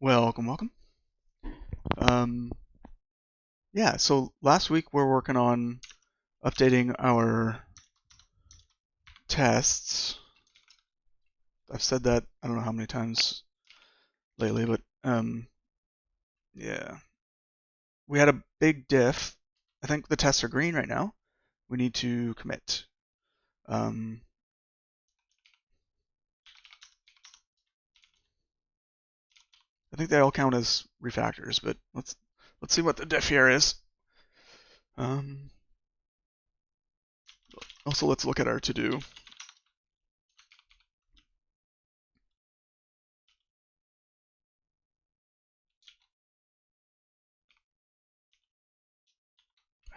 Welcome, welcome. Um, yeah, so last week we're working on updating our tests. I've said that I don't know how many times lately, but yeah. We had a big diff. I think the tests are green right now. We need to commit. Um, I think they all count as refactors, but let's see what the diff here is. Um, Also, let's look at our to-do.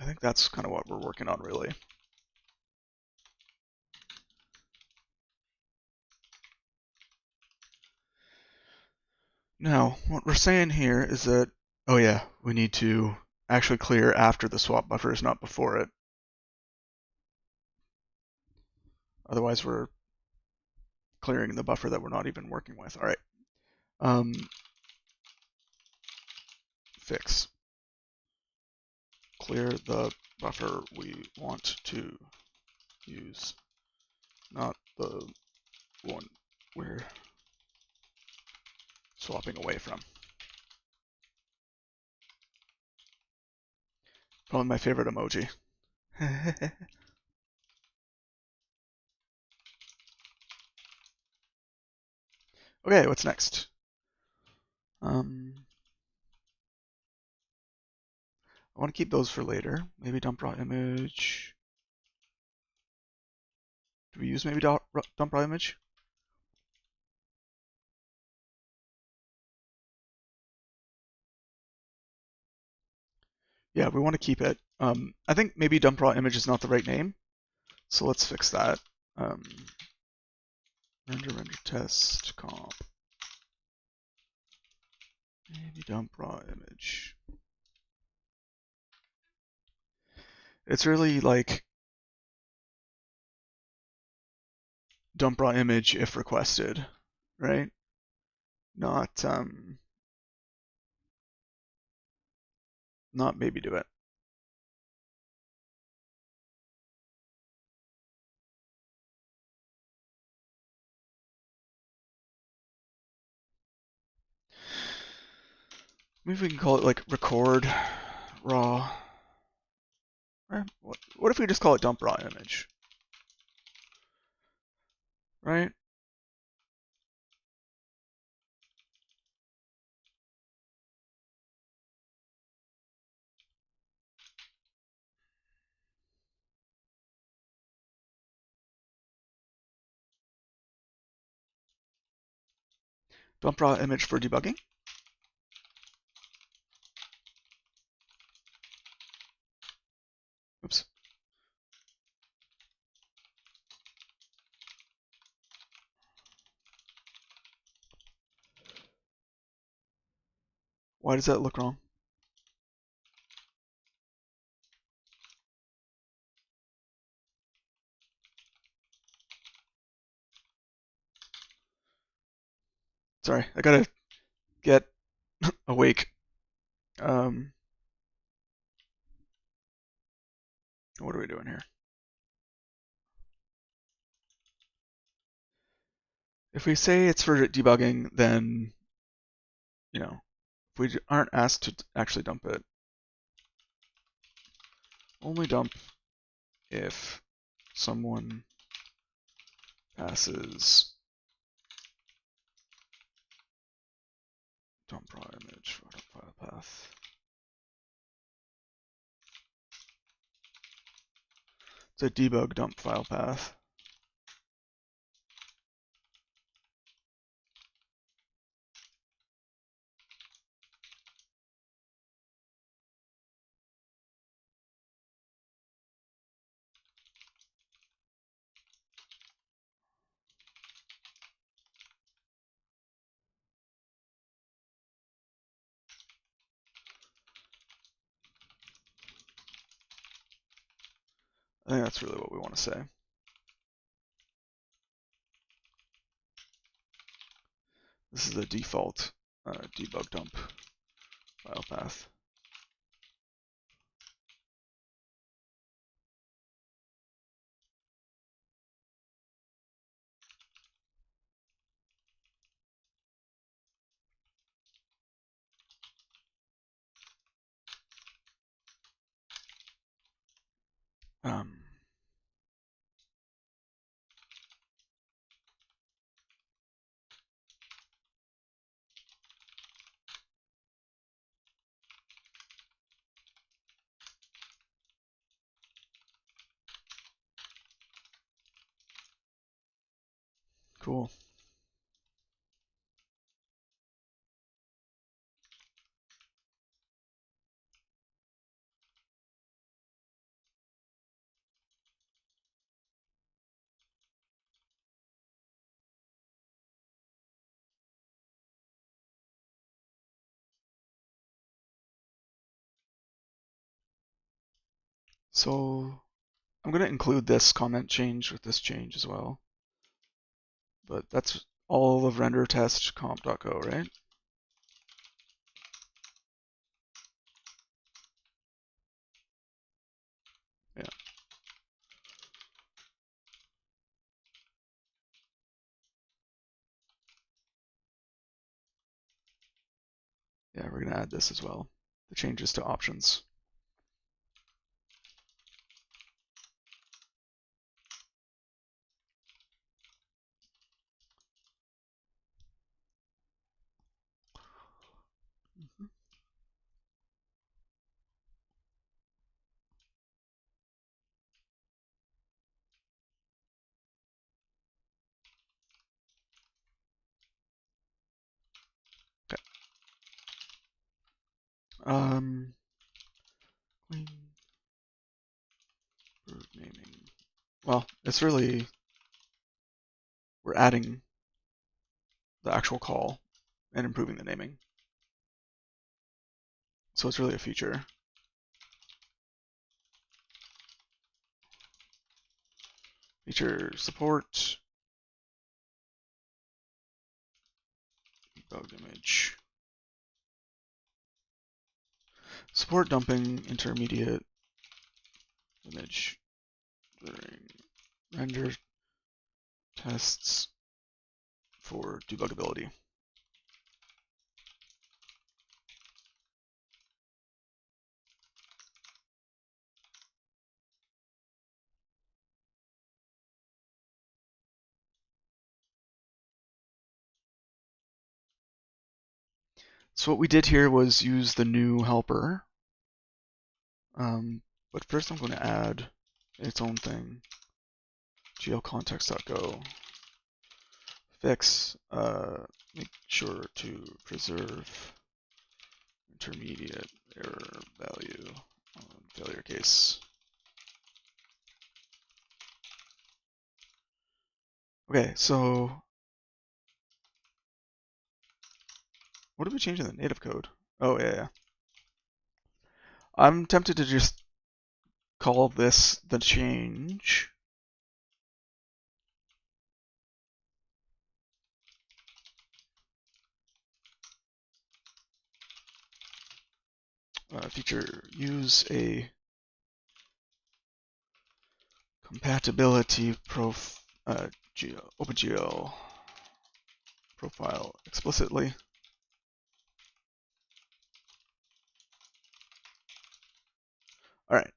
I think that's kind of what we're working on, really. Now, what we're saying here is that, oh yeah, we need to actually clear after the swap buffers, not before it. Otherwise, we're clearing the buffer that we're not even working with. All right. Um, Fix. Clear the buffer we want to use, not the one we're swapping away from. Probably my favorite emoji. Okay, what's next? I want to keep those for later. Maybe dump raw image. Do we use maybe dump raw image? Yeah, we want to keep it. I think maybe dump raw image is not the right name, so let's fix that. Render test comp. Maybe dump raw image. It's really like dump raw image if requested, right? Not maybe do it. Maybe we can call it like record raw. What if we just call it dump raw image? Right? Dump raw image for debugging. Oops. Why does that look wrong? Sorry, I gotta get awake. What are we doing here? If we say it's for debugging, then, if we aren't asked to actually dump it, only dump if someone passes dump raw image file path. It's a debug dump file path. I think that's really what we want to say. This is the default. debug dump file path. Um, cool. So I'm going to include this comment change with this change as well. But that's all of render test comp.go, right? Yeah. Yeah, we're going to add this as well. The changes to options. Okay. Clean bird naming. Well, it's really, we're adding the actual call and improving the naming. So it's really a feature. Feature support, debug image. Support dumping intermediate image during render tests for debugability. So what we did here was use the new helper. But first I'm going to add its own thing. glcontext.go. Fix, make sure to preserve intermediate error value on failure case. Okay, so what did we change in the native code? Oh, yeah. I'm tempted to just call this the change. Feature use a compatibility OpenGL profile explicitly. All right.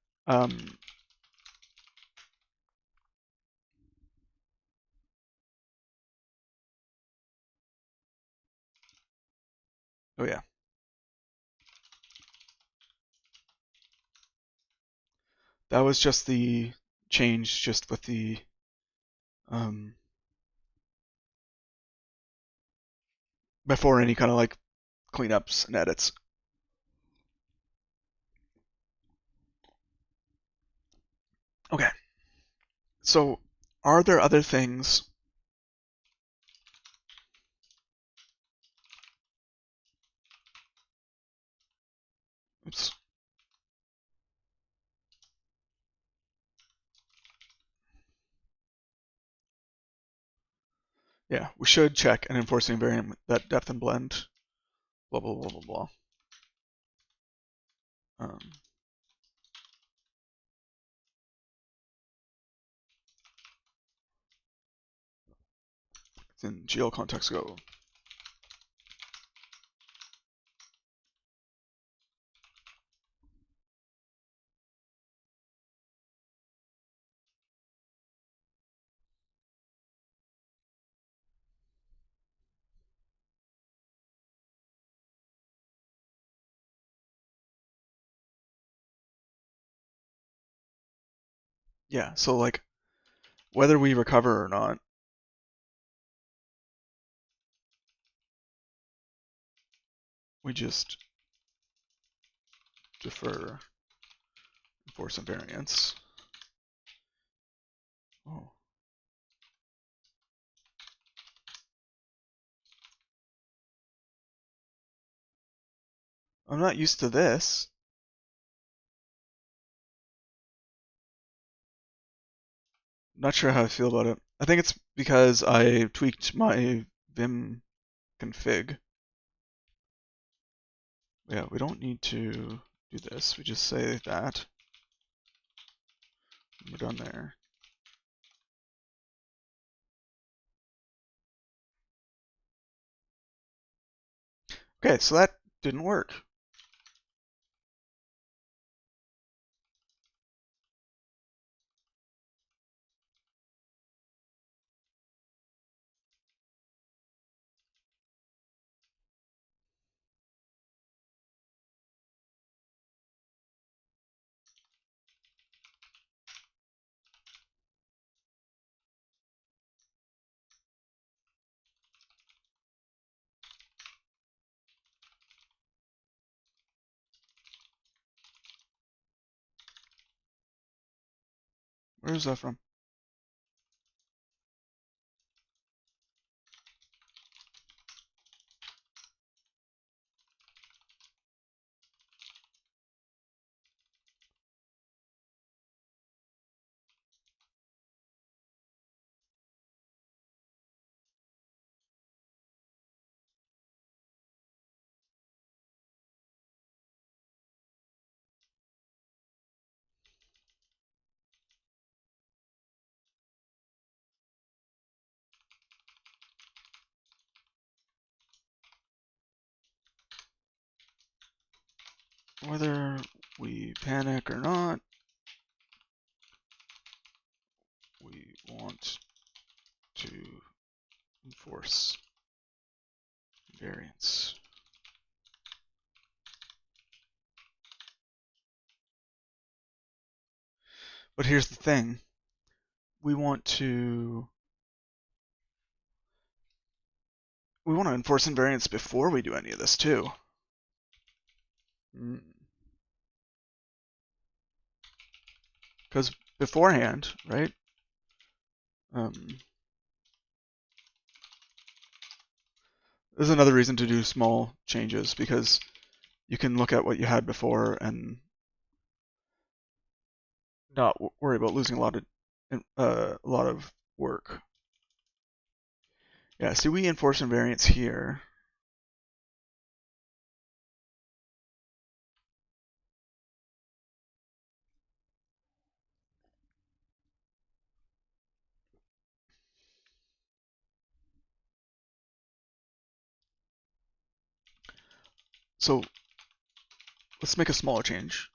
Oh yeah. That was just the change, just with the before any kind of like cleanups and edits. Okay. So, are there other things? Oops. Yeah, we should check an enforcing variant that depth and blend blah, blah, blah, blah, blah. It's in GL context go. Yeah, so like whether we recover or not, we just defer for some variance. Oh. I'm not used to this. Not sure how I feel about it. I think it's because I tweaked my Vim config. Yeah, we don't need to do this. We just say that. We're done there. Okay, so that didn't work. Where is that from? Whether we panic or not, we want to enforce variance. But here's the thing. We want to enforce invariance before we do any of this too. Because beforehand, right? This is another reason to do small changes, because you can look at what you had before and not worry about losing a lot of work. Yeah, see, we enforce invariance here. So let's make a smaller change.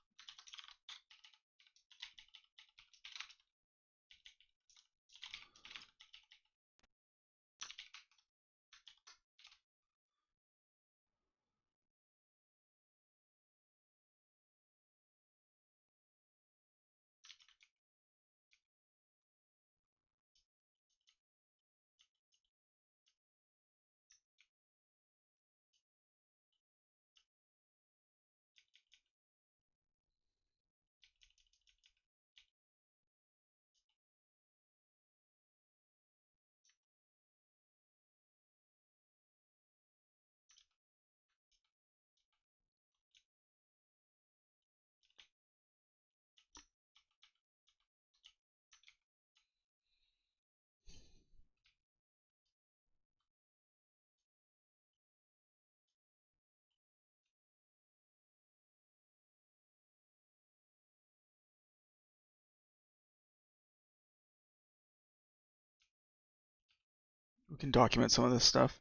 we can document some of this stuff.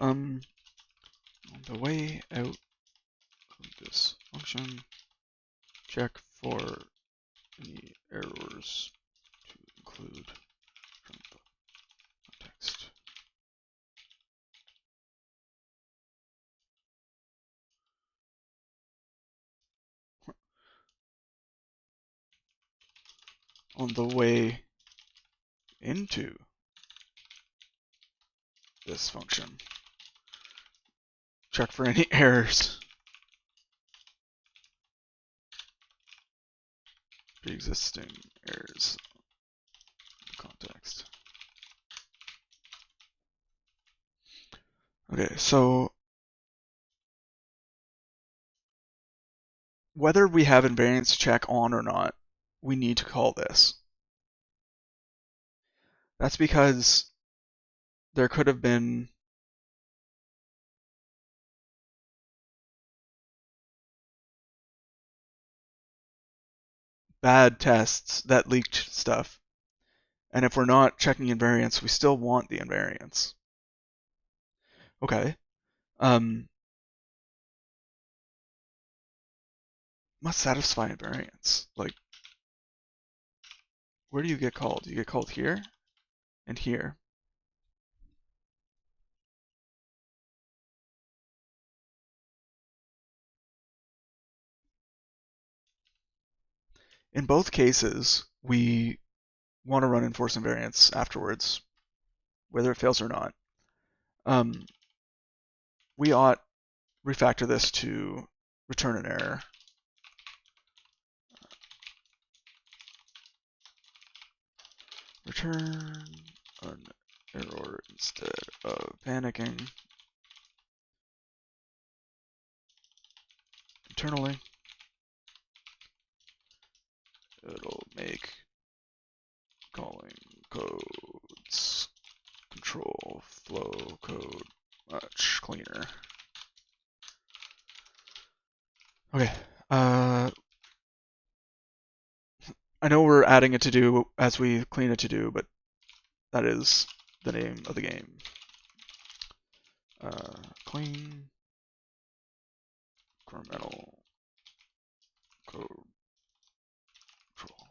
On the way out of this function, check for any errors to include from the context. On the way into this function, check for any errors. Pre-existing errors in context. Okay, so whether we have invariance check on or not, we need to call this. That's because there could have been bad tests that leaked stuff. And if we're not checking invariance, we still want the invariance. Okay. Must satisfy invariance. Like, where do you get called? You get called here and here. In both cases, we want to run enforce invariance afterwards, whether it fails or not. We ought refactor this to return an error. Return an error instead of panicking internally. It'll make calling codes control flow code much cleaner. Okay. I know we're adding a to-do as we clean a to-do, but that is the name of the game. Clean incremental code control.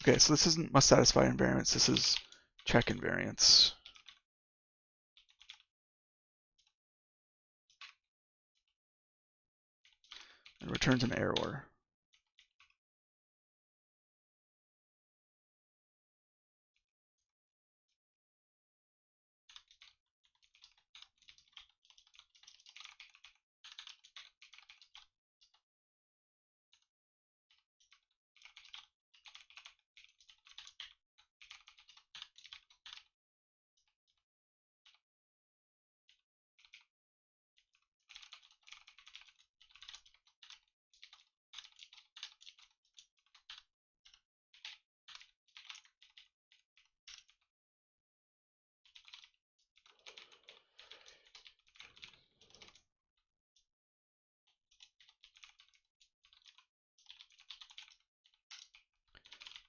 Okay, so this isn't must satisfy invariance, this is check invariance. And returns an error.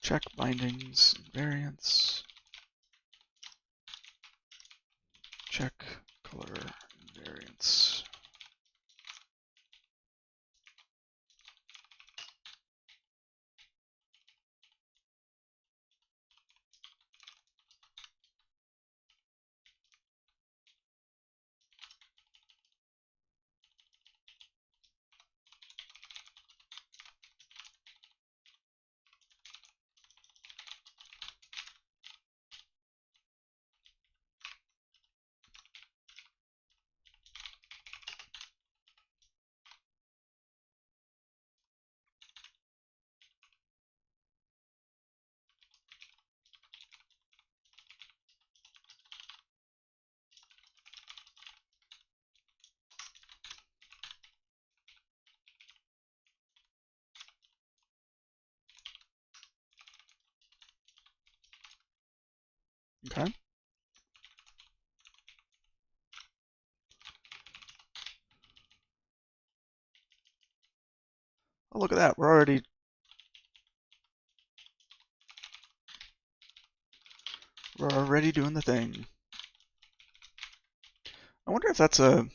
Check bindings invariance. Check color invariance. Okay. Oh, look at that. We're already doing the thing. I wonder if that's a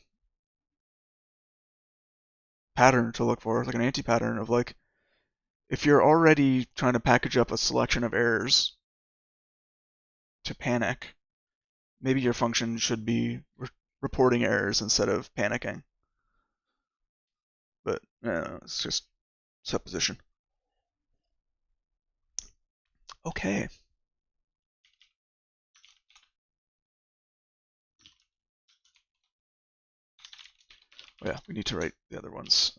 pattern to look for, like an anti-pattern of like, if you're already trying to package up a selection of errors to panic, maybe your function should be reporting errors instead of panicking. But it's just supposition. Okay. Oh, yeah, we need to write the other ones.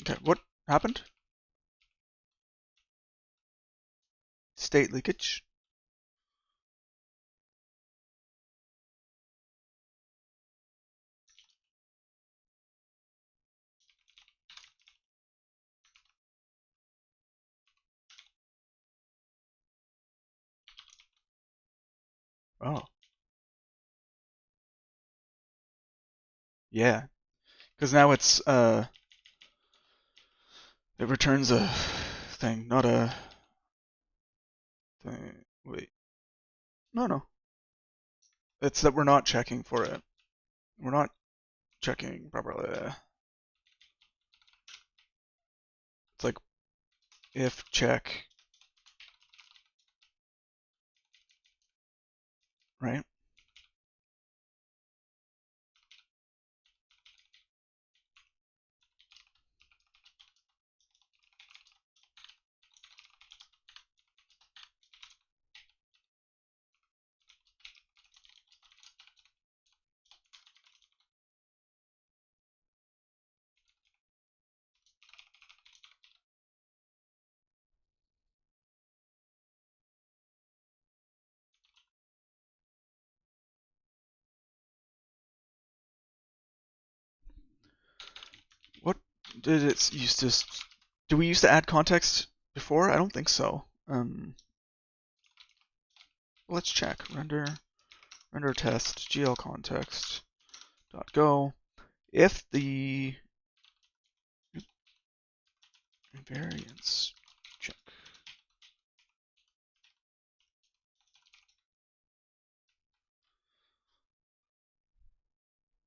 Okay, what happened? State leakage. Oh, yeah. Because now it returns a thing, not a thing. Wait, no. It's that we're not checking for it. We're not checking properly. It's like if check, right? What did it used to? Do we used to add context before? I don't think so. Let's check. Render test gl context dot go. If the variance check.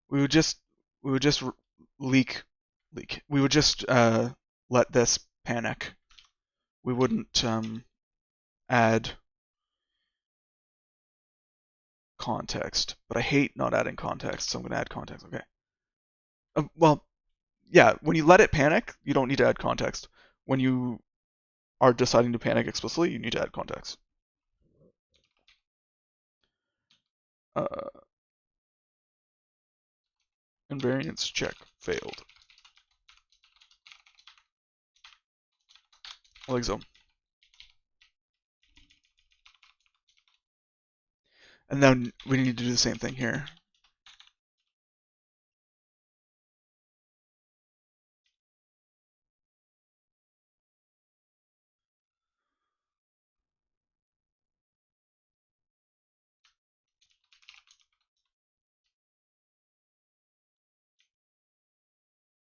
We would just leak. We would just let this panic. We wouldn't add context. But I hate not adding context, so I'm going to add context. Okay. Well, yeah. When you let it panic, you don't need to add context. When you are deciding to panic explicitly, you need to add context. Invariance check failed. Like so. And then we need to do the same thing here.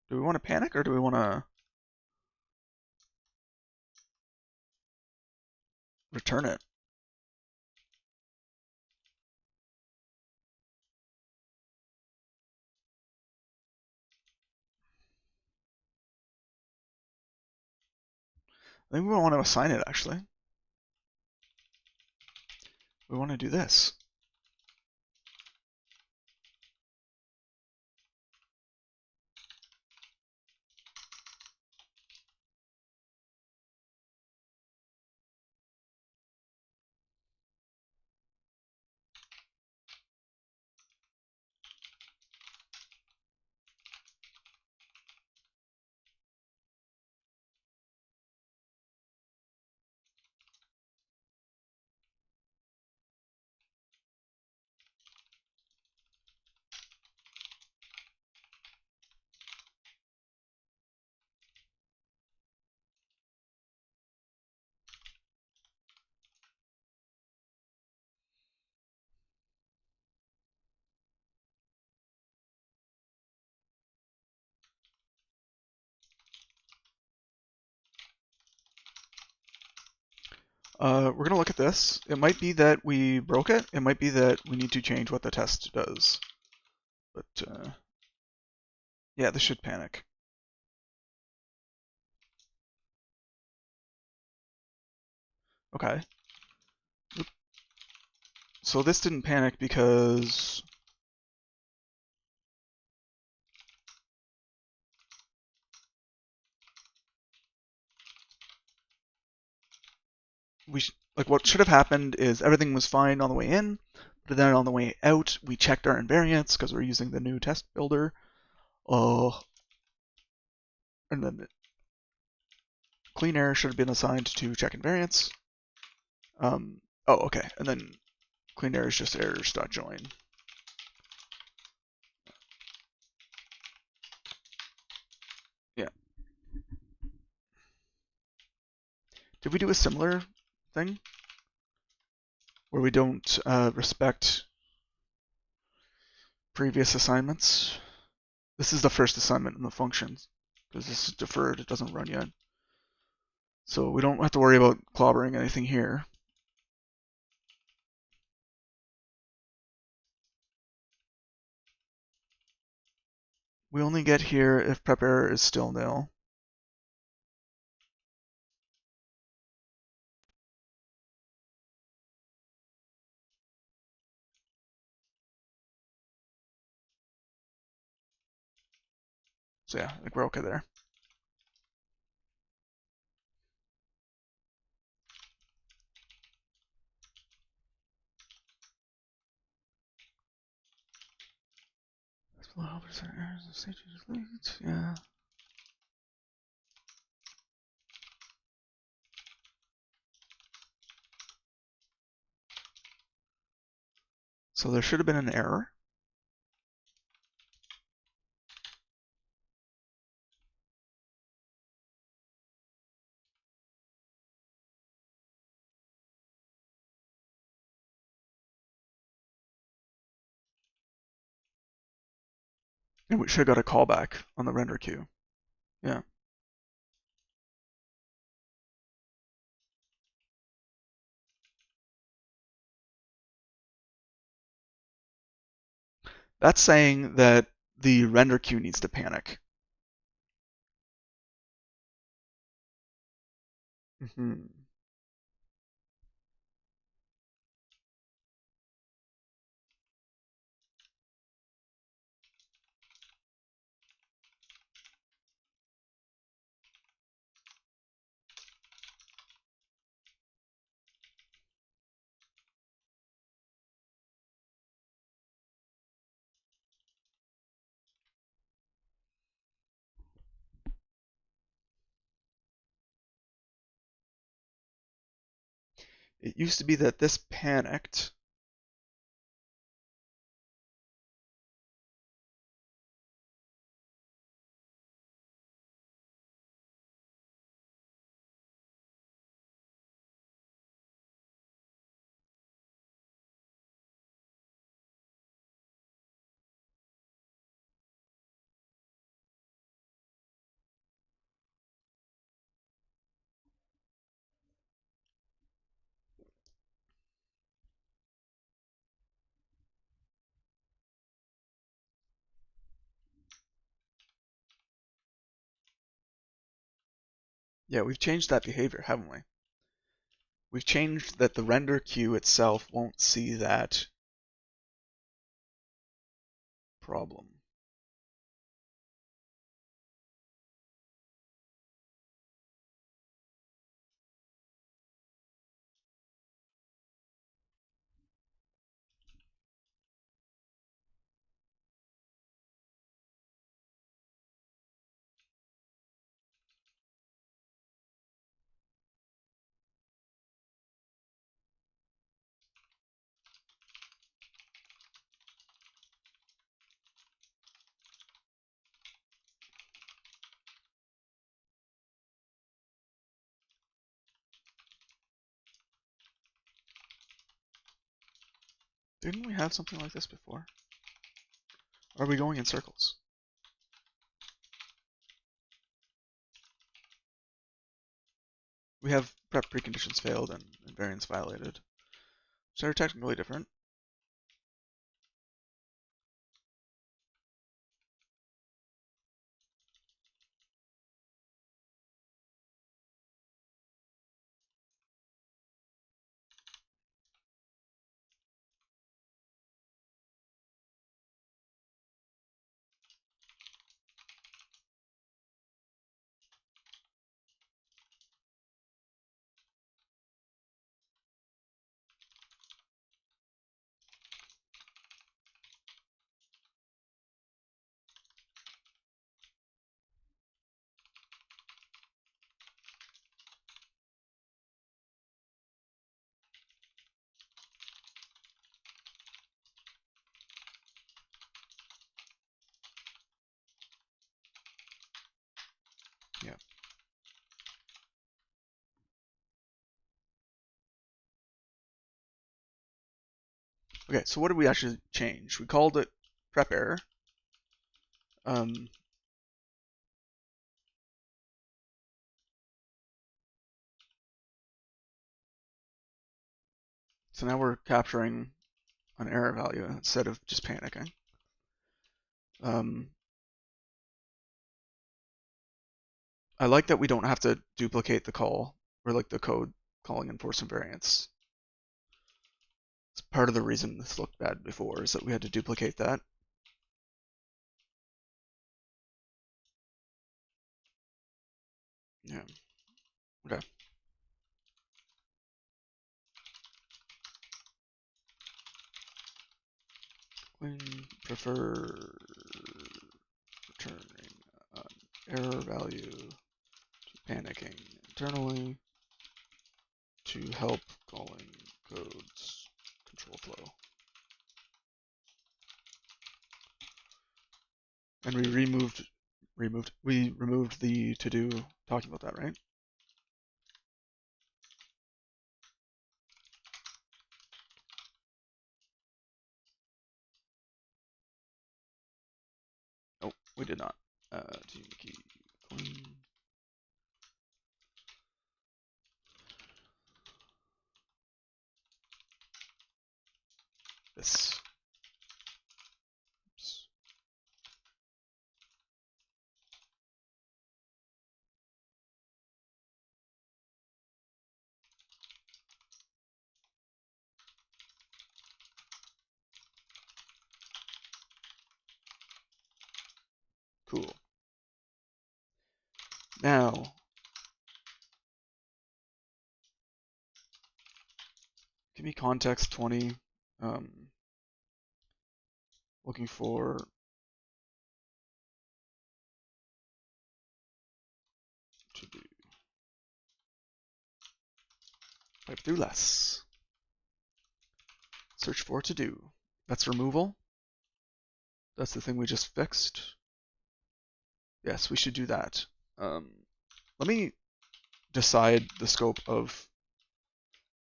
Do we want to panic or do we want to return it? I think we want to assign it actually. We want to do this. We're gonna look at this. It might be that we broke it. It might be that we need to change what the test does. But yeah, this should panic. Okay. So this didn't panic because like what should have happened is everything was fine on the way in, but then on the way out we checked our invariants because we're using the new test builder. And then clean error should have been assigned to check invariants. Oh, okay. And then clean error is just errors.join. Yeah. Did we do a similar thing where we don't respect previous assignments? This is the first assignment in the function because this is deferred. It doesn't run yet. So we don't have to worry about clobbering anything here. We only get here if prep error is still nil. So yeah, I think we're okay there. Yeah. So there should have been an error. And we should have got a callback on the render queue. Yeah. That's saying that the render queue needs to panic. Mm-hmm. It used to be that this panicked. Yeah, we've changed that behavior, haven't we? We've changed that the render queue itself won't see that problem. Didn't we have something like this before? Are we going in circles? we have prep preconditions failed and invariance violated. So they're technically different. Yeah. Okay, so what did we actually change? We called it prep error. Um, so now we're capturing an error value instead of just panicking. I like that we don't have to duplicate the call or like the code calling enforce invariance. It's part of the reason this looked bad before is that we had to duplicate that. Yeah. Okay. We prefer returning an error value to panicking internally to help calling codes control flow. And we removed the to do talking about that, right? Oh, we did not. Team key clean. This. Oops. Cool. Now, give me context 20. Looking for to do. Pipe through less. Search for to do. That's removal. That's the thing we just fixed. Yes, we should do that. Let me decide the scope of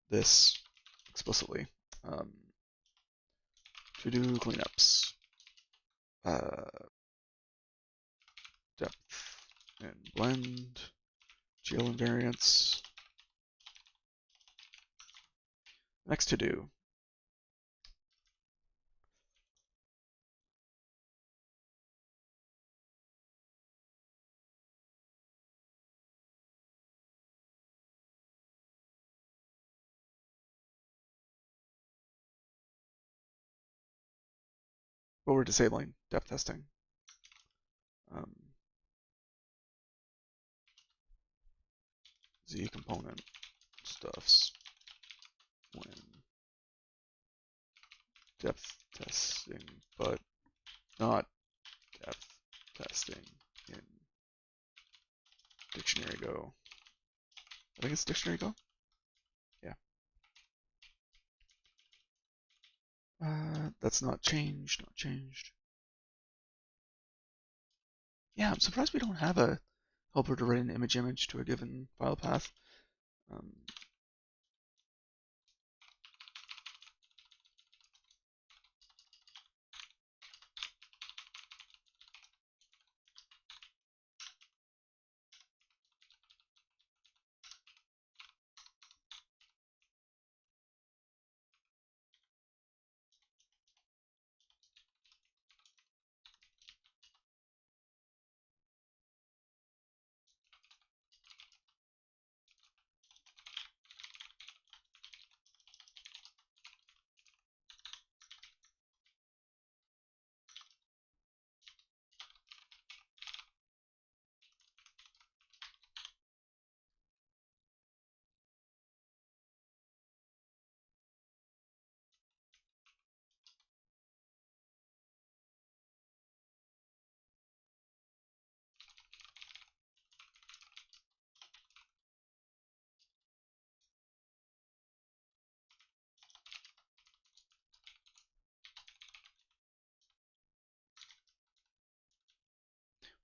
this explicitly. To do cleanups. Depth and blend. GL invariance. Next to do. But we're disabling depth testing. Z component stuffs when depth testing, but not depth testing in dictionary go. I think it's dictionary go. Yeah. That's not changed. Not changed. Yeah, I'm surprised we don't have a helper to write an image to a given file path.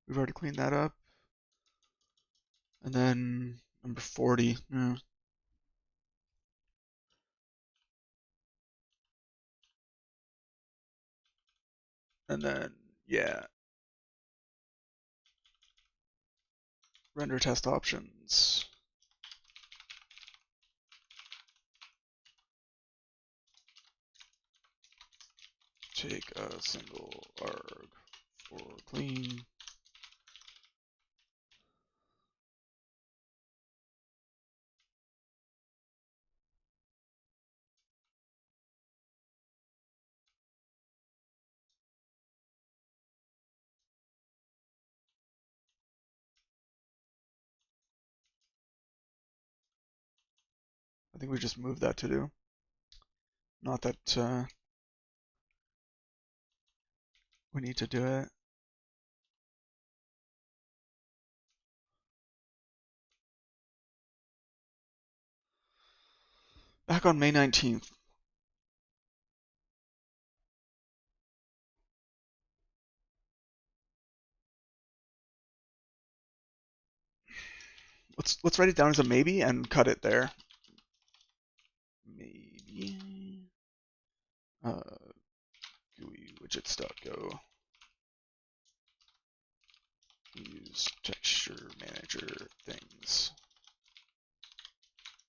We've already cleaned that up. And then number 40. Yeah. And then, yeah, render test options. Take a single arg for clean. I think we just moved that to do. Not that we need to do it. Back on May 19th. Let's write it down as a maybe and cut it there. Maybe. GUI widgets.go. Use texture manager things.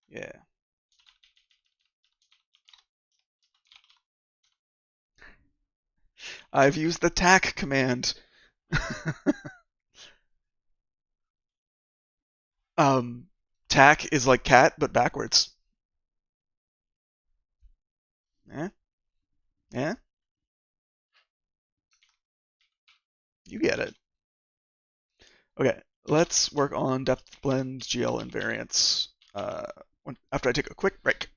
Yeah. I've used the tac command. Tac is like cat, but backwards. Yeah? Yeah? You get it. Okay, let's work on depth blend, GL invariance after I take a quick break.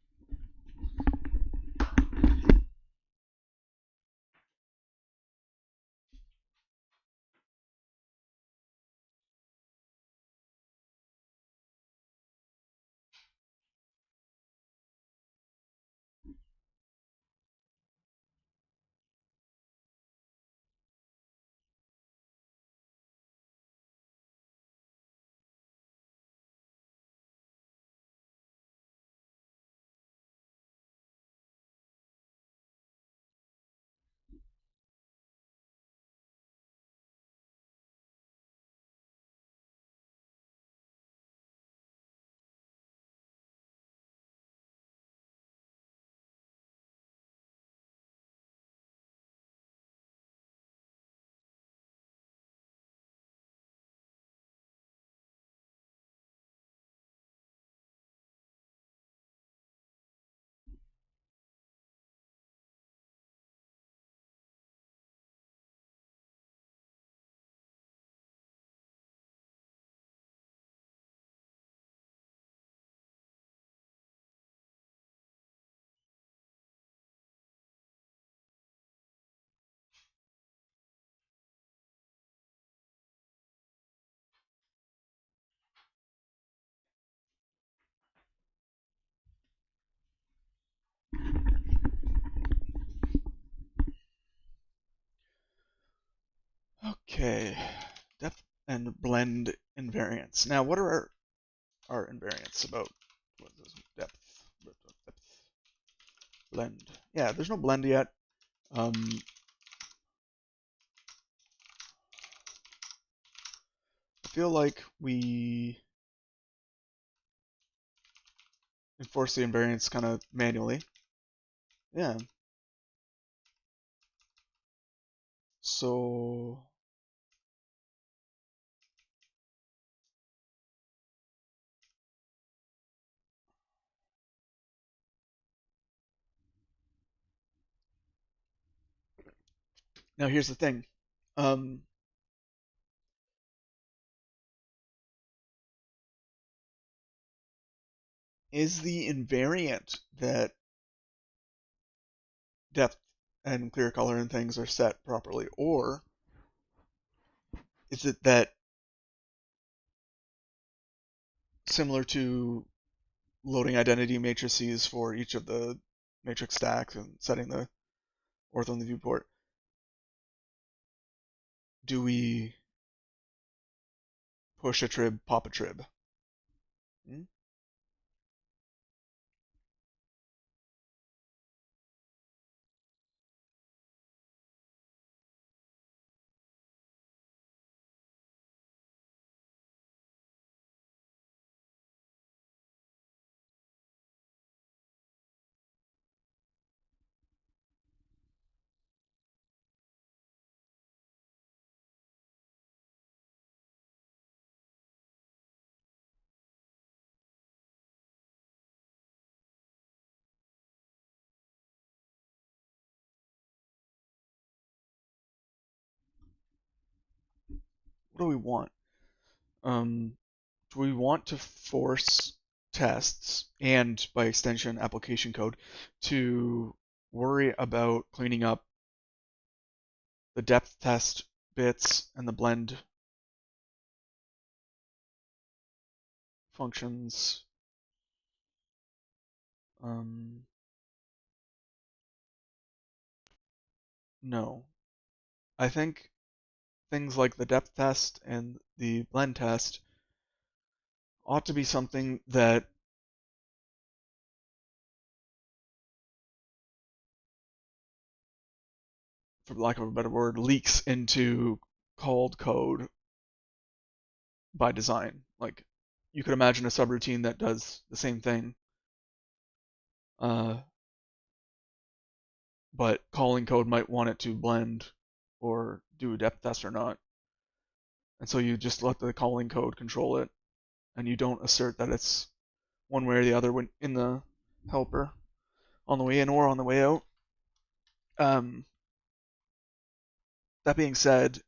Okay, depth and blend invariance. Now, what are our invariants about? What is depth, blend? Yeah, there's no blend yet. I feel like we enforce the invariance kind of manually. Yeah. So now here's the thing. Is the invariant that depth and clear color and things are set properly, or is it that similar to loading identity matrices for each of the matrix stacks and setting the ortho in the viewport, do we push a trib, pop a trib. Hmm? What do we want? Do we want to force tests and, by extension, application code to worry about cleaning up the depth test bits and the blend functions? Um, no. I think things like the depth test and the blend test ought to be something that for lack of a better word, leaks into called code by design. Like you could imagine a subroutine that does the same thing, uh, but calling code might want it to blend or do a depth test or not. And so you just let the calling code control it, and you don't assert that it's one way or the other when in the helper on the way in or on the way out. Um, that being said,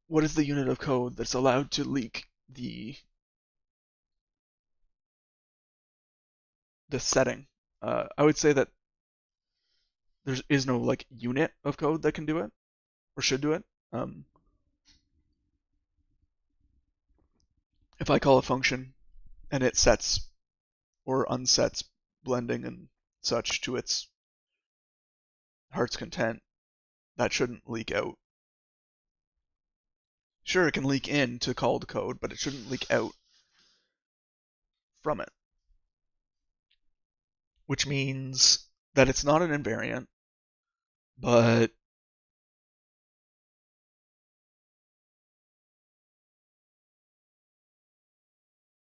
what is the unit of code that's allowed to leak the setting? I would say that there is no like unit of code that can do it or should do it. Um, if I call a function and it sets or unsets blending and such to its heart's content, that shouldn't leak out. Sure, it can leak into called code, but it shouldn't leak out from it, which means that it's not an invariant, but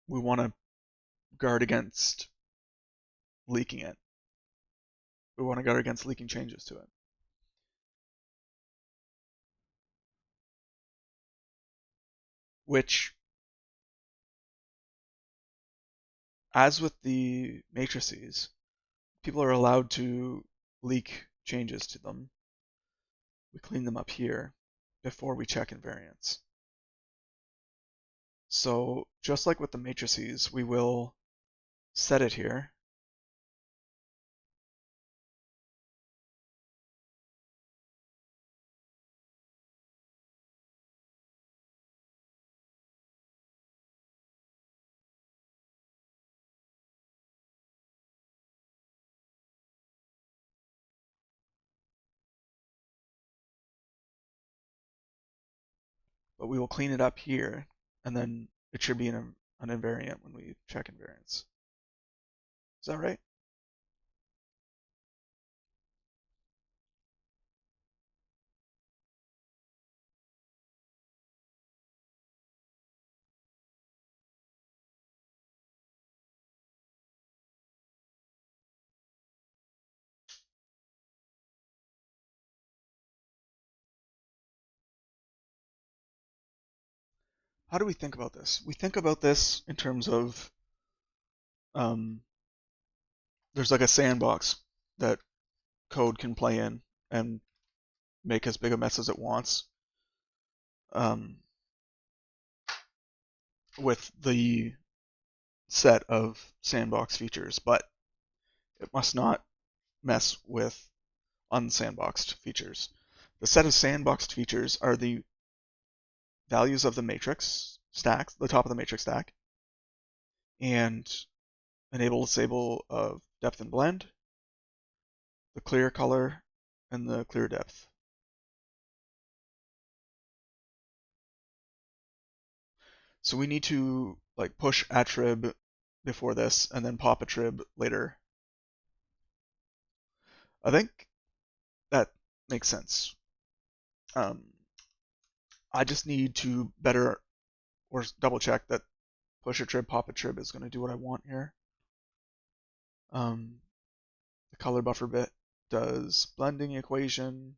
we want to guard against leaking it. We want to guard against leaking changes to it. Which, as with the matrices, people are allowed to leak changes to them. We clean them up here before we check invariants. So just like with the matrices, we will set it here. But we will clean it up here, and then it should be an invariant when we check invariants. Is that right? How do we think about this? We think about this in terms of um, there's like a sandbox that code can play in and make as big a mess as it wants um, with the set of sandbox features, but it must not mess with unsandboxed features. The set of sandboxed features are the values of the matrix stack, the top of the matrix stack, and enable disable of depth and blend, the clear color, and the clear depth. So we need to like push attrib before this and then pop attrib later. I think that makes sense. I just need to better or double check that push attrib, pop attrib is going to do what I want here. The color buffer bit does blending equation.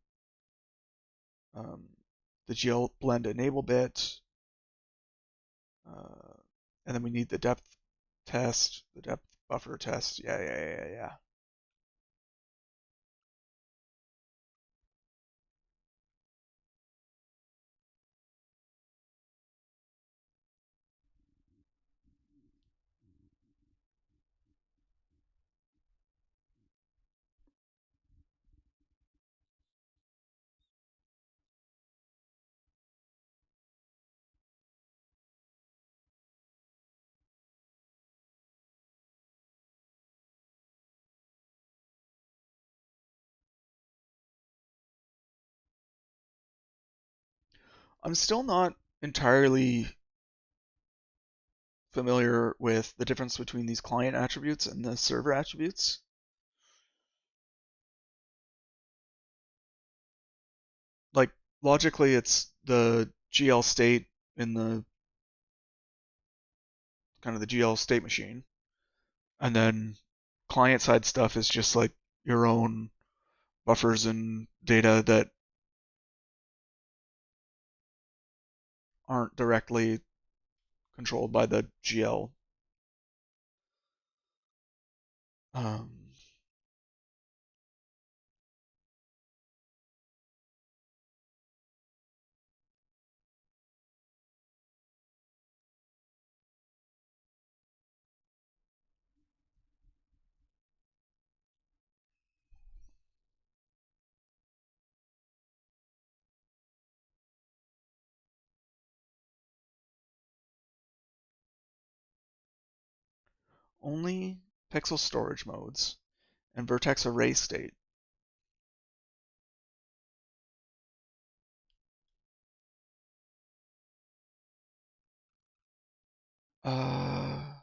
The GL blend enable bit. And then we need the depth test, the depth buffer test. Yeah. I'm still not entirely familiar with the difference between these client attributes and the server attributes. Like logically, it's the GL state in the kind of the GL state machine, and then client side stuff is just like your own buffers and data that aren't directly controlled by the GL. Um, only pixel storage modes and vertex array state. Uh,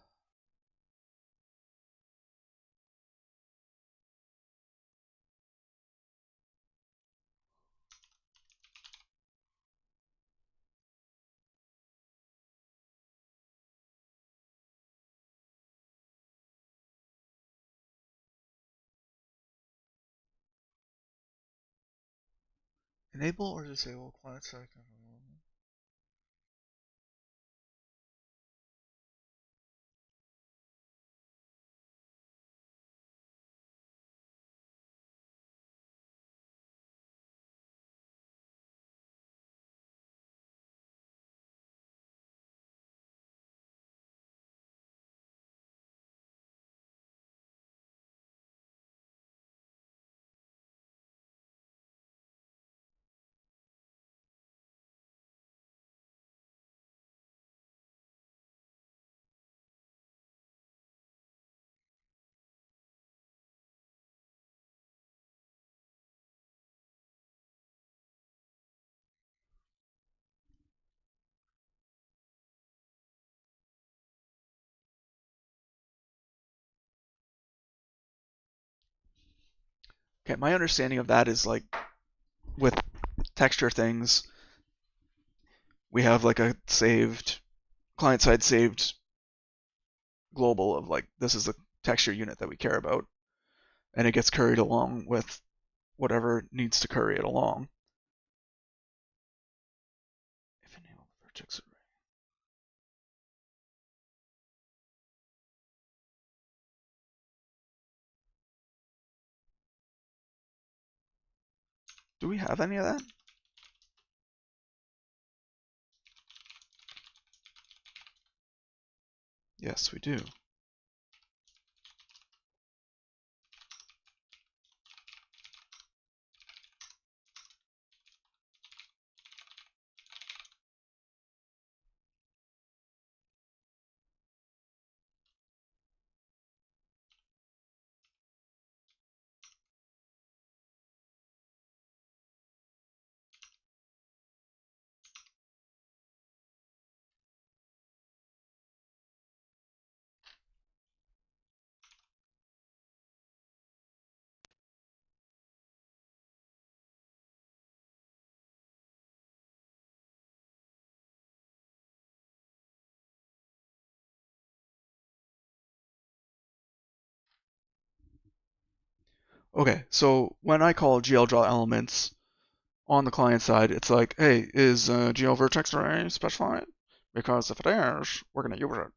enable or disable client side. Okay, my understanding of that is like with texture things, we have like a saved client side saved global of like this is the texture unit that we care about, and it gets curried along with whatever needs to curry it along. If enable vertex array. Do we have any of that? Yes, we do. Okay, so when I call GL draw elements on the client side, it's like, hey, is GL vertex array specified? Because if it is, we're going to use it.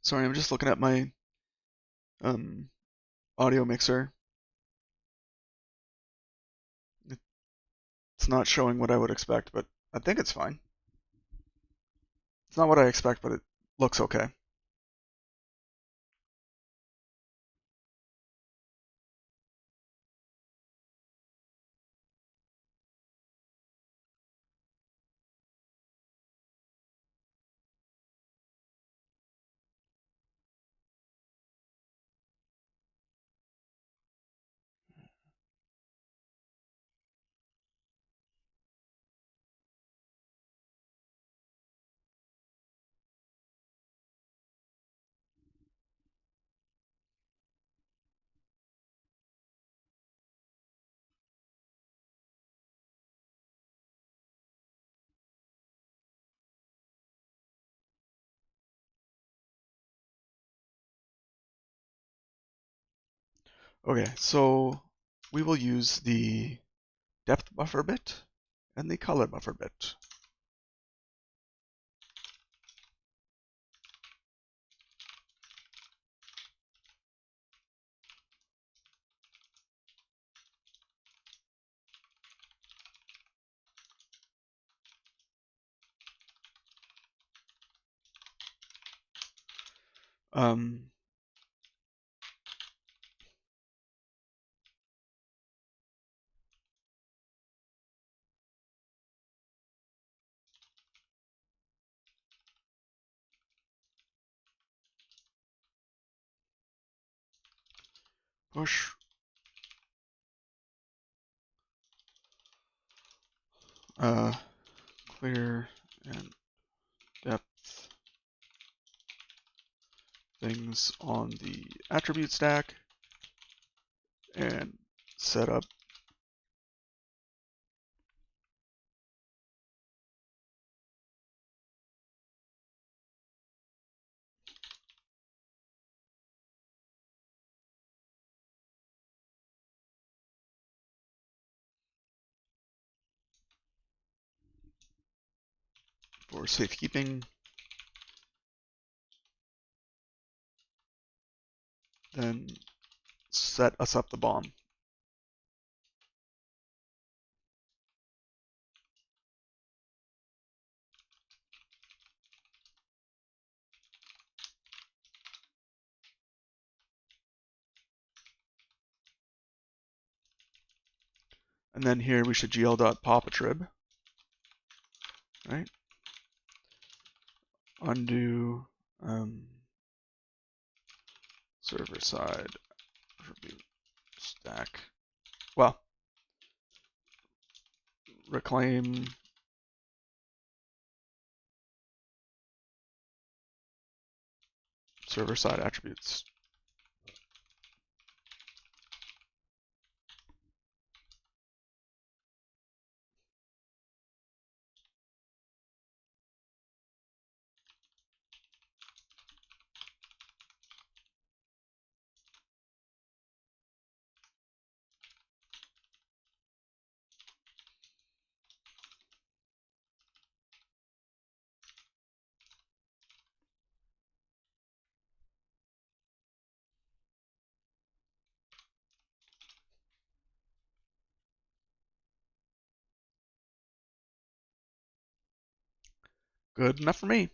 Sorry, I'm just looking at my um, audio mixer. It's not showing what I would expect, but I think it's fine. It's not what I expect, but it looks okay. Okay, so we will use the depth buffer bit and the color buffer bit. Um, push clear and depth things on the attribute stack and set up for safekeeping, then set us up the bomb. And then here we should gl.popAttrib, right? Undo server side attribute stack. Well, reclaim server side attributes. Good enough for me.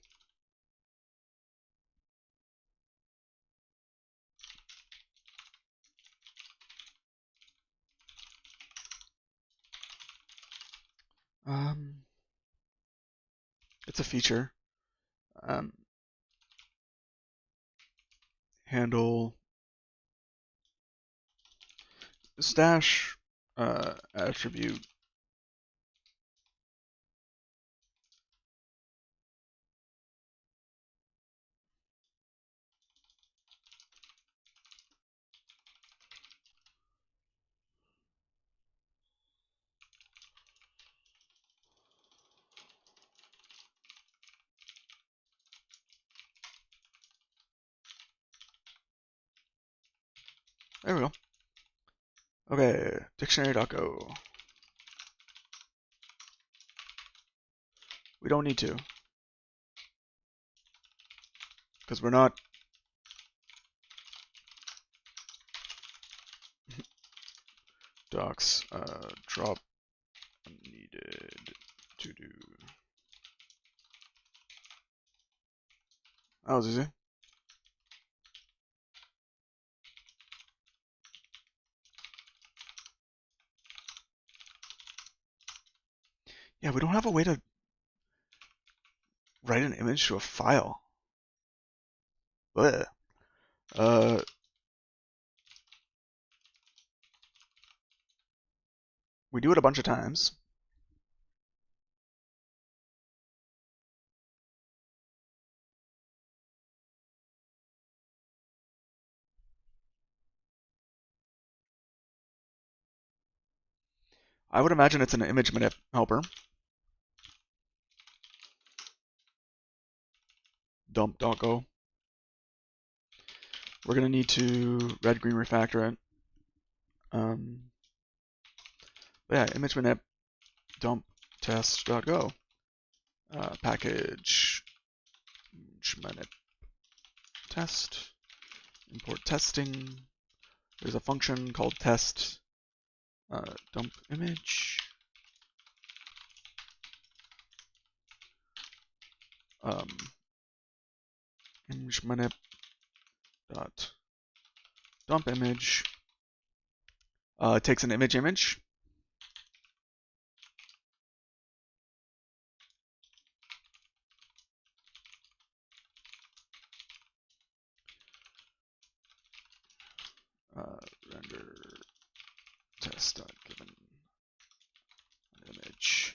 It's a feature. Handle stash attribute. There we go. Okay, dictionary.go. We don't need to, because we're not docs drop needed to do. That was easy. Yeah, we don't have a way to write an image to a file. Blech. We do it a bunch of times. I would imagine it's an image manip helper. Dump.go. We're going to need to red-green refactor it. But yeah, image manip dump test.go. Package image manip test. Import testing. There's a function called test dump image. Image manip dot dump image. It takes an image. Render test given an image.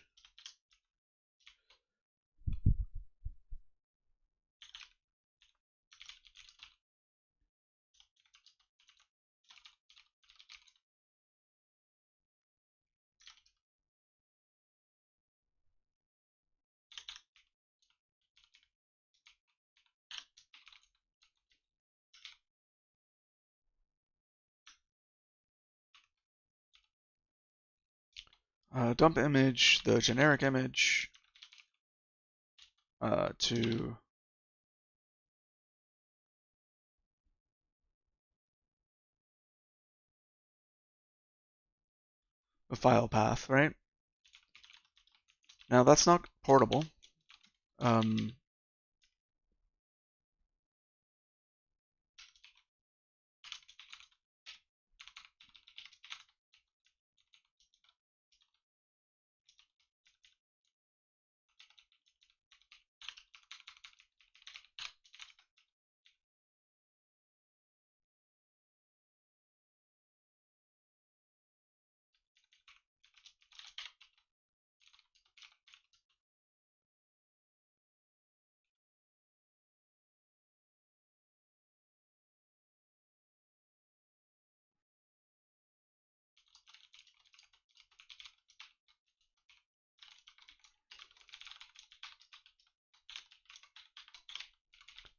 Dump image, the generic image, to a file path, right? Now that's not portable.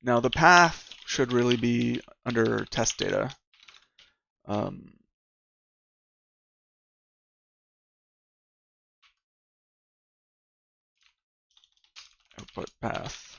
Now the path should really be under test data. Output path.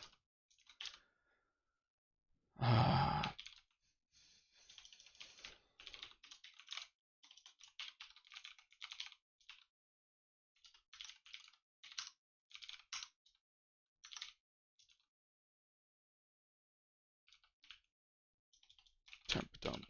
Temp dump.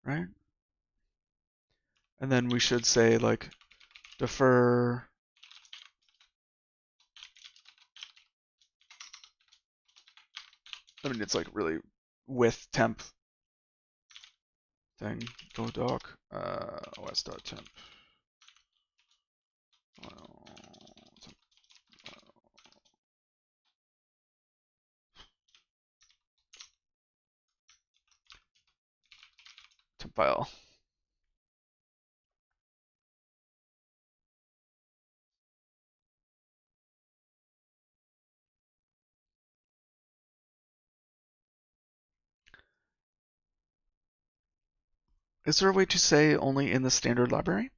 right? And then we should say like defer it's like really with temp thing. Go doc os.temp temp file. Is there a way to say only in the standard library?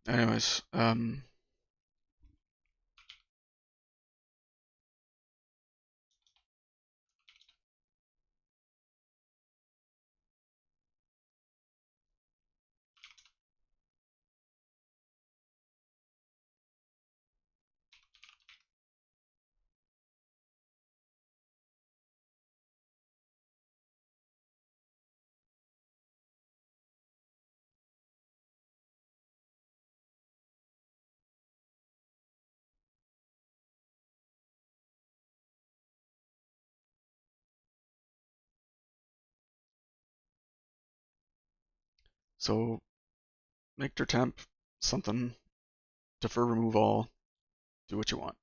Anyways, so make dir temp something, defer remove all, do what you want.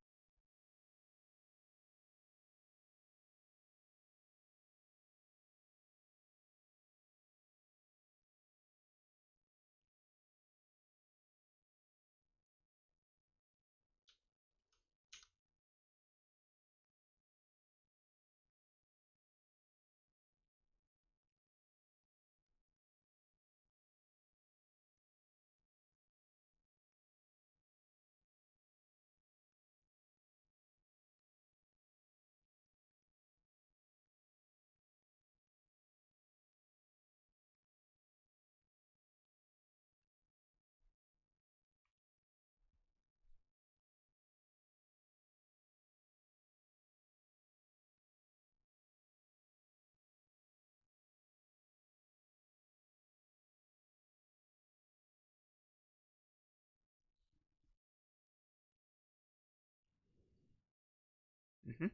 Mm-hmm.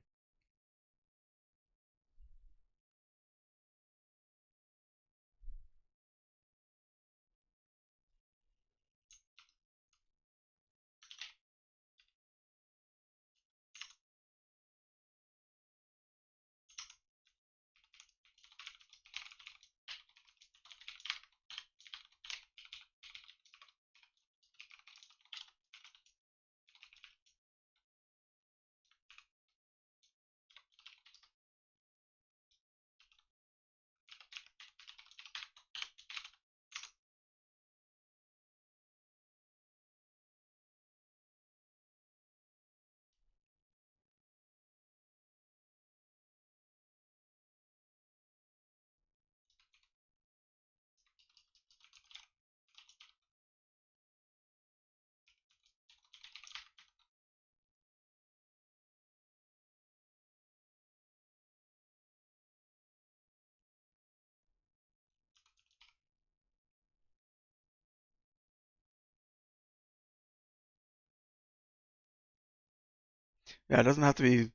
Yeah, it doesn't have to be.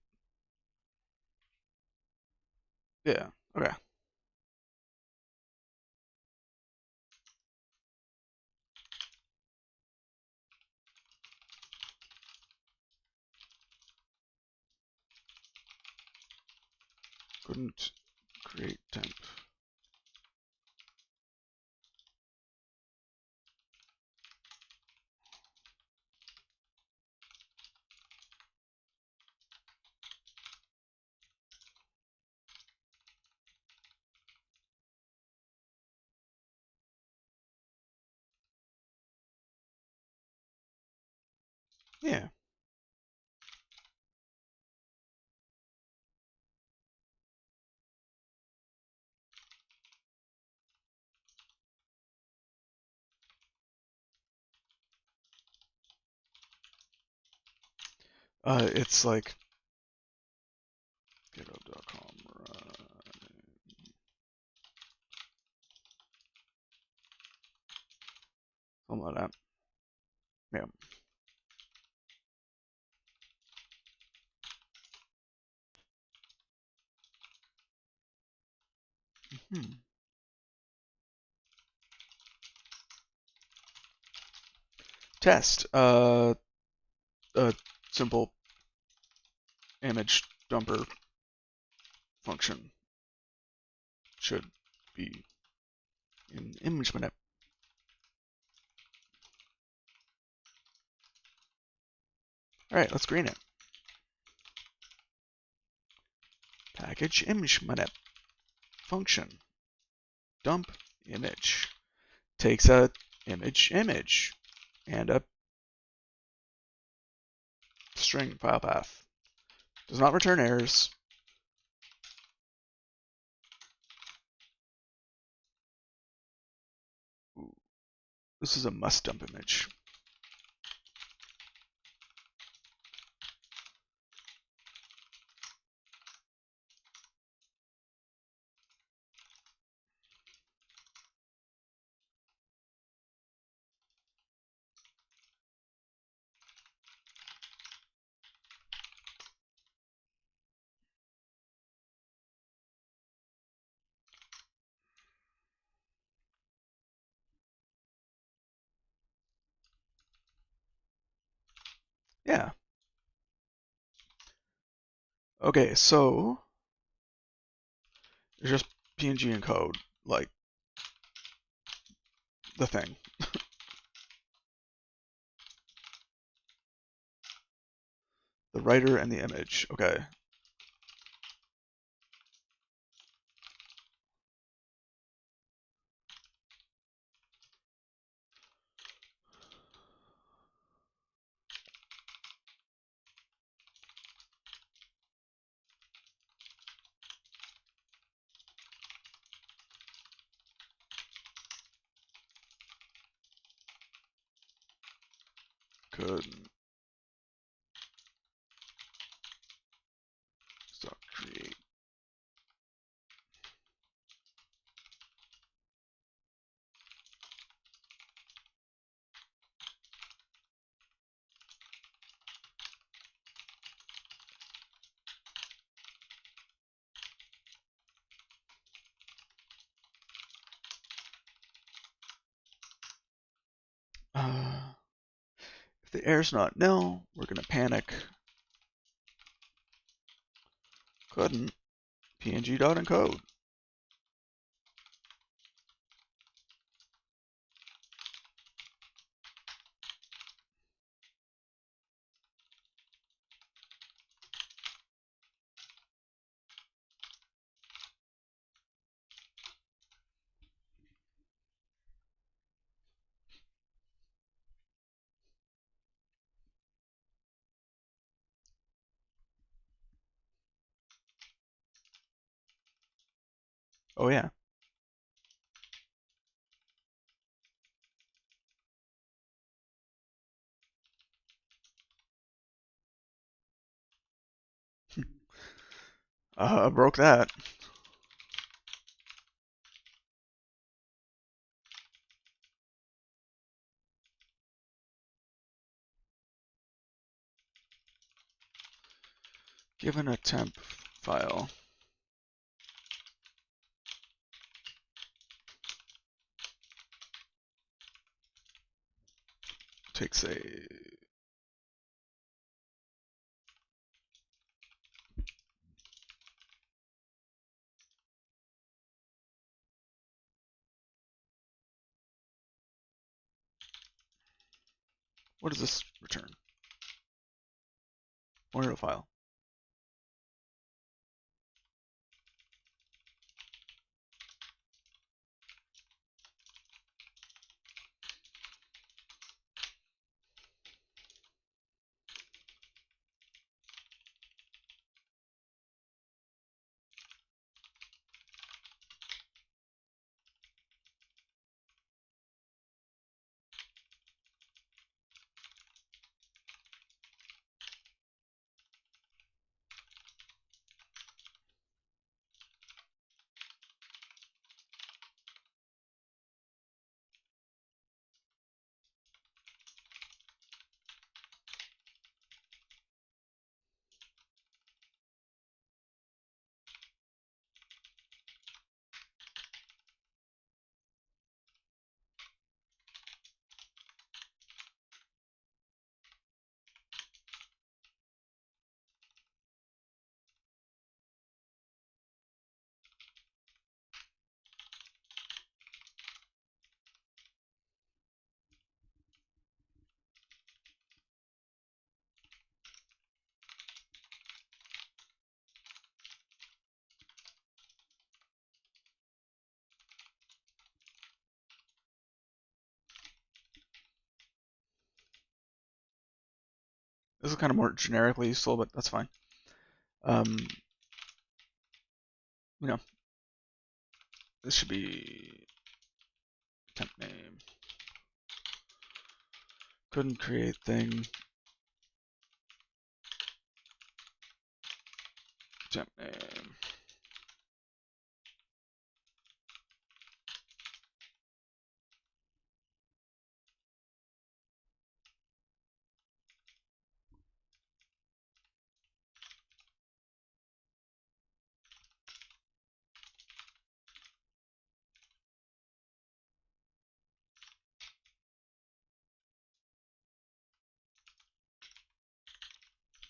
Yeah. Okay. Couldn't create temp. Yeah. It's like github.com run. Something like that. Yeah. Hmm. Test. A simple image dumper function should be in image manip. All right, let's green it. Package image manip function dump image takes a image and a string file path. Does not return errors. Ooh, this is a must dump image. Yeah. Okay, so there's just PNG encode, like the thing. The writer and the image. Okay. Could stop create. If the error's not nil, we're gonna panic. Couldn't. PNG.encode. Oh yeah. Broke that. Given a temp file. Takes a What does this return? Audio file. This is kind of more generically useful, but that's fine. You know, this should be temp name. Couldn't create thing. Temp name.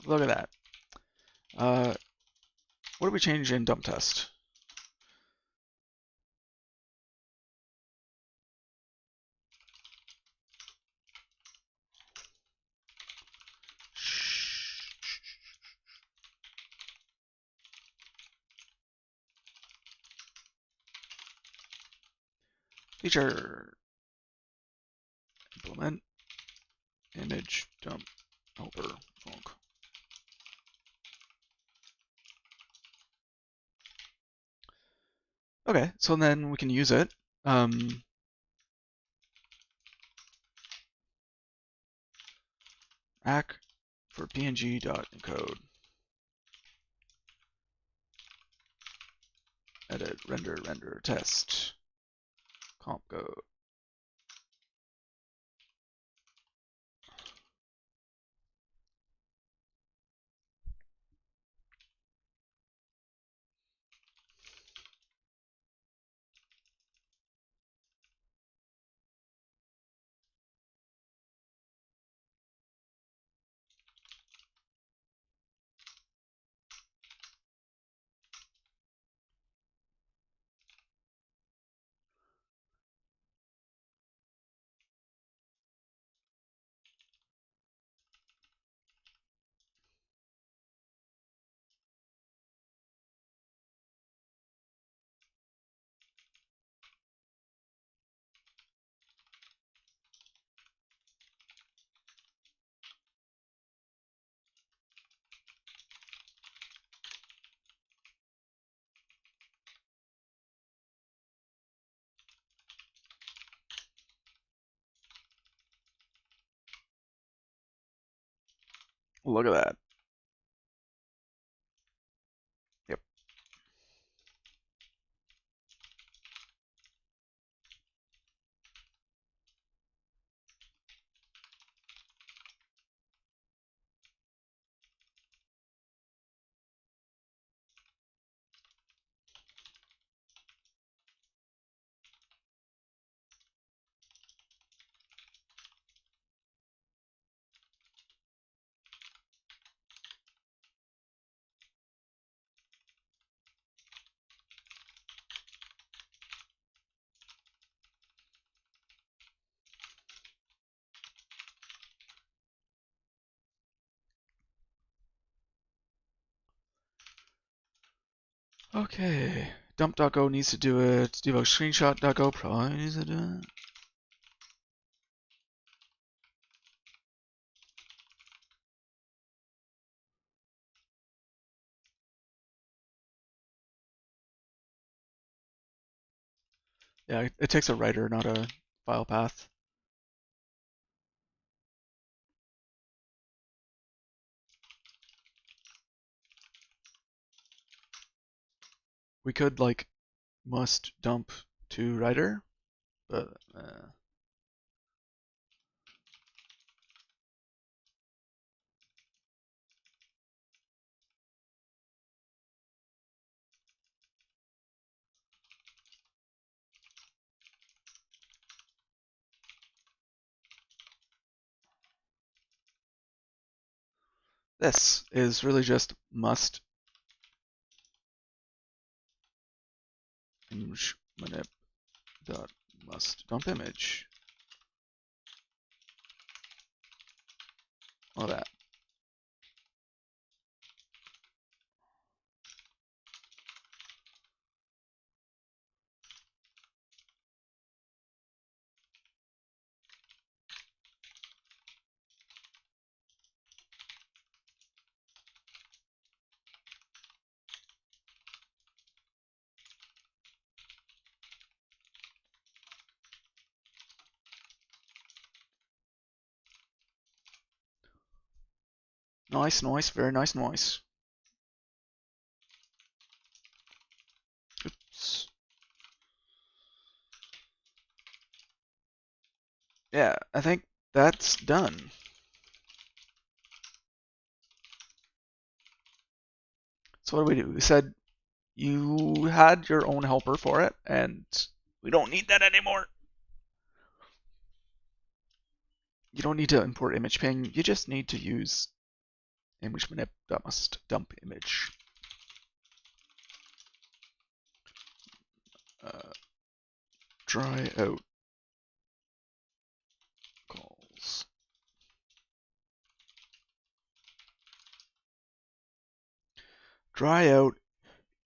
Look at that. What did we change in dump test? Feature implement image dump helper func. Okay, so then we can use it. Ack for png.encode. Edit, render, test. Comp go. Look at that. Yep. Okay, dump.go needs to do it. Debug screenshot.go probably needs to do it. Yeah, it takes a writer, not a file path. We could like must dump to writer, but this is really just must image manip dot must dump image. All that. Nice noise, very nice noise. Oops. Yeah, I think that's done. So what do we do? We said you had your own helper for it, and we don't need that anymore. You don't need to import image ping. You just need to use image manip must dump image. Dry out calls. Dry out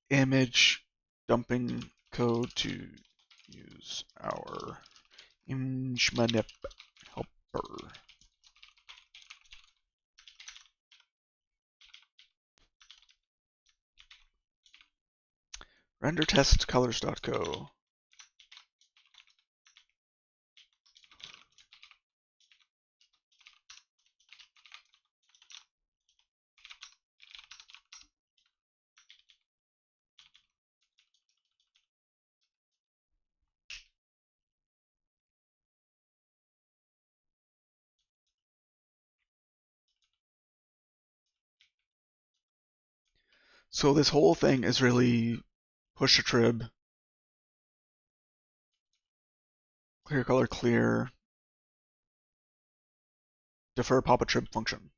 image dumping code to use our image manip helper. Render test colors.co. So this whole thing is really push a trib, clear color clear, defer pop a trib function.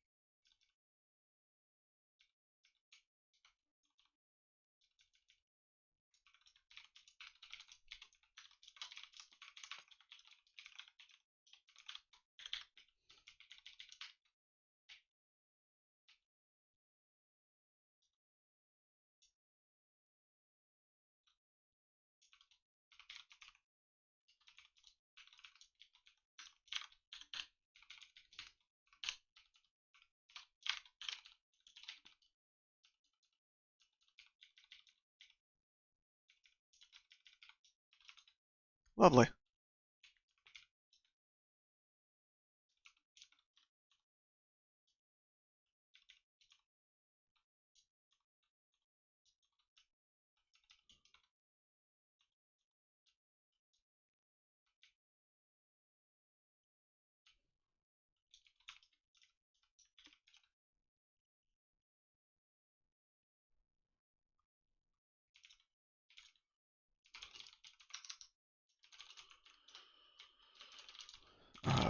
Lovely.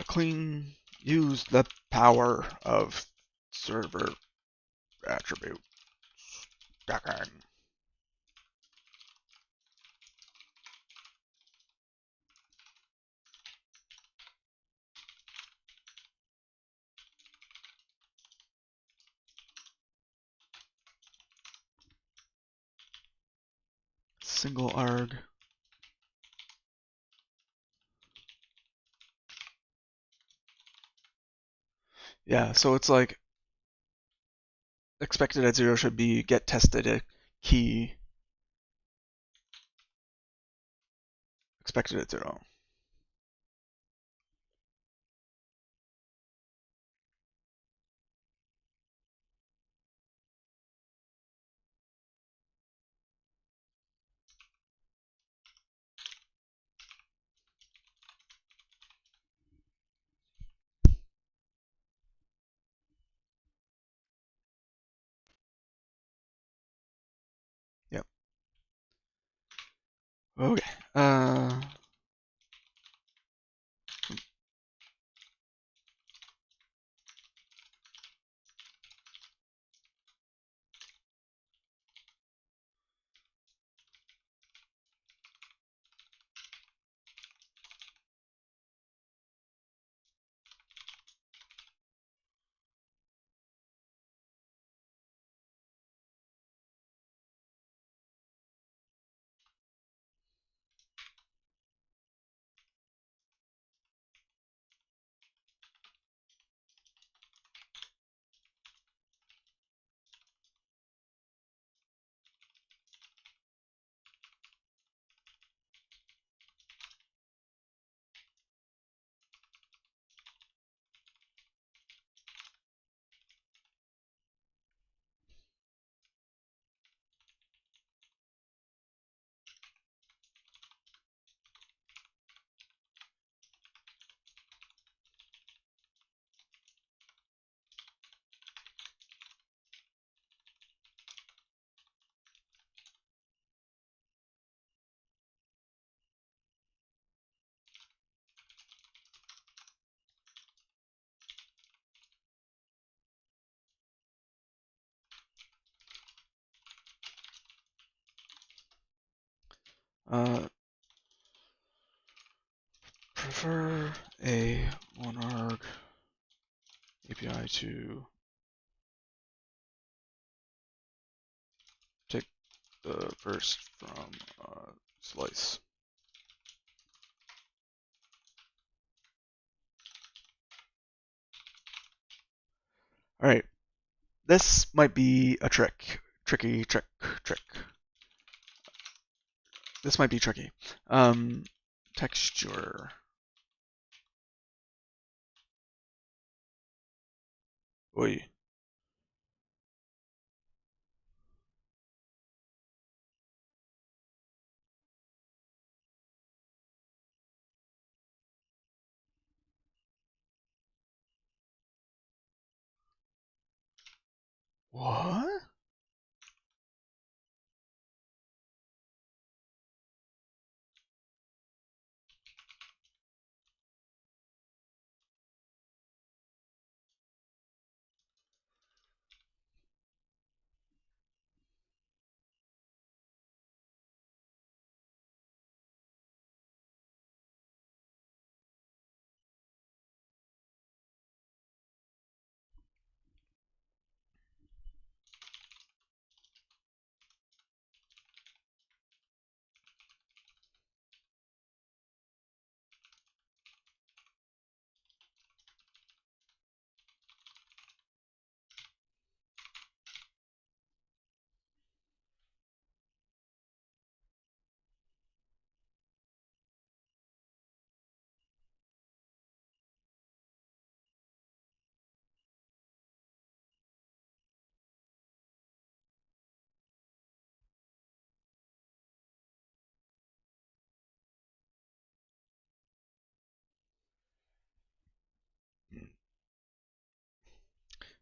Clean, use the power of server attribute stacking. single arg. Yeah, so it's like expected at 0 should be get tested at key expected at 0. Yep. Okay. Uh, prefer a one-arg API to take the first from slice. All right, this might be a trick. Tricky trick. This might be tricky. Texture. Oi. What?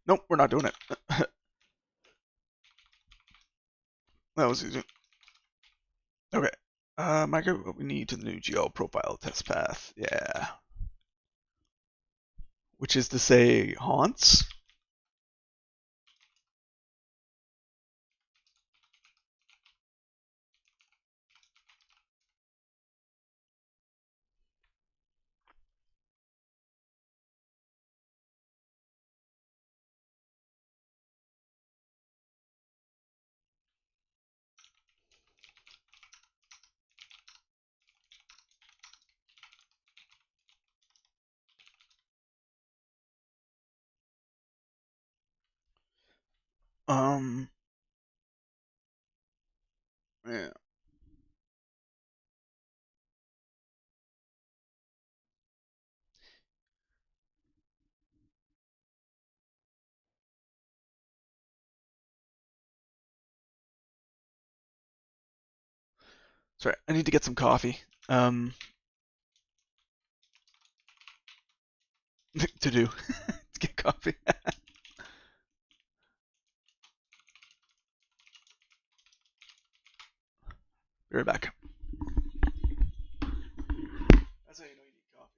Nope, we're not doing it. That was easy. Okay. Migrate what we need to the new GL profile test path. Yeah. Which is to say haunts. Um, yeah. Sorry, I need to get some coffee. To do. To get coffee. Be right back. That's how you know you need coffee.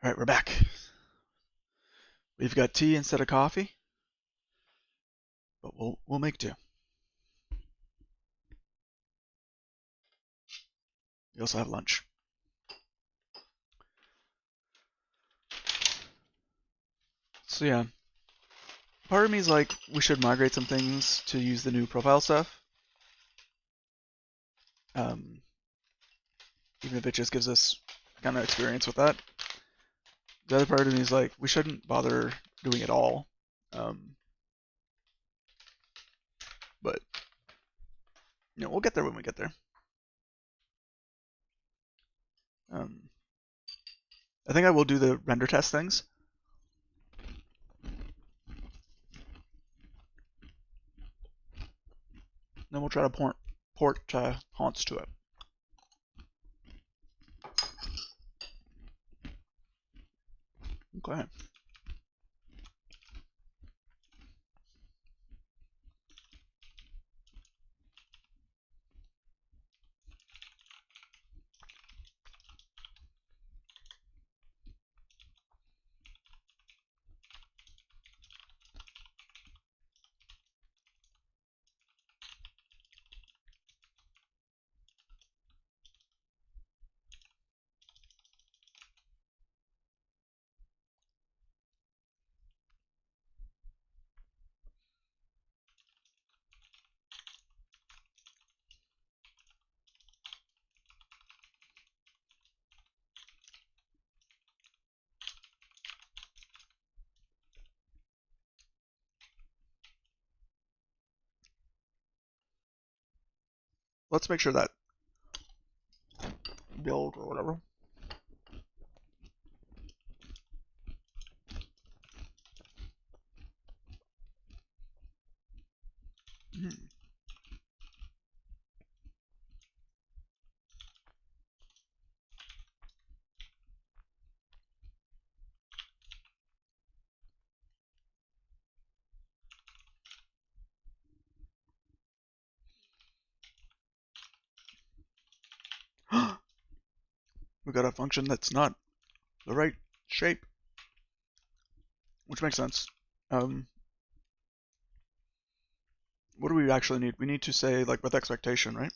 All right, we're back. We've got tea instead of coffee, but we'll make do. We also have lunch. So yeah, part of me is like, we should migrate some things to use the new profile stuff. Even if it just gives us kind of experience with that. The other part of me is like, we shouldn't bother doing it all. But we'll get there when we get there. I think I will do the render test things. Then we'll try to port haunts to it. Okay. Let's make sure that build or whatever. We got a function that's not the right shape, which makes sense. What do we actually need? We need to say, like, with expectation, right?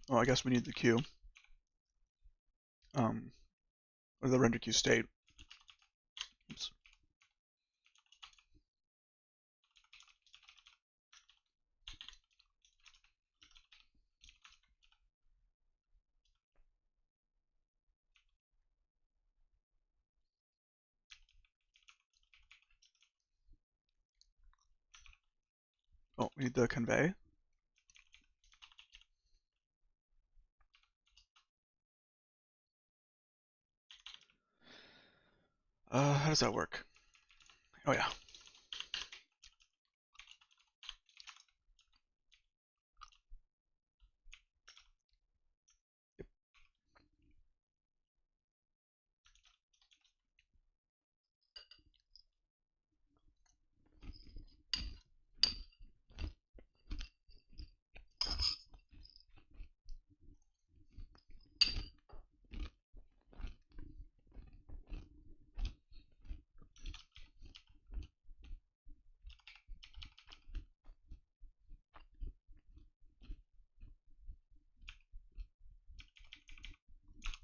Oh, I guess we need the queue. Or the render queue state. Oops. Oh, we need the convey. How does that work? Oh yeah. Yep.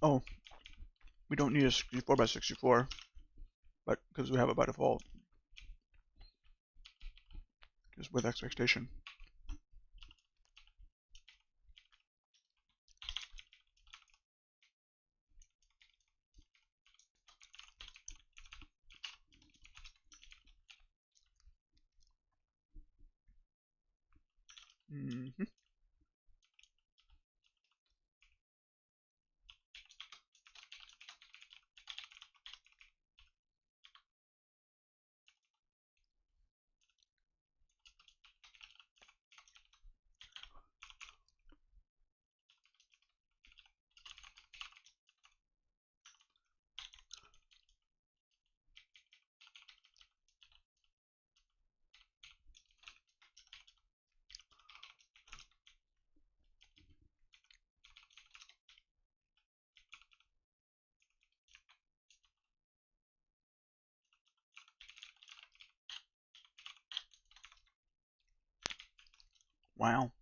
Oh, we don't need a 64 by 64, but because we have it by default, just with expectation. Mm-hmm. Wow.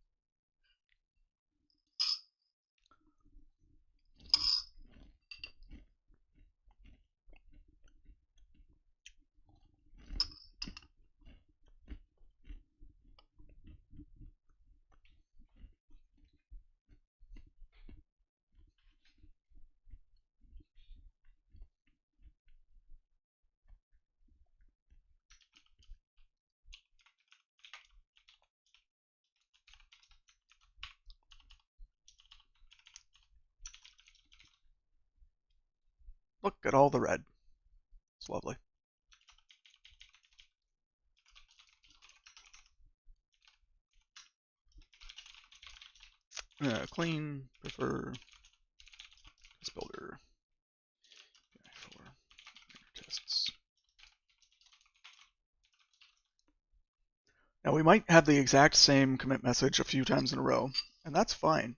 Look at all the red. It's lovely. Clean, prefer this builder for tests. Now we might have the exact same commit message a few times in a row, and that's fine.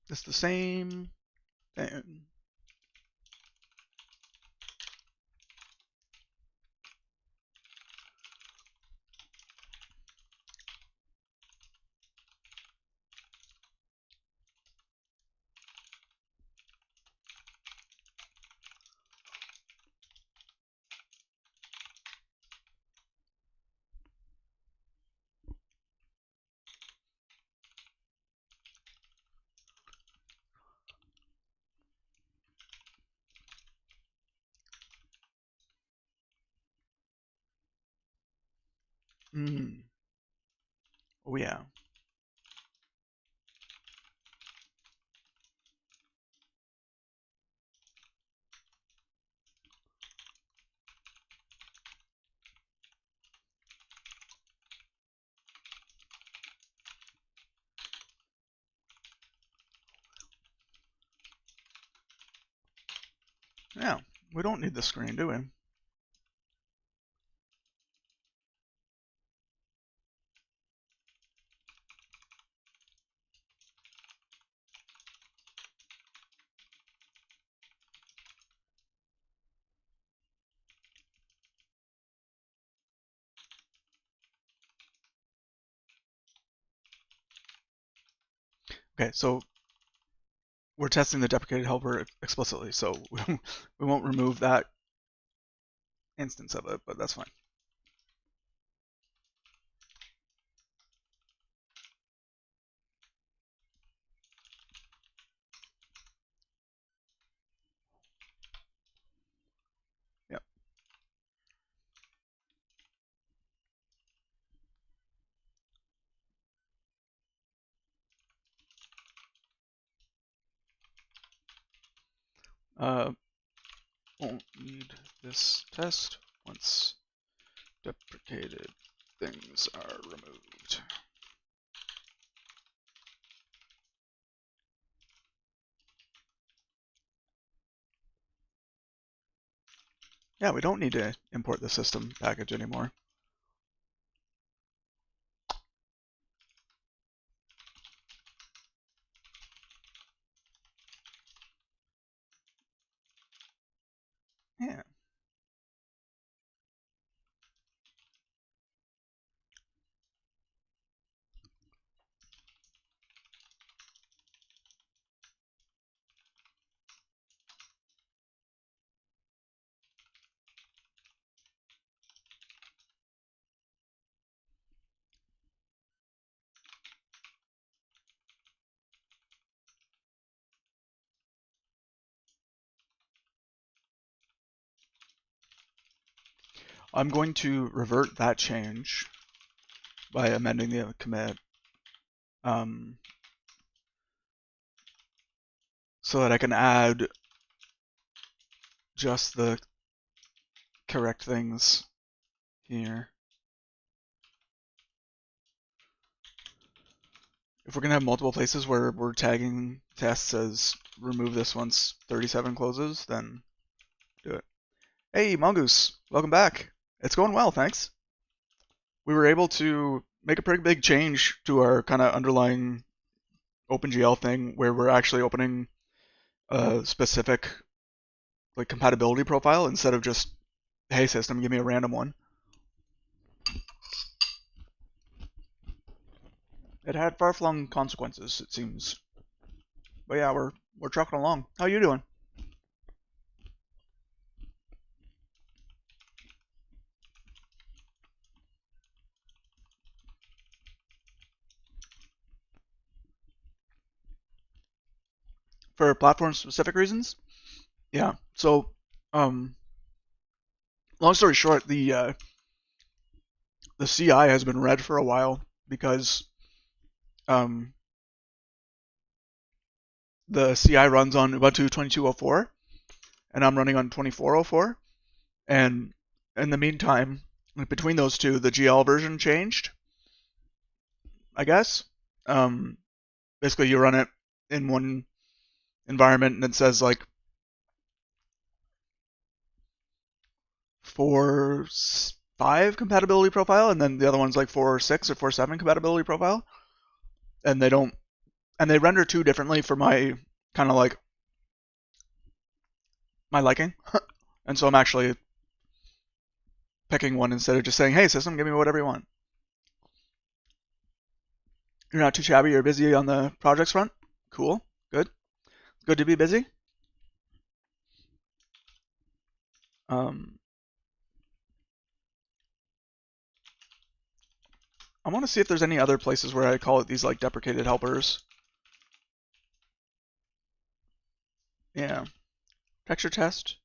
It's the same thing. Mm. Oh yeah. Yeah. We don't need the screen, do we? Okay, so we're testing the deprecated helper explicitly, so we won't remove that instance of it, but that's fine. Yep. Won't need this test once deprecated things are removed. Yeah, we don't need to import the system package anymore. Yeah. I'm going to revert that change by amending the commit so that I can add just the correct things here. If we're going to have multiple places where we're tagging tests as remove this once 37 closes, then do it. Hey, Mongoose, welcome back. It's going well, thanks. We were able to make a pretty big change to our kind of underlying OpenGL thing where we're actually opening a specific like compatibility profile instead of just, hey system, give me a random one. It had far-flung consequences, it seems. But yeah, we're trucking along. How you doing? For platform-specific reasons? Yeah. So, long story short, the CI has been red for a while because the CI runs on Ubuntu 22.04, and I'm running on 24.04. And in the meantime, between those two, the GL version changed, I guess. Basically, you run it in one environment, and it says like 4.5 compatibility profile, and then the other one's like 4.6 or 4.7 compatibility profile, and they render two differently for my kind of like my liking, and so I'm actually picking one instead of just saying, hey system, give me whatever you want. You're not too shabby, you're busy on the projects front? Cool, good. Good to be busy. I want to see if there's any other places where I call it these like deprecated helpers. Yeah. Texture test,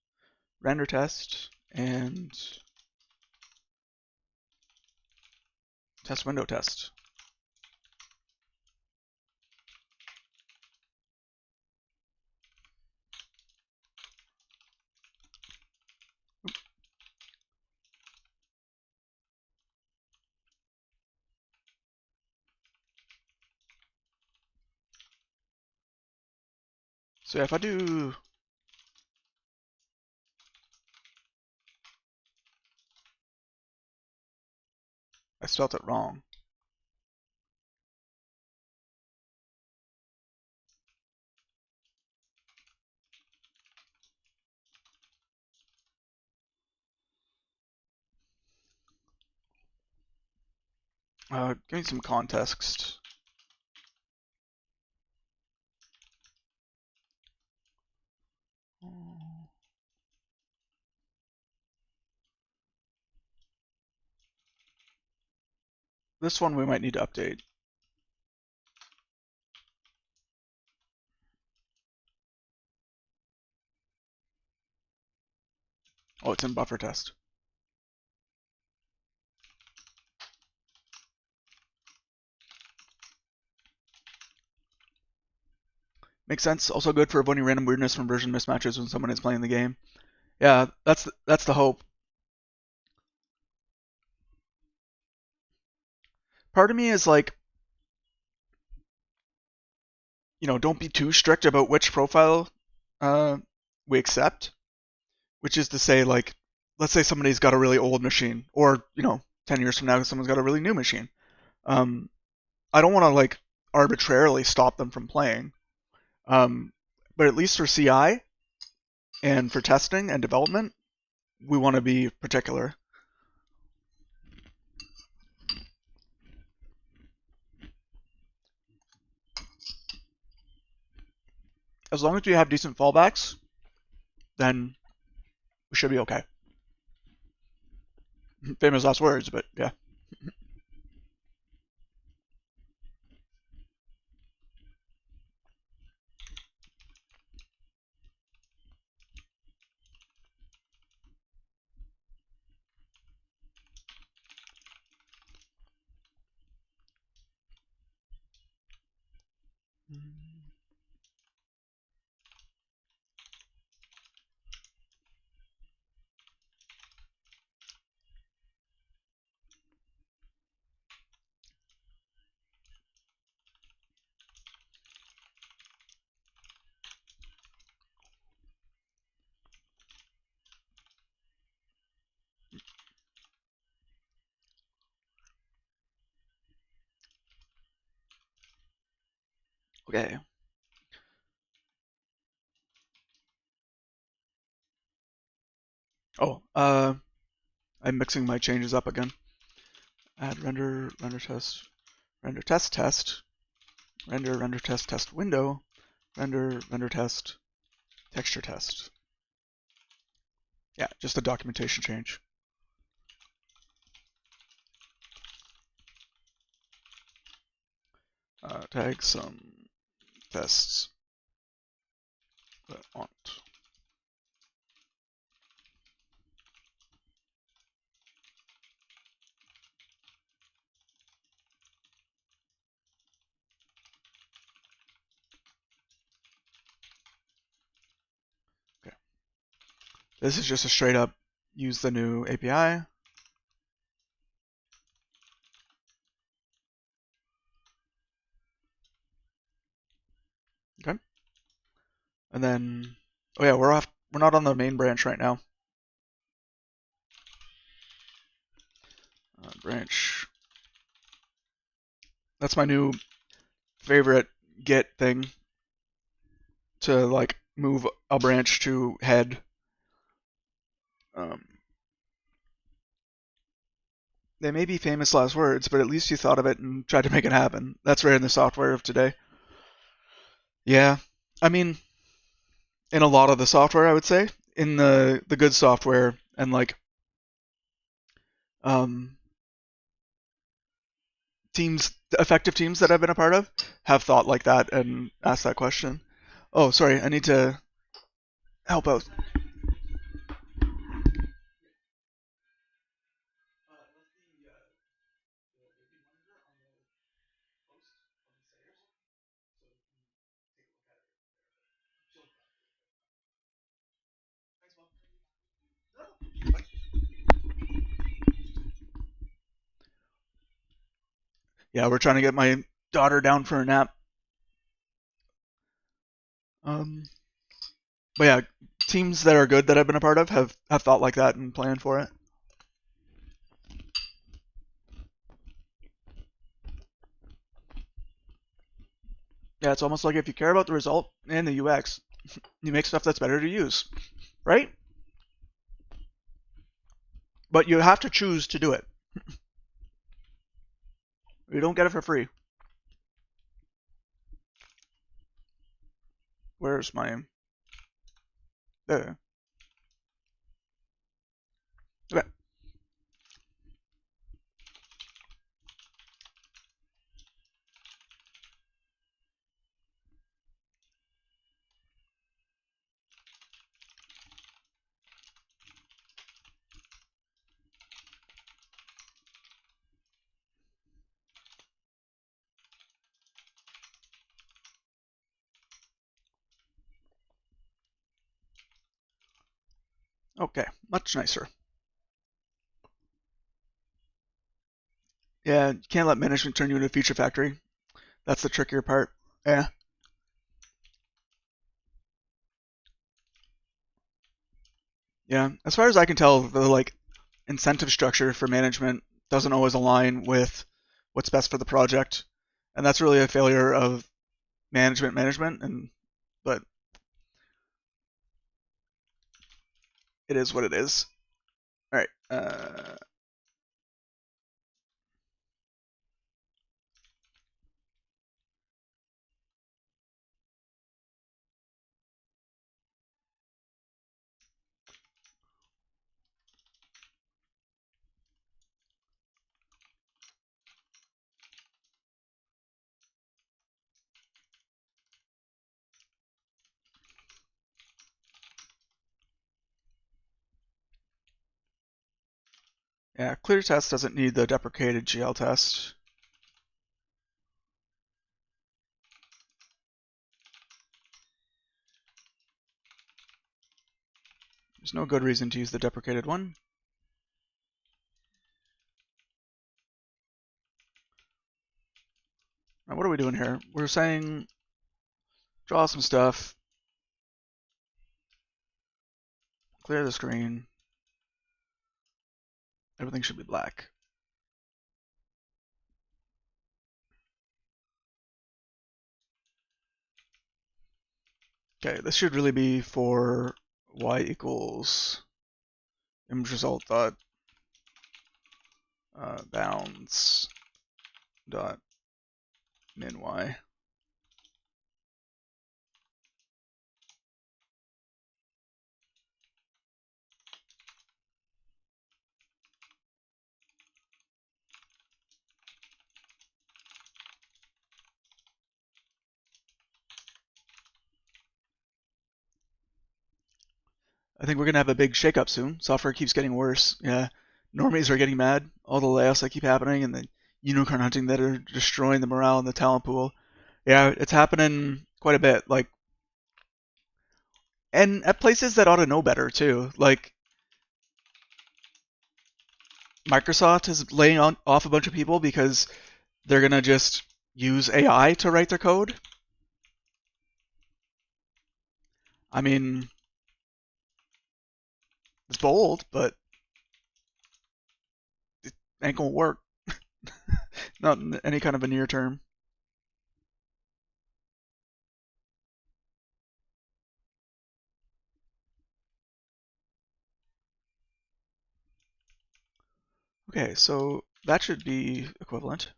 render test, and test window test. So yeah, if I do I spelled it wrong. Give me some context. This one we might need to update. Oh, it's in buffer test. Makes sense. Also good for avoiding random weirdness from version mismatches when someone is playing the game. Yeah, that's the hope. Part of me is like, don't be too strict about which profile we accept. Which is to say, like, let's say somebody's got a really old machine, or 10 years from now, someone's got a really new machine. I don't want to like arbitrarily stop them from playing, but at least for CI and for testing and development, we want to be particular. As long as we have decent fallbacks, then we should be okay. Famous last words, but yeah. Okay. Oh, I'm mixing my changes up again. Add render, render test, render test test, render test test window, render test, texture test. Yeah, just a documentation change. Tag some tests that aren't. Okay. This is just a straight up use the new API. Okay. And then, oh yeah, we're not on the main branch right now. Branch. That's my new favorite Git thing to like move a branch to head. They may be famous last words, but at least you thought of it and tried to make it happen. That's rare in the software of today. Yeah, I mean, in a lot of the software, I would say, in the good software and like um, teams, effective teams that I've been a part of, have thought like that and asked that question. Oh, sorry, I need to help out. Yeah, we're trying to get my daughter down for a nap. But yeah, teams that are good that I've been a part of have thought like that and planned for it. Yeah, it's almost like if you care about the result and the UX, you make stuff that's better to use, right? But you have to choose to do it. You don't get it for free. Where's my... There. Okay. Okay, much nicer. Yeah, you can't let management turn you into a feature factory. That's the trickier part. Yeah. Yeah. As far as I can tell, the like incentive structure for management doesn't always align with what's best for the project, and that's really a failure of management. And but it is what it is. All right. Yeah, clear test doesn't need the deprecated GL test. There's no good reason to use the deprecated one. Now, what are we doing here? We're saying draw some stuff, clear the screen, everything should be black. Okay, this should really be for y equals image result dot bounds dot min y. I think we're gonna have a big shakeup soon. Software keeps getting worse. Yeah, normies are getting mad. All the layoffs that keep happening, and the unicorn hunting that are destroying the morale in the talent pool. Yeah, it's happening quite a bit. Like, and at places that ought to know better too. Like Microsoft is laying off a bunch of people because they're gonna just use AI to write their code. I mean, it's bold, but it ain't gonna work. Not in any kind of a near term. Okay, so that should be equivalent.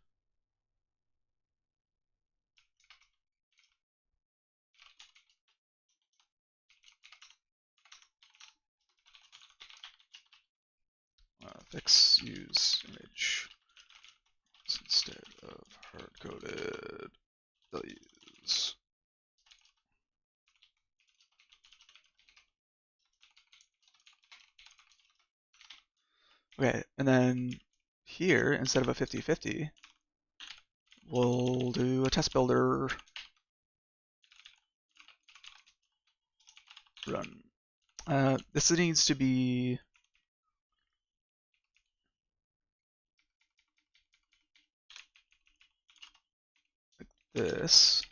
Fix use image instead of hard-coded values. Okay, and then here, instead of a 50-50, we'll do a test builder run. This needs to be like this.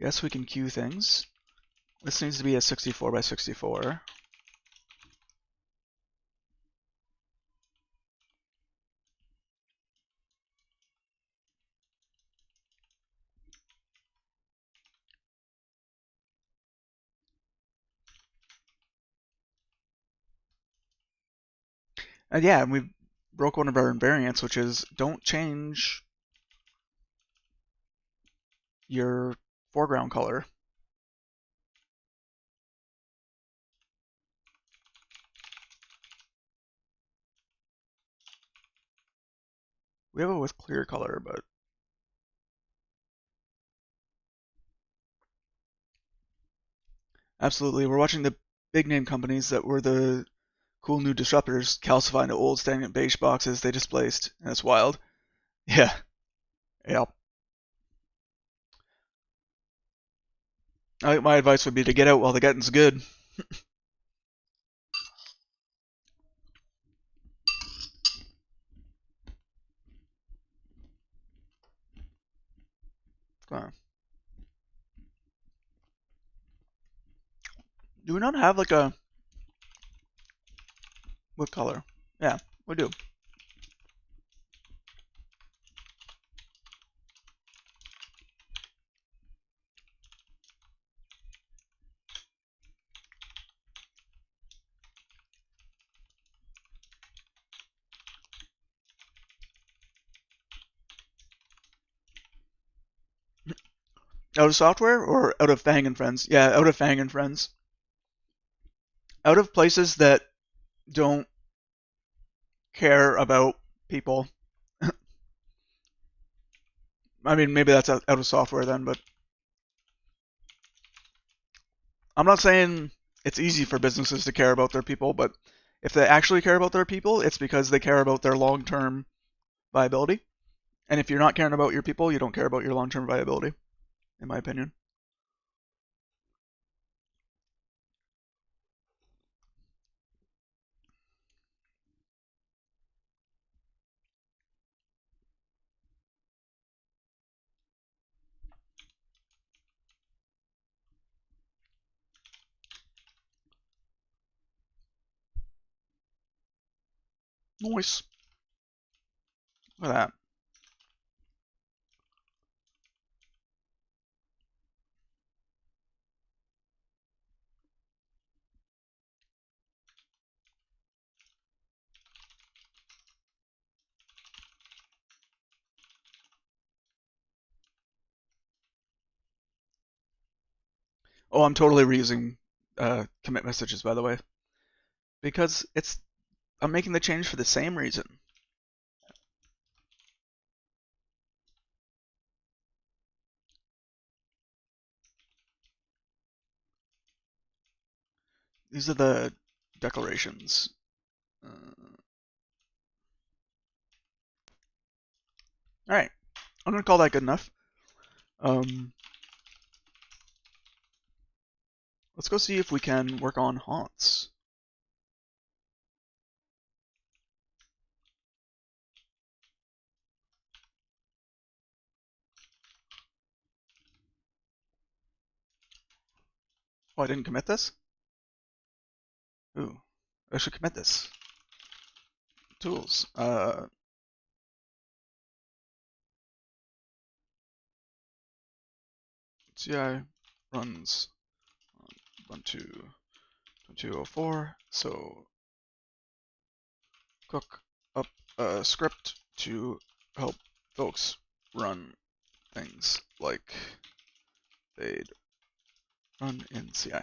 Yes, we can queue things. This needs to be a 64 by 64. And yeah, and we broke one of our invariants, which is don't change your foreground color. We have it with clear color, but absolutely, we're watching the big name companies that were the cool new disruptors calcify into old stagnant beige boxes they displaced, and it's wild. Yeah, yep. My advice would be to get out while the getting's good. Uh, do we not have like a what color? Yeah, we do. Out of software or out of Fang and Friends? Yeah, out of Fang and Friends. Out of places that don't care about people. I mean, maybe that's out of software then, but I'm not saying it's easy for businesses to care about their people, but if they actually care about their people, it's because they care about their long-term viability. And if you're not caring about your people, you don't care about your long-term viability, in my opinion. Nice. Look at that. Oh, I'm totally reusing commit messages, by the way, because I'm making the change for the same reason. These are the declarations. All right, I'm gonna call that good enough. Let's go see if we can work on haunts. Oh, I didn't commit this? Ooh, I should commit this. Tools. CI runs on Ubuntu 2204, so cook up a script to help folks run things like they'd run in CI.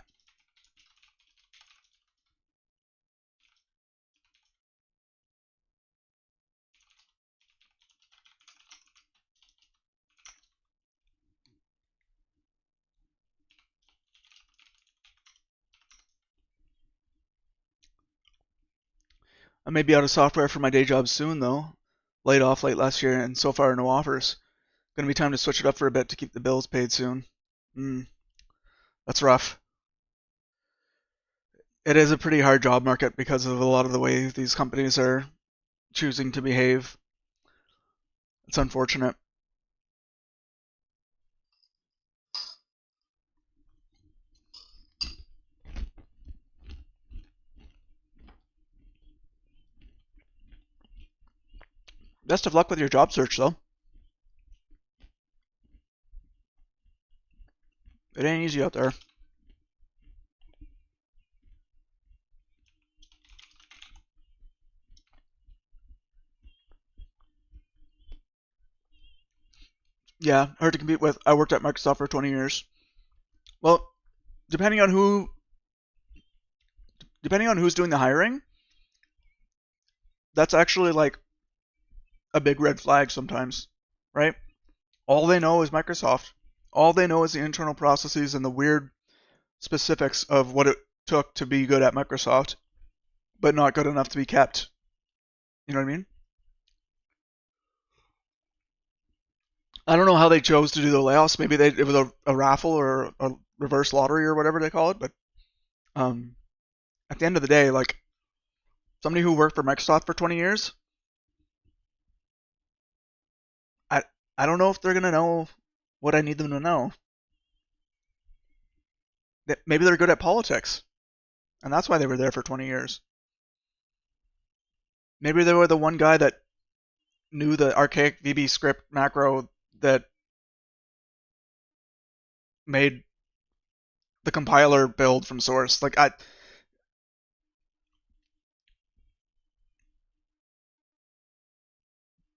I may be out of software for my day job soon, though. Laid off late last year, and so far no offers. Gonna be time to switch it up for a bit to keep the bills paid soon. That's rough. It is a pretty hard job market because of a lot of the way these companies are choosing to behave. It's unfortunate. Best of luck with your job search, though. It ain't easy out there. Yeah, hard to compete with. I worked at Microsoft for 20 years. Well, depending on who's doing the hiring, that's actually like a big red flag sometimes, right? All they know is Microsoft. All they know is the internal processes and the weird specifics of what it took to be good at Microsoft, but not good enough to be kept. You know what I mean? I don't know how they chose to do the layoffs. Maybe it was a raffle or a reverse lottery or whatever they call it. But um, at the end of the day, like somebody who worked for Microsoft for 20 years, I I don't know if they're gonna know what I need them to know. Maybe they're good at politics, and that's why they were there for 20 years. Maybe they were the one guy that knew the archaic VB script macro that made the compiler build from source.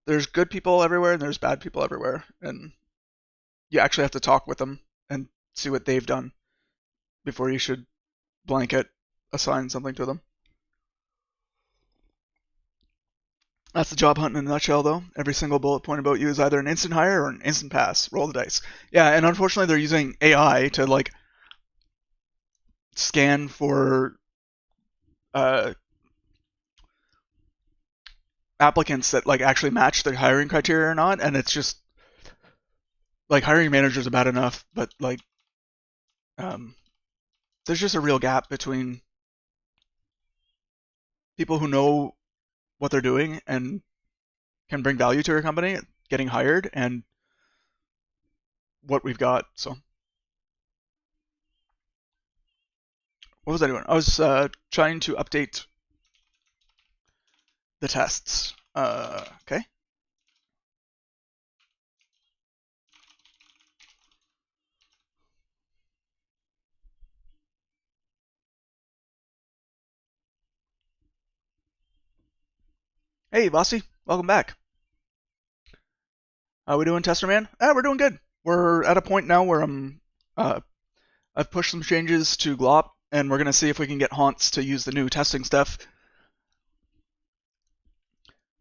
There's good people everywhere and there's bad people everywhere, and you actually have to talk with them and see what they've done before you should blanket assign something to them. That's the job hunt in a nutshell, though. Every single bullet point about you is either an instant hire or an instant pass. Roll the dice. Yeah, and unfortunately, they're using AI to like scan for uh, applicants that like actually match the hiring criteria or not, and it's just like hiring managers are bad enough, but like um, there's just a real gap between people who know what they're doing and can bring value to your company getting hired and what we've got. So what was I doing? I was trying to update the tests. Okay. Hey, Bossy, welcome back. How we doing, Tester Man? We're doing good. We're at a point now where I'm uh, I've pushed some changes to glop, and we're gonna see if we can get haunts to use the new testing stuff.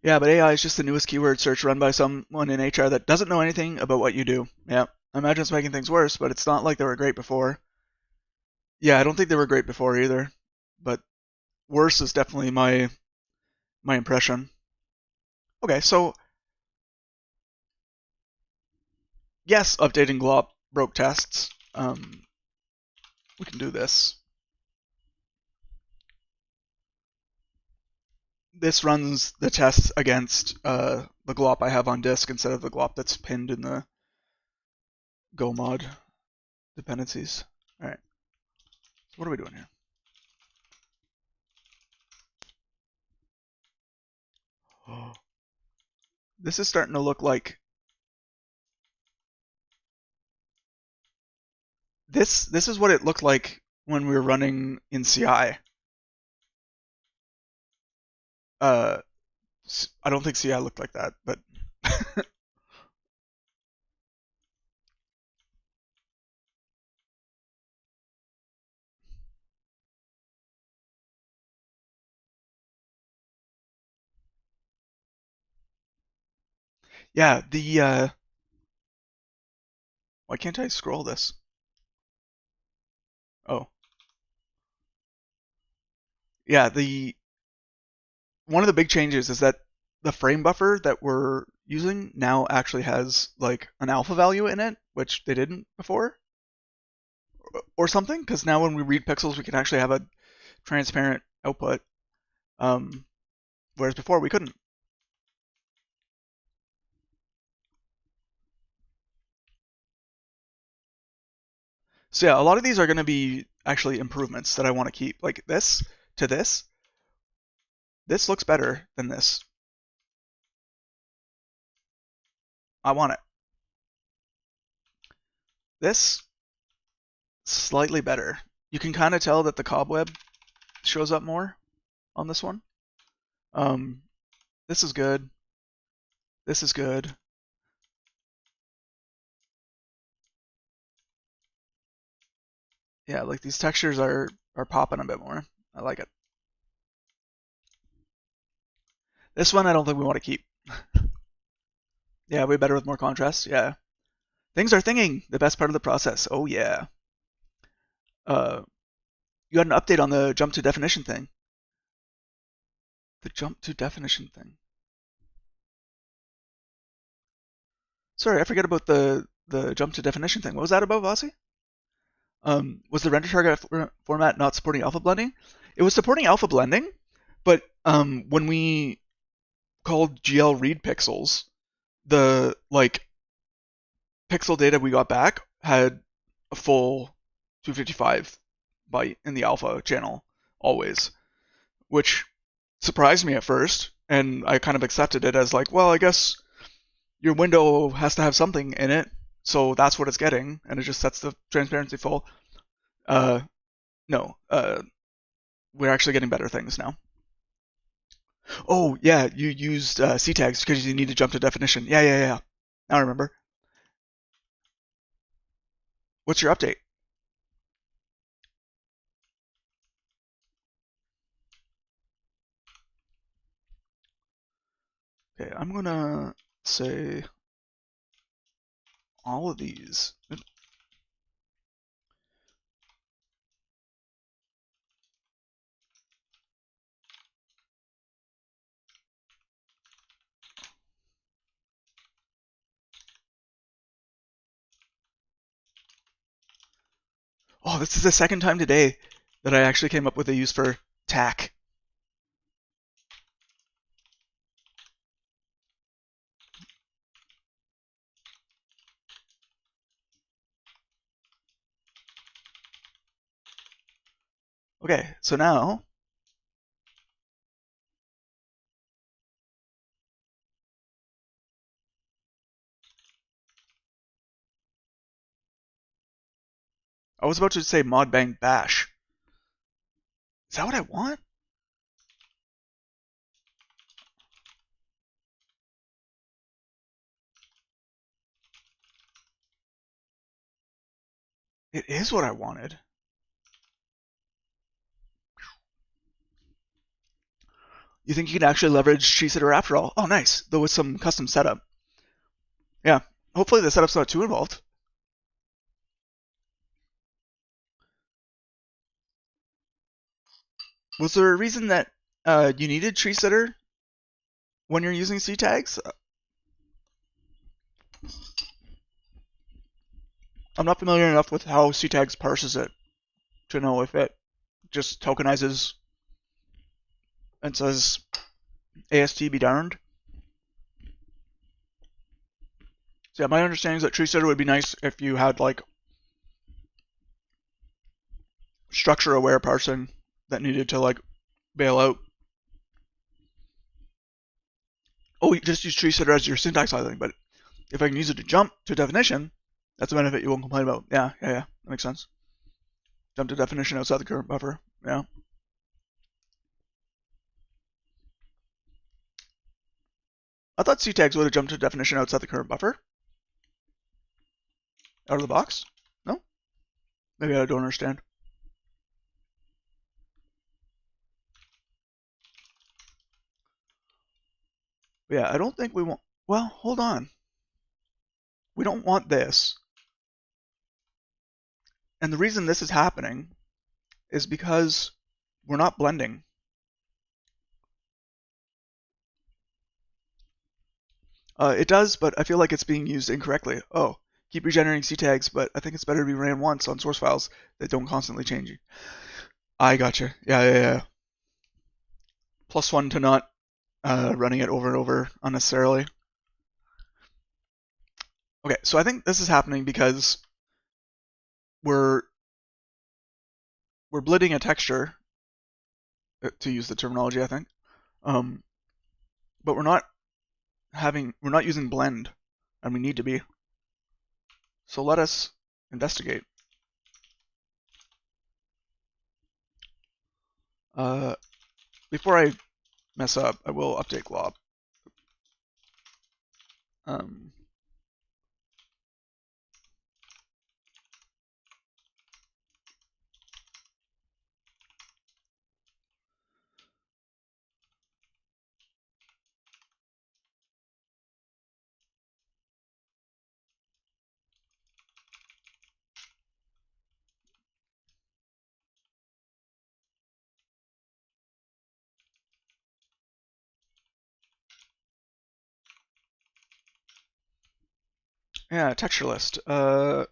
Yeah, but AI is just the newest keyword search run by someone in HR that doesn't know anything about what you do. Yeah, I imagine it's making things worse, but it's not like they were great before. Yeah, I don't think they were great before either, but worse is definitely my impression. Okay, so yes, updating glop broke tests. We can do this. This runs the tests against the glop I have on disk instead of the glop that's pinned in the Go mod dependencies. All right, so what are we doing here? Oh, this is starting to look like this is what it looked like when we were running in CI. I don't think CI looked like that, but yeah, the why can't I scroll this? Oh, yeah, the one of the big changes is that the frame buffer that we're using now actually has like an alpha value in it, which they didn't before, or something. Because now when we read pixels, we can actually have a transparent output, um, whereas before we couldn't. So yeah, a lot of these are going to be actually improvements that I want to keep. Like this to this. This looks better than this. I want it. This slightly better. You can kind of tell that the cobweb shows up more on this one. Um, this is good. This is good. Yeah, like these textures are popping a bit more. I like it. This one I don't think we want to keep. Yeah, way better with more contrast. Yeah. Things are thinging. The best part of the process. Oh yeah. Uh, you got an update on the jump to definition thing. The jump to definition thing. Sorry, I forget about the jump to definition thing. What was that about, Vossi? Was the render target format not supporting alpha blending? It was supporting alpha blending, but when we called GL read pixels, the like pixel data we got back had a full 255 byte in the alpha channel always, which surprised me at first, and I kind of accepted it as like, well, I guess your window has to have something in it, so that's what it's getting, and it just sets the transparency full. Uh, no, we're actually getting better things now. Oh yeah, you used C tags because you need to jump to definition. Yeah, yeah, yeah. Now I remember. What's your update? Okay, I'm gonna say all of these. Oh, this is the second time today that I actually came up with a use for tack. Okay, so now I was about to say mod bang bash. Is that what I want? It is what I wanted. You think you can actually leverage tree sitter after all? Oh, nice. Though with some custom setup. Yeah. Hopefully the setup's not too involved. Was there a reason that you needed tree sitter when you're using C tags? I'm not familiar enough with how C tags parses it to know if it just tokenizes and says AST be darned. So yeah, my understanding is that tree sitter would be nice if you had like structure aware parsing that needed to like bail out. Oh, you just use tree sitter as your syntax highlighting, but if I can use it to jump to definition, that's a benefit you won't complain about. Yeah, that makes sense. Jump to definition outside the current buffer. Yeah. I thought C tags would have jumped to definition outside the current buffer. Out of the box? No? Maybe I don't understand. Yeah, I don't think we want. Well, hold on. We don't want this. And the reason this is happening is because we're not blending. It does, but I feel like it's being used incorrectly. Oh, keep regenerating C tags, but I think it's better to be ran once on source files that don't constantly change. I gotcha. Yeah. +1 to not running it over and over unnecessarily. Okay, so I think this is happening because we're blending a texture, to use the terminology, I think, but we're not using blend, and we need to be. So let us investigate. Before I mess up, I will update glop. Yeah, texture list. You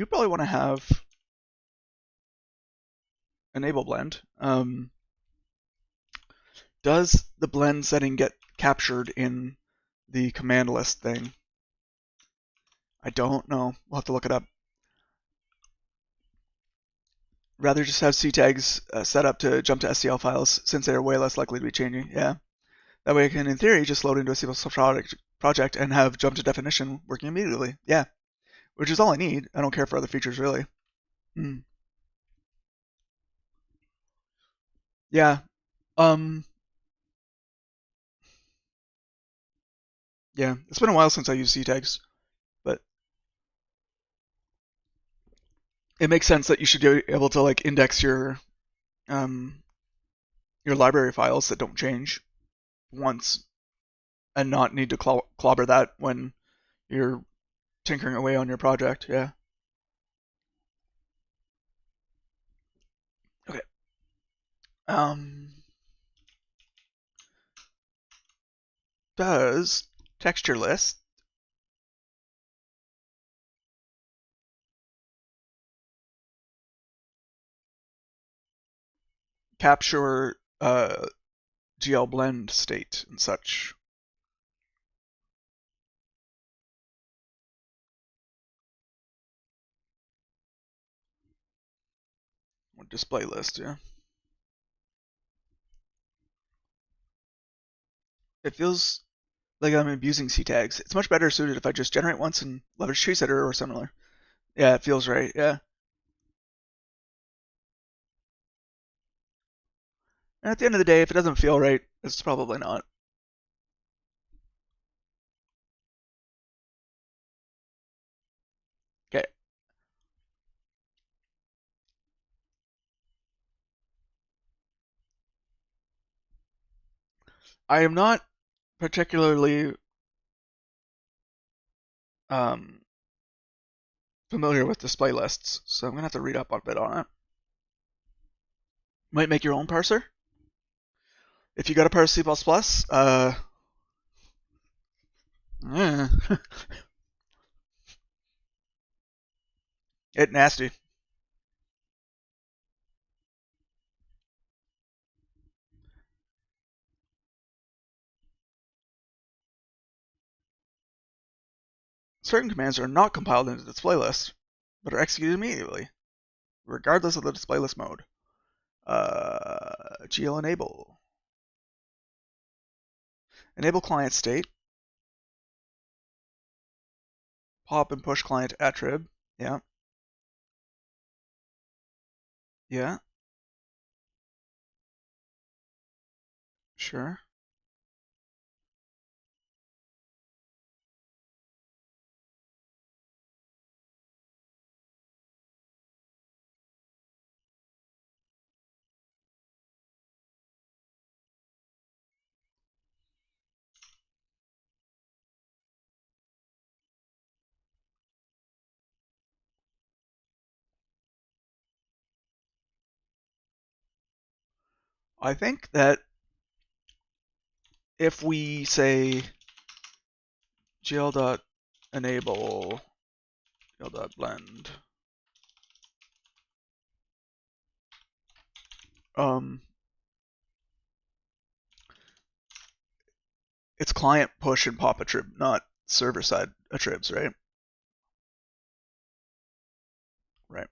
probably want to have enable blend. Does the blend setting get captured in the command list thing? I don't know. We'll have to look it up. Rather just have C tags set up to jump to SCL files since they are way less likely to be changing. Yeah. That way I can, in theory, just load into a C++ project and have jump to definition working immediately. Yeah. Which is all I need. I don't care for other features, really. Yeah. Yeah. It's been a while since I used C tags, but it makes sense that you should be able to like index your library files that don't change once and not need to clobber that when you're tinkering away on your project. Yeah. Okay. Does texture list capture GL blend state and such? Display list, yeah. It feels like I'm abusing C tags. It's much better suited if I just generate once and leverage tree setter or similar. Yeah, it feels right. Yeah. And at the end of the day, if it doesn't feel right, it's probably not. Okay. I am not particularly familiar with display lists, so I'm gonna have to read up a bit on it. Might make your own parser. If you got to parse C++, yeah. It nasty. Certain commands are not compiled into the display list, but are executed immediately, regardless of the display list mode. GL enable. Enable client state. Pop and push client attrib. Yeah. Yeah. Sure. I think that if we say gl.enable gl.blend, it's client push and pop attrib, not server side attribs, right? Right.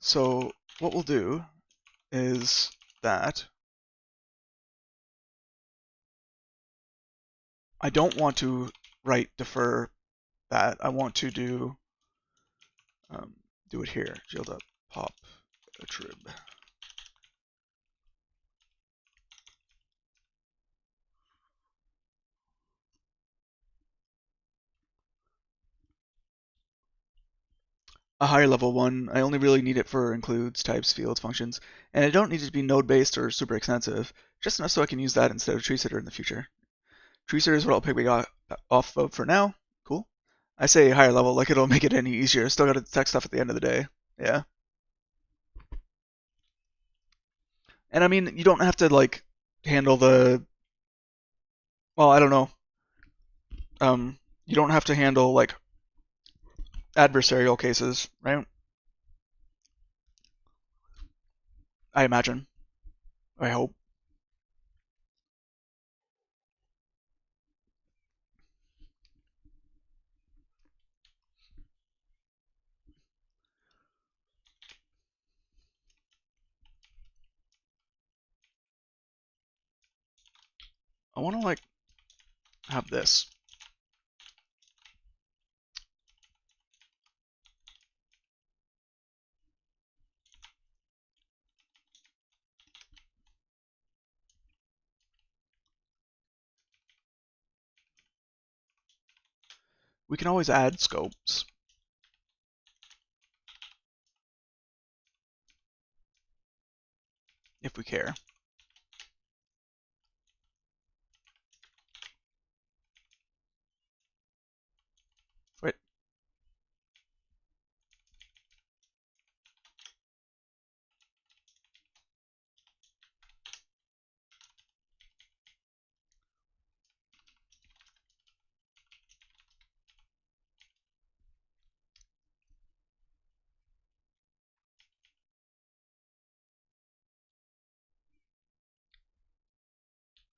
So what we'll do is that I don't want to write defer that. I want to do it here. gl.pop attrib. A higher level one, I only really need it for includes, types, fields, functions, and I don't need it to be node-based or super extensive, just enough so I can use that instead of treesitter in the future. Treesitter is what I'll pick off of for now. Cool. I say higher level like it'll make it any easier. Still got to detect stuff at the end of the day. Yeah. And I mean, you don't have to like handle the. Well, I don't know. You don't have to handle like adversarial cases, right? I imagine. I hope. I want to like have this. We can always add scopes if we care. Wait.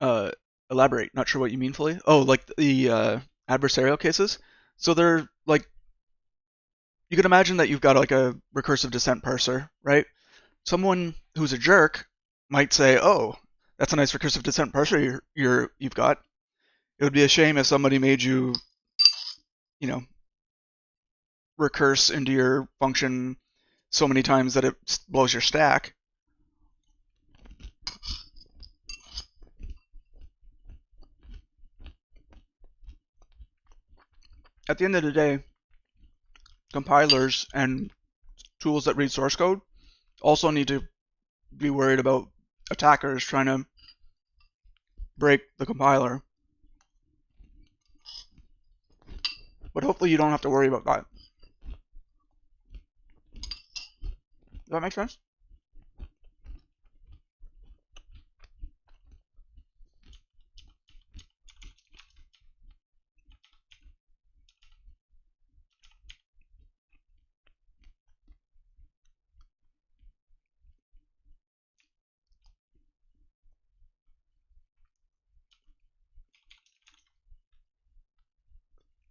Uh, elaborate. Not sure what you mean fully. Oh, like the adversarial cases. So they're like you can imagine that you've got like a recursive descent parser, right? Someone who's a jerk might say, "Oh, that's a nice recursive descent parser you've got." It would be a shame if somebody made you, you know, recurse into your function so many times that it blows your stack. at the end of the day, compilers and tools that read source code also need to be worried about attackers trying to break the compiler. But hopefully you don't have to worry about that. Does that make sense?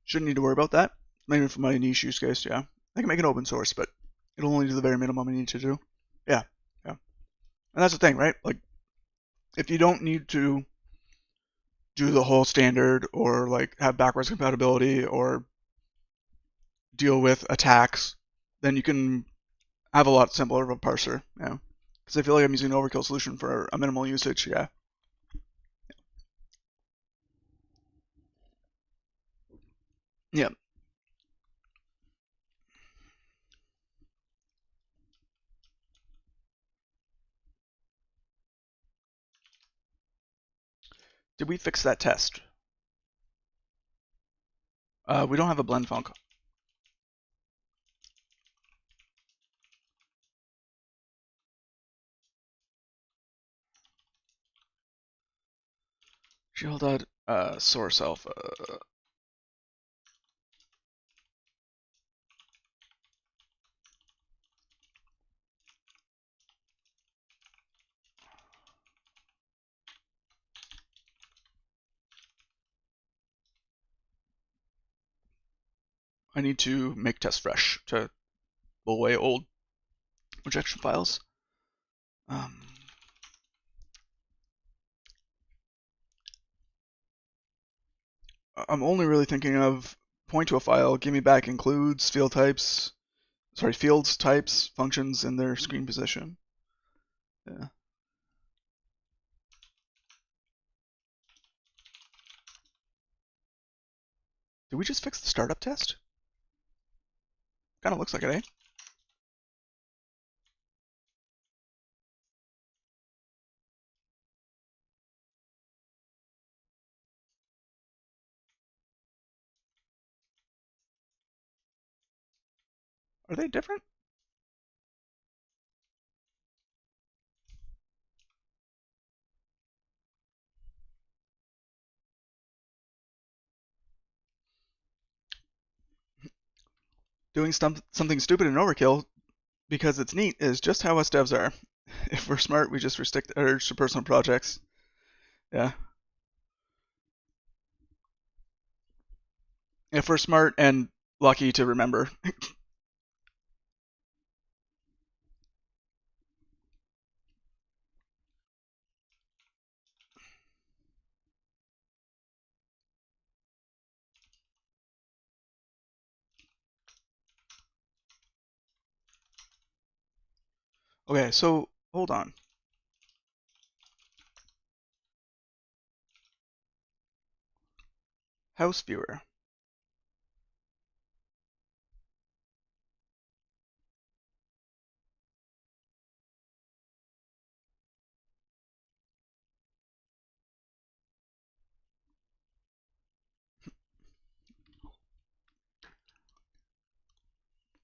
Shouldn't need to worry about that. Maybe for my niche use case, yeah. I can make it open source, but it'll only do the very minimum I need to do. Yeah. And that's the thing, right? Like, if you don't need to do the whole standard or like have backwards compatibility or deal with attacks, then you can have a lot simpler of a parser. Yeah. Because I feel like I'm using an overkill solution for a minimal usage. Yeah. Yeah. Did we fix that test? We don't have a blend func. Source alpha. I need to make test fresh to pull away old rejection files. I'm only really thinking of point to a file, give me back includes, fields types, functions in their screen position. Yeah. Did we just fix the startup test? Kind of looks like it, eh? Are they different? Doing something stupid in overkill because it's neat is just how us devs are. If we're smart, we just restrict urge to personal projects. Yeah. If we're smart and lucky to remember. Okay, so hold on. House viewer.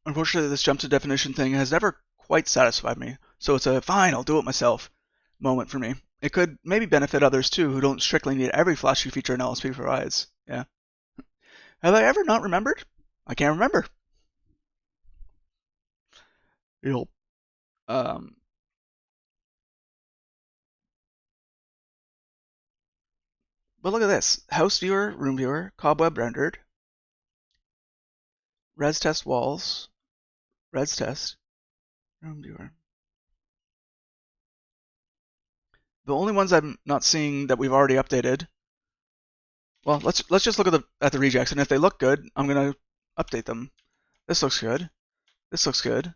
Unfortunately, this jump to definition thing has never quite satisfied me, so it's a fine, I'll do it myself moment for me. It could maybe benefit others too who don't strictly need every flashy feature an LSP provides. Yeah. Have I ever not remembered? I can't remember. You'll, um, but look at this. House viewer, room viewer, cobweb rendered, res test walls, res test, room viewer. The only ones I'm not seeing that we've already updated. Well, let's just look at the rejects, and if they look good, I'm gonna update them. This looks good. This looks good.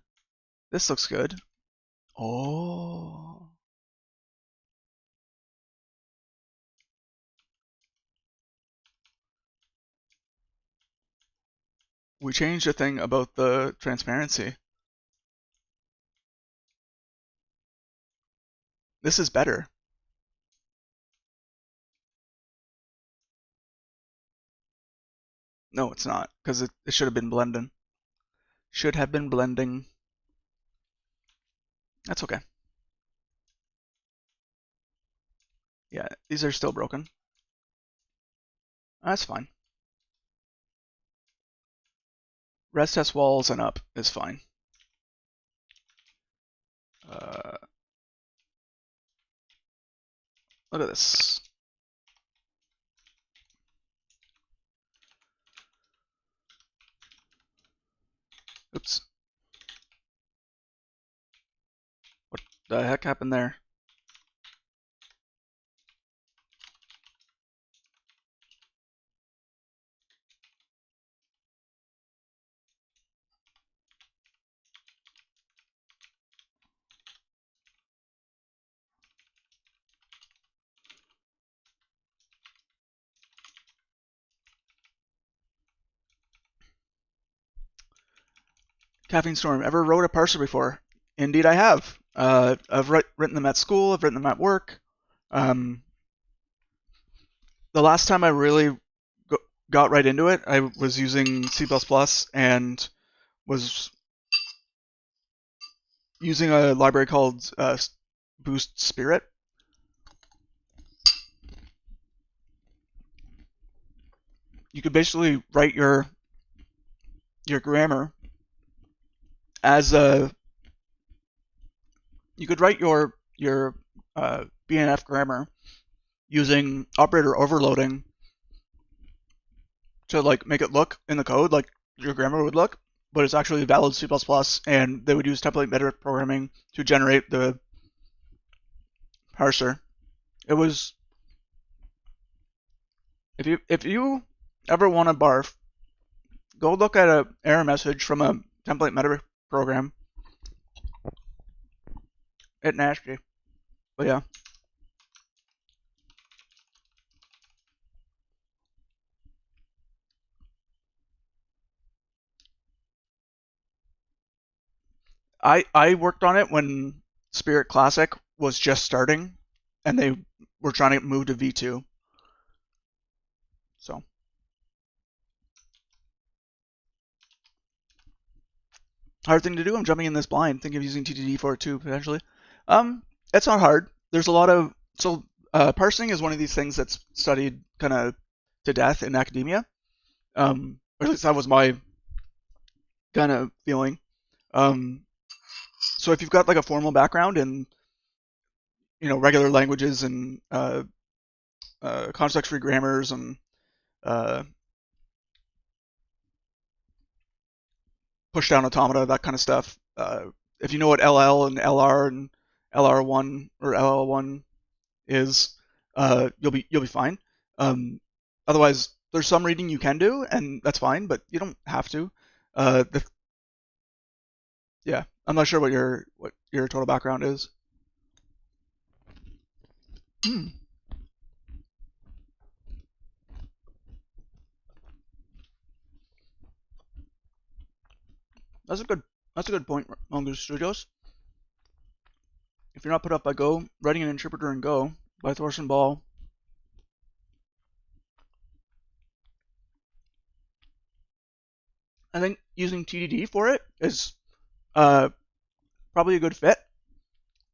This looks good. Oh. we changed a thing about the transparency. This is better. No, it's not, because it should have been blending. Should have been blending. That's okay. Yeah, these are still broken. That's fine. Res test walls and up is fine. Look at this. Oops. What the heck happened there? Caffeine Storm, ever wrote a parser before? Indeed, I have. I've written them at school. I've written them at work. The last time I really got right into it, I was using C++ and was using a library called Boost Spirit. You could basically write your grammar as a. You could write your BNF grammar using operator overloading to like make it look in the code like your grammar would look, but it's actually valid C++, and they would use template meta programming to generate the parser. It was if you ever want to barf, go look at an error message from a template meta program. It's nasty, but yeah. I worked on it when Spirit Classic was just starting, and they were trying to move to V2. So hard thing to do. I'm jumping in this blind. Think of using TTD for it too potentially. It's not hard. There's a lot of parsing is one of these things that's studied kind of to death in academia. Or at least that was my kind of feeling. So if you've got like a formal background in regular languages and context-free grammars and push-down automata, that kind of stuff. If you know what LL and LR and LR1 or LL1 is, you'll be fine. Otherwise, there's some reading you can do, and that's fine, but you don't have to. Yeah, I'm not sure what your total background is. That's a good point, Mongoose Studios. If you're not put up by Go, writing an interpreter in Go by Thorsten Ball. I think using TDD for it is probably a good fit.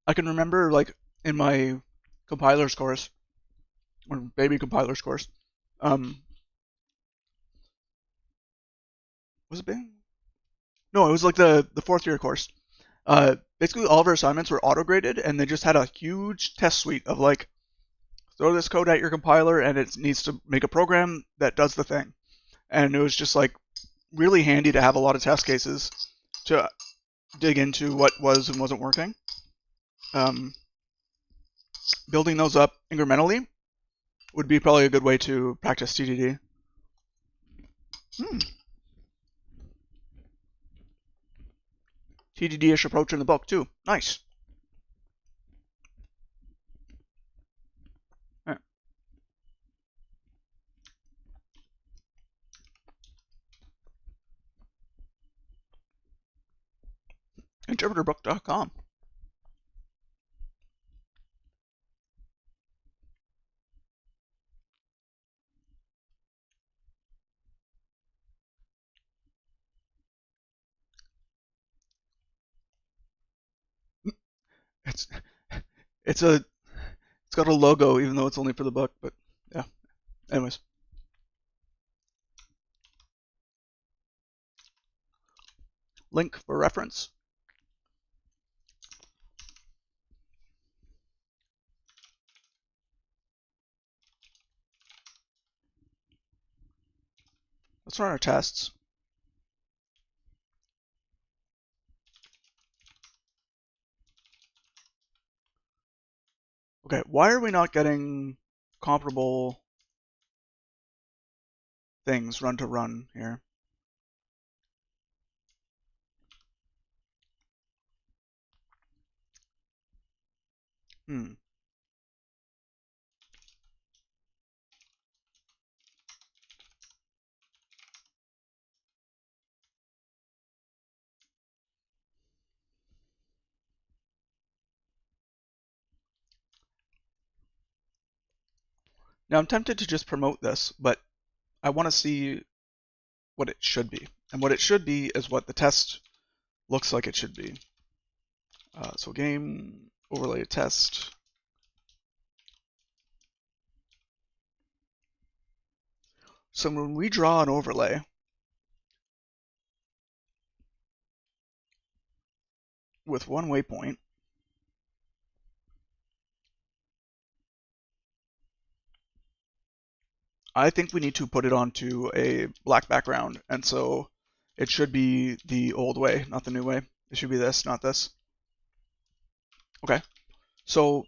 I can remember like in my compilers course or baby compilers course, was it big? No, it was like the fourth year course. Basically all of our assignments were auto graded, and they just had a huge test suite of like throw this code at your compiler and it needs to make a program that does the thing. And it was just like really handy to have a lot of test cases to dig into what was and wasn't working. Building those up incrementally would be probably a good way to practice TDD. TDD-ish approach in the book too. Nice. Right. interpreterbook.com. It's it's got a logo even though it's only for the book, but yeah. Anyways. Link for reference. Let's run our tests. Okay, why are we not getting comparable things run to run here? Now I'm tempted to just promote this, but I want to see what it should be. And what it should be is what the test looks like it should be. So game overlay test. So when we draw an overlay, with one waypoint, I think we need to put it onto a black background, and so it should be the old way, not the new way. It should be this, not this. Okay, so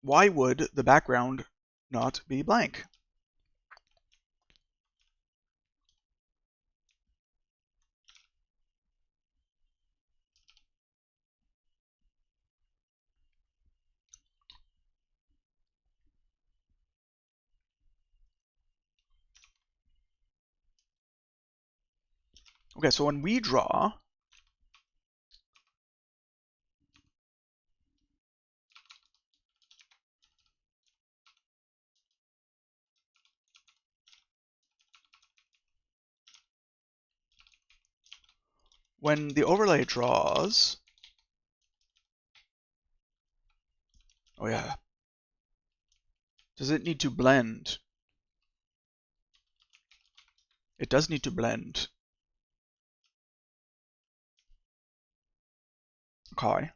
why would the background not be blank? Okay, so when we draw, when the overlay draws, oh yeah, does it need to blend? It does need to blend. Okay.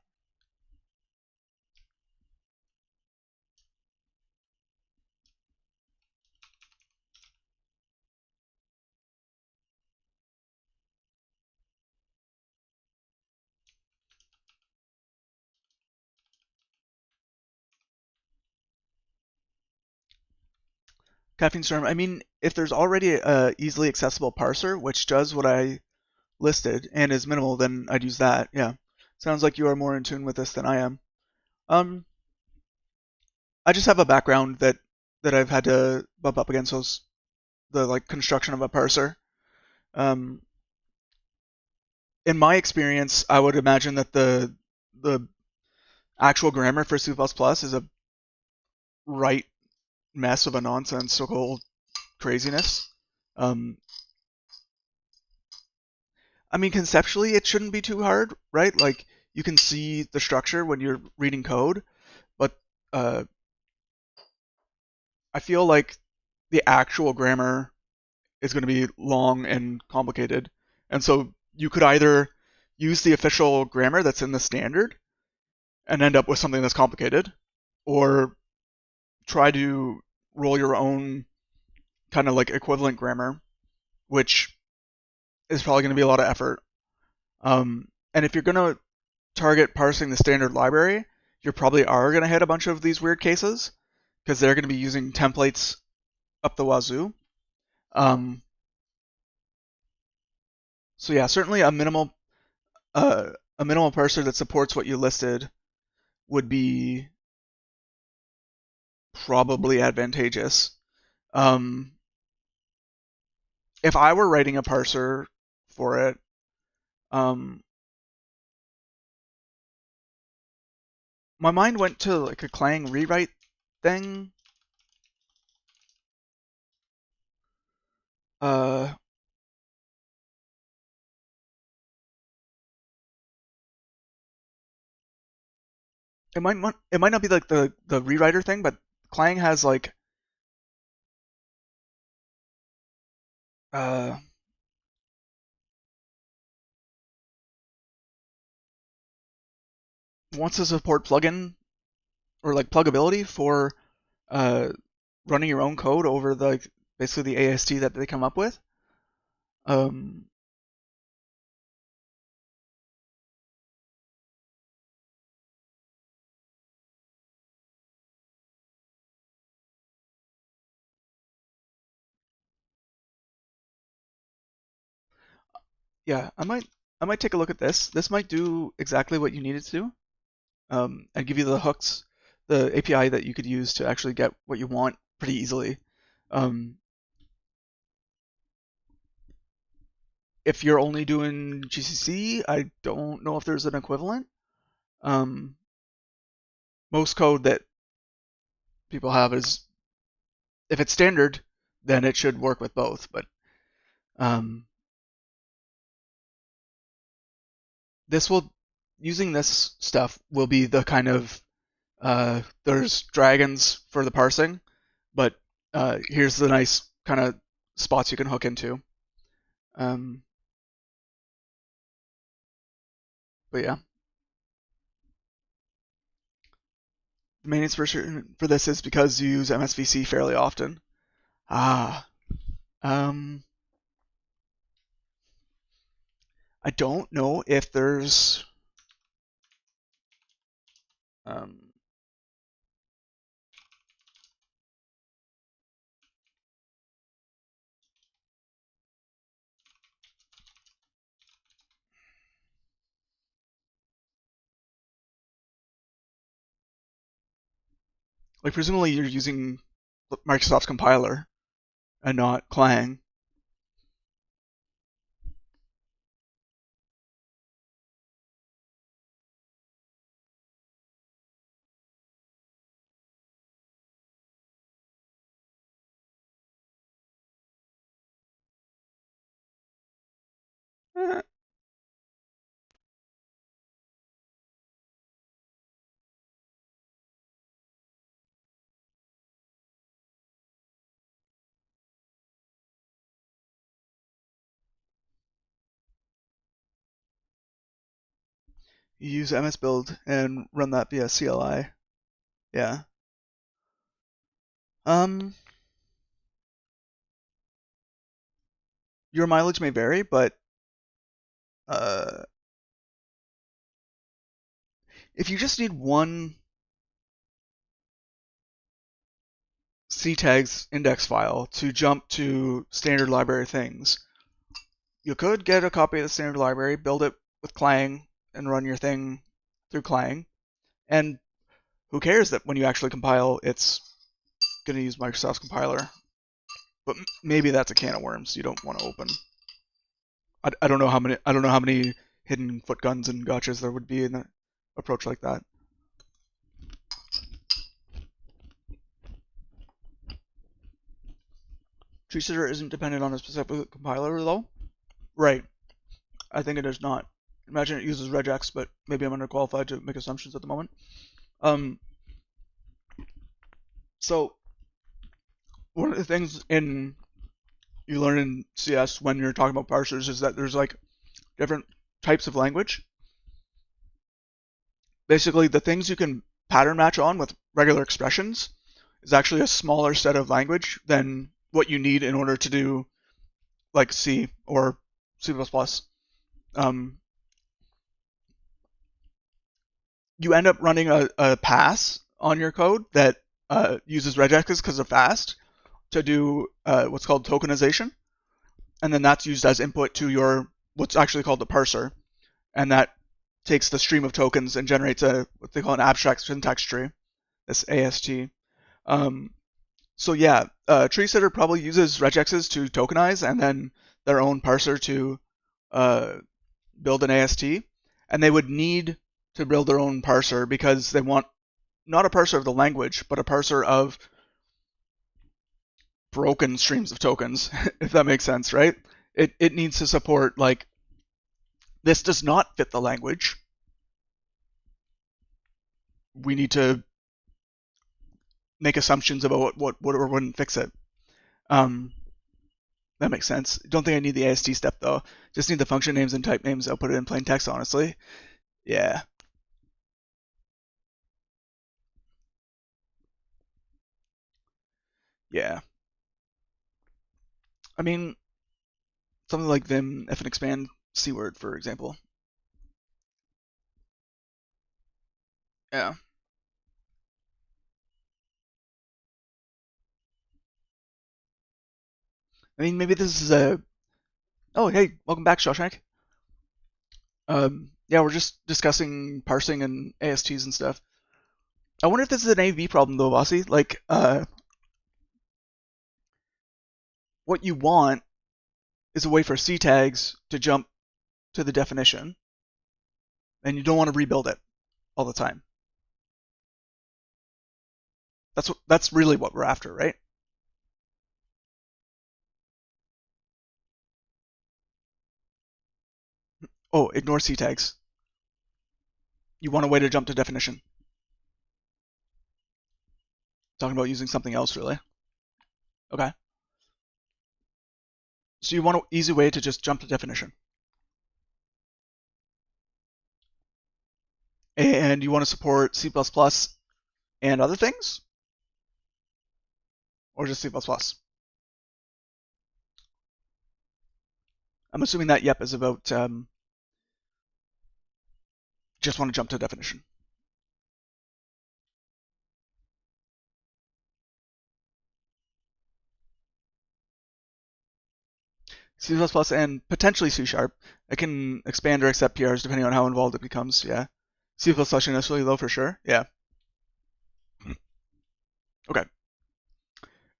Caffeine Storm, I mean, if there's already a easily accessible parser, which does what I listed and is minimal, then I'd use that. Yeah. Sounds like you are more in tune with this than I am. I just have a background that I've had to bump up against those the like construction of a parser. In my experience, I would imagine that the actual grammar for C++ is a right mess of a nonsensical craziness. I mean, conceptually, it shouldn't be too hard, right? Like, you can see the structure when you're reading code, but I feel like the actual grammar is going to be long and complicated. And so you could either use the official grammar that's in the standard and end up with something that's complicated, or try to roll your own kind of like equivalent grammar, which is probably going to be a lot of effort. And if you're going to target parsing the standard library, you probably are going to hit a bunch of these weird cases because they're going to be using templates up the wazoo. So yeah, certainly a minimal parser that supports what you listed would be probably advantageous. If I were writing a parser for it, My mind went to like a Clang rewrite thing. Uh, it might not be like the rewriter thing, but Clang has like uh wants to support plugin or like pluggability for uh running your own code over the like, basically the AST that they come up with. Um, yeah, I might take a look at this. This might do exactly what you need it to do, and give you the hooks, the API that you could use to actually get what you want pretty easily. Um, if you're only doing GCC, I don't know if there's an equivalent. Um, most code that people have is, if it's standard, then it should work with both. But um, this will using this stuff will be the kind of there's dragons for the parsing, but here's the nice kind of spots you can hook into. Um, but yeah, the main inspiration for this is because you use MSVC fairly often. Ah, um, I don't know if there's um, like presumably you're using Microsoft's compiler and not Clang. Eh, you use MS Build and run that via CLI. Yeah. Um, your mileage may vary, but uh, if you just need one ctags index file to jump to standard library things, you could get a copy of the standard library, build it with Clang, and run your thing through Clang. And who cares that when you actually compile, it's going to use Microsoft's compiler? But maybe that's a can of worms you don't want to open. I don't know how many hidden foot guns and gotchas there would be in an approach like that. Treesitter isn't dependent on a specific compiler though. Right. I think it is not. Imagine it uses regex, but maybe I'm underqualified to make assumptions at the moment. Um, so one of the things you learn in CS when you're talking about parsers is that there's like different types of language. Basically, the things you can pattern match on with regular expressions is actually a smaller set of language than what you need in order to do like C or C++. Um, you end up running a pass on your code that uses regexes because they're fast to do what's called tokenization, and then that's used as input to your what's actually called the parser, and that takes the stream of tokens and generates what they call an abstract syntax tree, this AST. Um, so yeah, Treesitter probably uses regexes to tokenize, and then their own parser to uh, build an AST, and they would need to build their own parser because they want not a parser of the language, but a parser of broken streams of tokens, if that makes sense, right? It needs to support, like, this does not fit the language. We need to make assumptions about what would or wouldn't fix it. That makes sense. Don't think I need the AST step though. Just need the function names and type names. I'll put it in plain text, honestly. Yeah. Yeah. I mean, something like vim if and expand C word, for example. Yeah. I mean, maybe this is a. Oh, hey, welcome back, Shawshank. Yeah, we're just discussing parsing and ASTs and stuff. I wonder if this is an A/B problem though, Vasi. Like, what you want is a way for C tags to jump to the definition, and you don't want to rebuild it all the time. That's really what we're after, right? Oh, ignore C tags. You want a way to jump to definition. Talking about using something else, really. Okay. So you want an easy way to just jump to definition. And you want to support C++ and other things? Or just C++? I'm assuming that yep is about just want to jump to definition. C++ and potentially C#. It can expand or accept PRs depending on how involved it becomes, yeah. C++ initially though, for sure, yeah. Okay.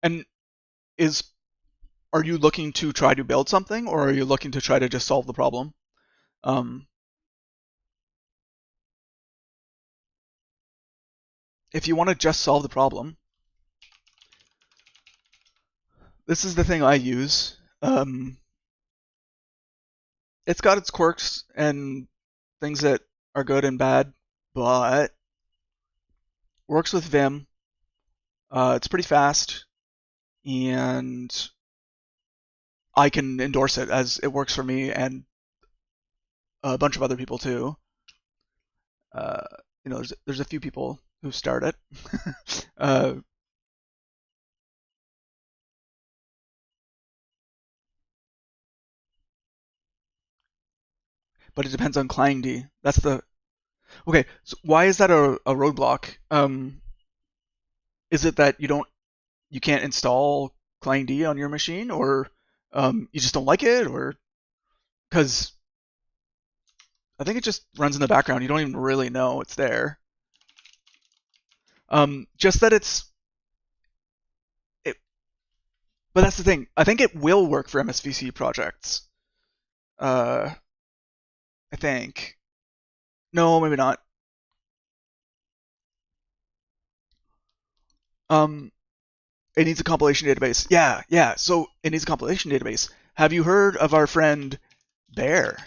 And are you looking to try to build something, or are you looking to try to just solve the problem? If you want to just solve the problem, this is the thing I use. It's got its quirks and things that are good and bad, but works with Vim. It's pretty fast, and I can endorse it as it works for me and a bunch of other people too. Uh, there's a few people who start it. uh, but it depends on ClientD. That's the okay. So why is that a roadblock? Is it that you can't install ClientD on your machine, or you just don't like it, or because I think it just runs in the background. You don't even really know it's there. Just that it, but that's the thing. I think it will work for MSVC projects. Uh, I think. No, maybe not. Um, it needs a compilation database. Yeah, yeah. So it needs a compilation database. Have you heard of our friend Bear?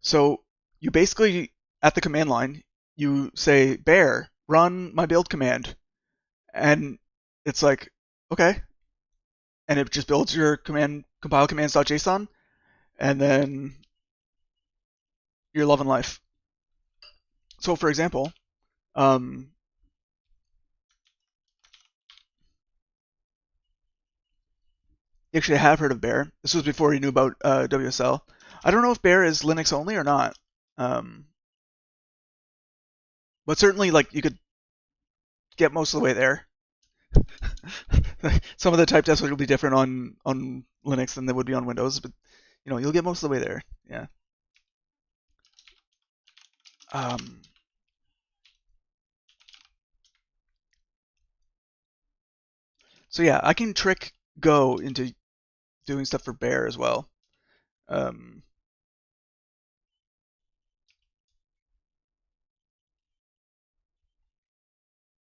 So you basically, at the command line, you say, Bear, run my build command. And it's like, okay. And it just builds your command, compile commands.json, and then you're loving life. So for example, you actually have heard of Bear. This was before you knew about WSL. I don't know if Bear is Linux only or not. Um, but certainly, like, you could get most of the way there. Some of the type tests will be different on Linux than they would be on Windows, but you'll get most of the way there. Yeah. Um, so yeah, I can trick Go into doing stuff for bear as well.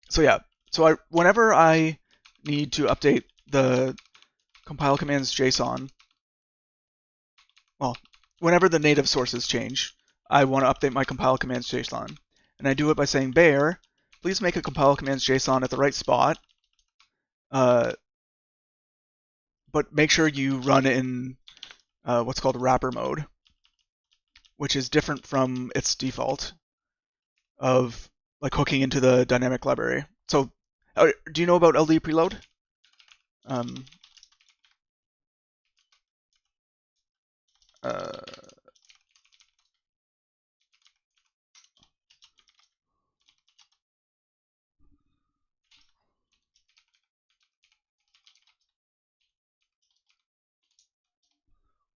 So yeah, so whenever I need to update the compile commands JSON, well, whenever the native sources change, I want to update my compile commands JSON. And I do it by saying bear, please make a compile commands JSON at the right spot, but make sure you run in what's called wrapper mode, which is different from its default of like hooking into the dynamic library. So, do you know about LD preload? Um, uh,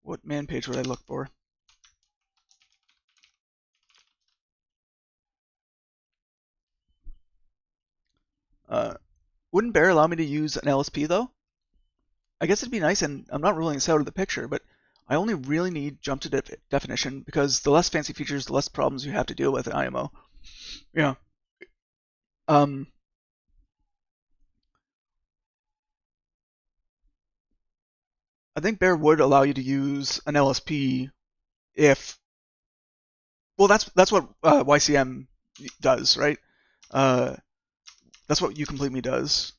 what man page would I look for? Wouldn't bear allow me to use an LSP though? I guess it'd be nice, and I'm not ruling this out of the picture, but I only really need jump to definition because the less fancy features, the less problems you have to deal with in IMO. Yeah. I think bear would allow you to use an LSP if, well, that's what YCM does, right? That's what uComplete.me does.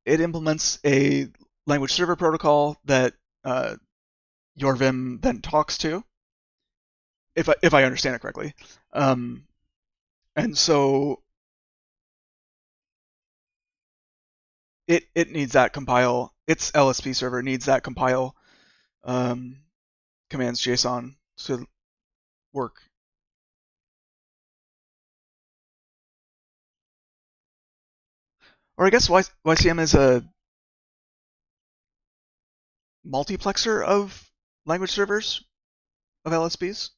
It implements a language server protocol that your Vim then talks to, if I understand it correctly. And so it needs that compile. Its LSP server needs that compile commands JSON to work. Or I guess YCM is a multiplexer of language servers of LSPs.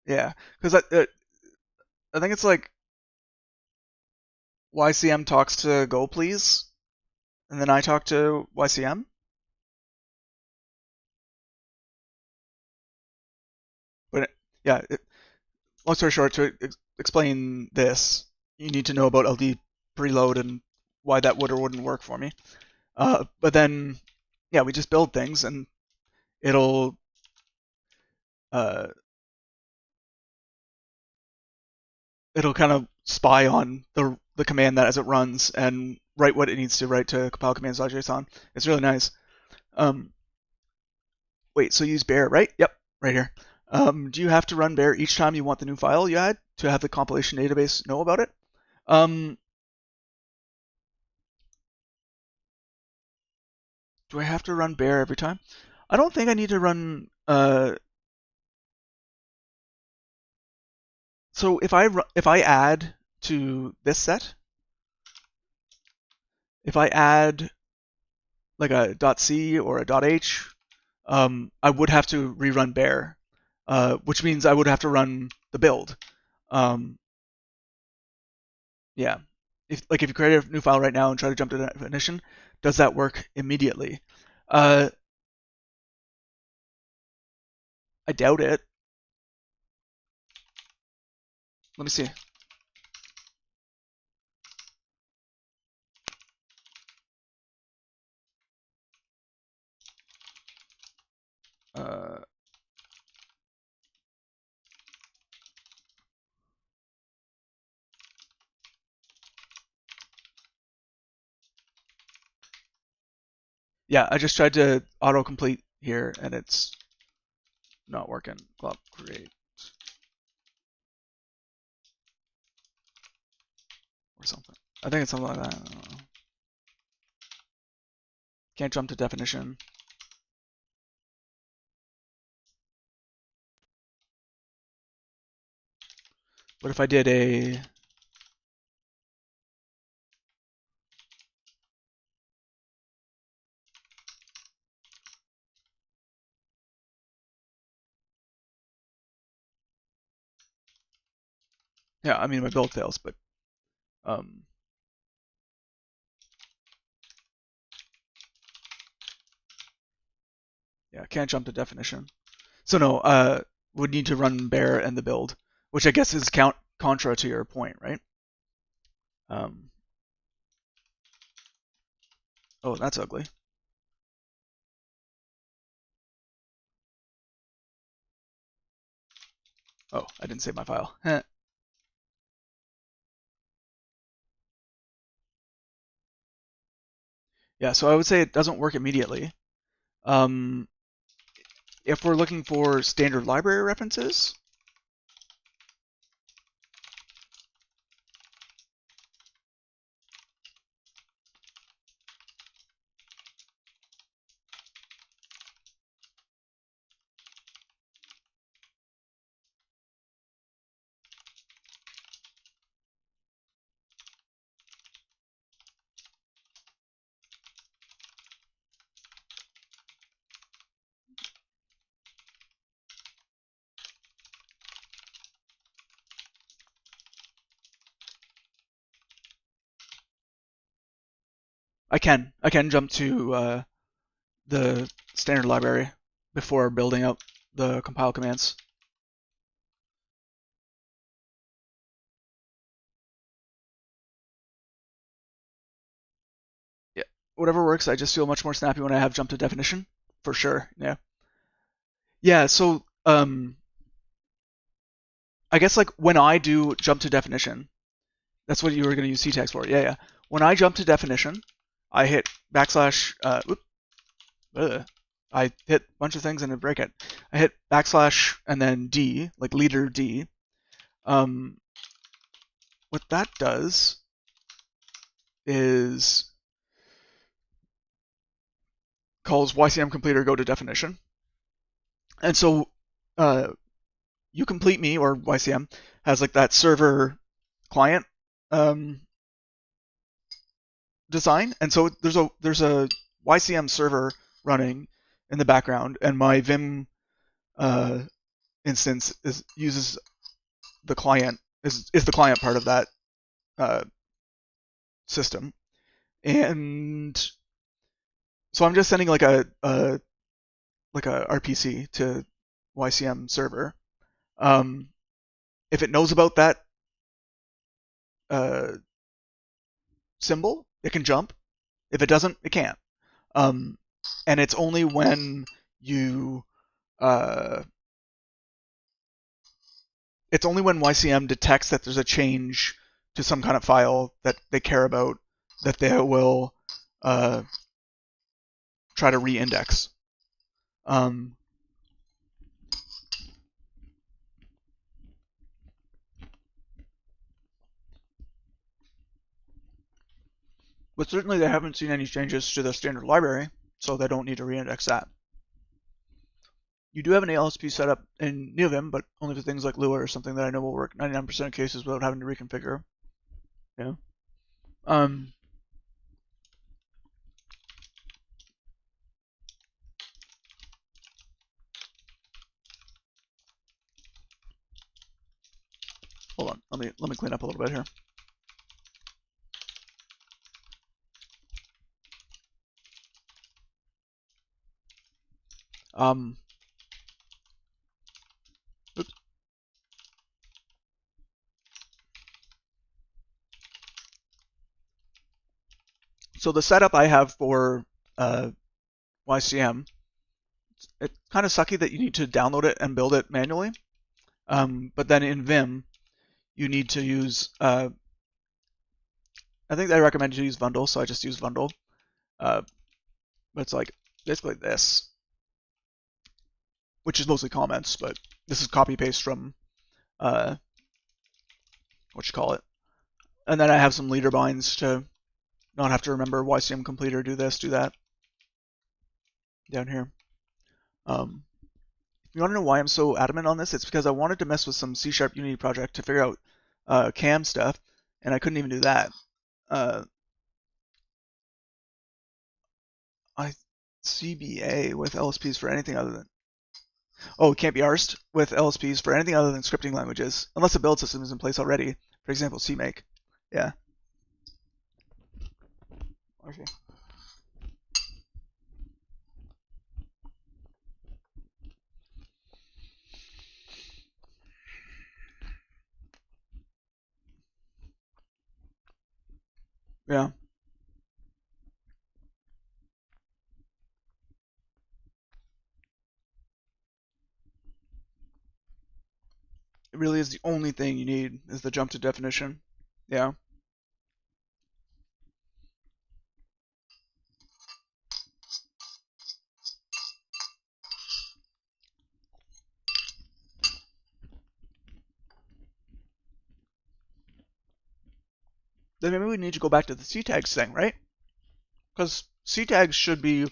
Yeah, because I think it's like YCM talks to Go Please, and then I talk to YCM. But yeah, long story short, to explain this, you need to know about LD preload and why that would or wouldn't work for me. But then, yeah, we just build things, and it'll uh, it'll kind of spy on the command that as it runs and write what it needs to write to compile commands.json. It's really nice. Wait, so you use bear, right? Yep, right here. Do you have to run bear each time you want the new file you add to have the compilation database know about it? Do I have to run bear every time? I don't think I need to run. So if I add to this set, if I add like a .c or a .h, I would have to rerun bear, which means I would have to run the build. Yeah. If you create a new file right now and try to jump to definition, does that work immediately? I doubt it. Let me see. Uh, yeah, I just tried to autocomplete here and it's not working. Glop create or something. I think it's something like that. I don't know. Can't jump to definition. What if I did a Yeah, I mean my build fails, but yeah, can't jump to definition. So no, would need to run bear and the build, which I guess is contra to your point, right? Oh, that's ugly. Oh, I didn't save my file. Yeah, so I would say it doesn't work immediately. If we're looking for standard library references, I can jump to the standard library before building out the compile commands. Yeah, whatever works. I just feel much more snappy when I have jump to definition, for sure. Yeah. Yeah. So I guess like when I do jump to definition, that's what you were going to use ctags for. Yeah, yeah. When I jump to definition, I hit backslash. I hit a bunch of things and then break it. I hit backslash and then D, like leader D. What that does is calls YCM completer go to definition. And so you complete me or YCM has like that server client design, and so there's a YCM server running in the background, and my Vim instance uses the client is the client part of that system, and so I'm just sending like a RPC to YCM server. If it knows about that uh, symbol, it can jump. If it doesn't, it can't. And it's only when you it's only when YCM detects that there's a change to some kind of file that they care about that they will try to re-index. But certainly they haven't seen any changes to the standard library, so they don't need to re-index that. You do have an ALSP set up in NeoVim, but only for things like Lua or something that I know will work 99% of cases without having to reconfigure. Yeah. Hold on, let me clean up a little bit here. Oops. So the setup I have for YCM, it's kind of sucky that you need to download it and build it manually. But then in Vim, you need to use, I think they recommend you use Vundle, so I just use Vundle. But it's like basically this, which is mostly comments, but this is copy paste from what you call it. And then I have some leader binds to not have to remember YCM completer, do this, do that down here. You want to know why I'm so adamant on this? It's because I wanted to mess with some C# Unity project to figure out CAM stuff, and I couldn't even do that. I CBA with LSPs for anything other than Oh, it can't be arsed with LSPs for anything other than scripting languages, unless a build system is in place already. For example, CMake. Yeah. Okay. Yeah. It really is the only thing you need is the jump to definition. Yeah. Then maybe we need to go back to the C tags thing, right? Because C tags should be